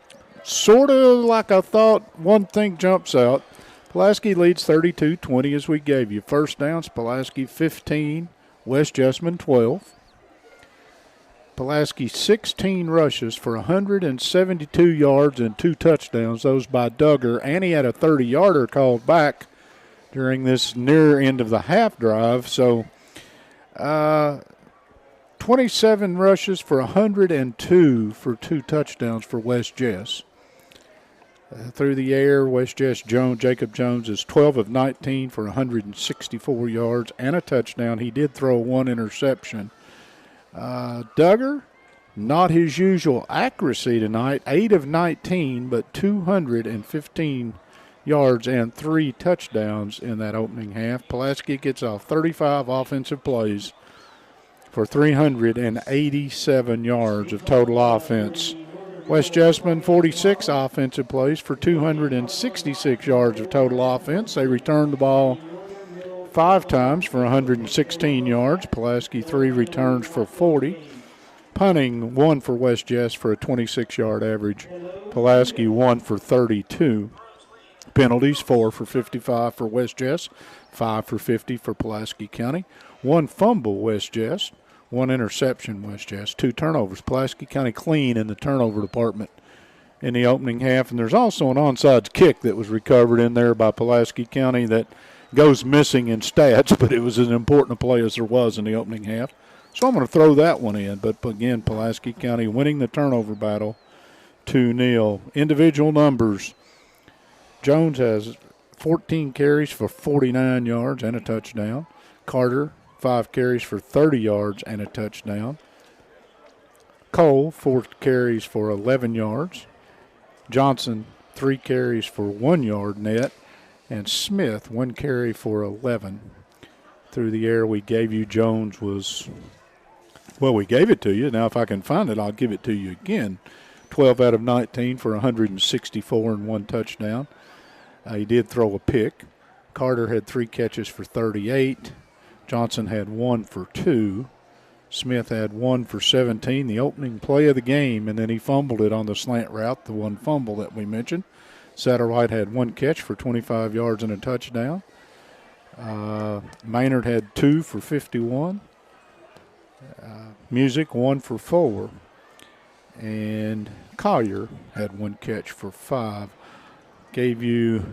Sort of like I thought. One thing jumps out. Pulaski leads 32-20 as we gave you. First downs, Pulaski 15, West Jessamine 12. Pulaski 16 rushes for 172 yards and 2 touchdowns, those by Duggar, and he had a 30-yarder called back during this near end of the half drive. So 27 rushes for 102 for 2 touchdowns for West Jess. Through the air, Jacob Jones is 12 of 19 for 164 yards and a touchdown. He did throw 1 interception. Duggar, not his usual accuracy tonight, 8 of 19, but 215 yards and 3 touchdowns in that opening half. Pulaski gets off 35 offensive plays for 387 yards of total offense. West Jessamine 46 offensive plays for 266 yards of total offense. They returned the ball 5 times for 116 yards. Pulaski 3 returns for 40. Punting 1 for West Jess for a 26-yard average. Pulaski 1 for 32. Penalties 4 for 55 for West Jess, 5 for 50 for Pulaski County. 1 fumble West Jess, 1 interception West Jess, 2 turnovers. Pulaski County clean in the turnover department in the opening half. And there's also an onside kick that was recovered in there by Pulaski County that goes missing in stats, but it was as important a play as there was in the opening half. So I'm going to throw that one in. But again, Pulaski County winning the turnover battle 2-0. Individual numbers. Jones has 14 carries for 49 yards and a touchdown. Carter, 5 carries for 30 yards and a touchdown. Cole, 4 carries for 11 yards. Johnson, 3 carries for 1 yard net. And Smith, 1 carry for 11. Through the air we gave you, Jones was, well, we gave it to you. Now if I can find it, I'll give it to you again. 12 out of 19 for 164 and 1 touchdown. He did throw a pick. Carter had 3 catches for 38. Johnson had 1 for 2. Smith had 1 for 17, the opening play of the game, and then he fumbled it on the slant route, the one fumble that we mentioned. Satterwhite had 1 catch for 25 yards and a touchdown. Maynard had 2 for 51. Music 1 for 4. And Collier had 1 catch for 5. Gave you,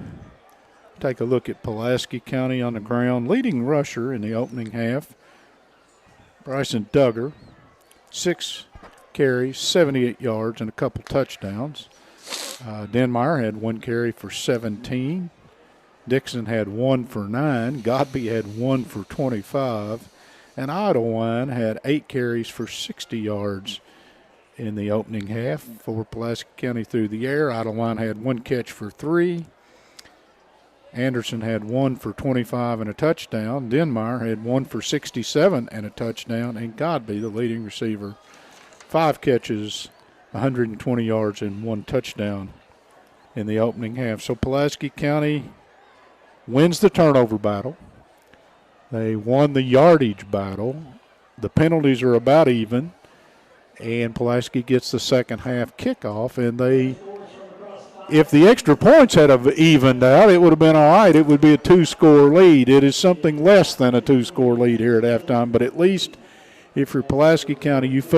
take a look at Pulaski County on the ground. Leading rusher in the opening half, Bryson Duggar, 6 carries, 78 yards, and a couple touchdowns. Denmeyer had 1 carry for 17. Dixon had 1 for 9. Godby had 1 for 25. And Idlewine had 8 carries for 60 yards in the opening half for Pulaski County through the air. Idlewine had 1 catch for 3. Anderson had 1 for 25 and a touchdown. Denmeyer had 1 for 67 and a touchdown. And Godby, the leading receiver, 5 catches, 120 yards, and 1 touchdown in the opening half. So Pulaski County wins the turnover battle. They won the yardage battle. The penalties are about even. And Pulaski gets the second half kickoff, and they, if the extra points had have evened out, it would have been all right. It would be a 2-score lead. It is something less than a 2-score lead here at halftime, but at least if you're Pulaski County, you feel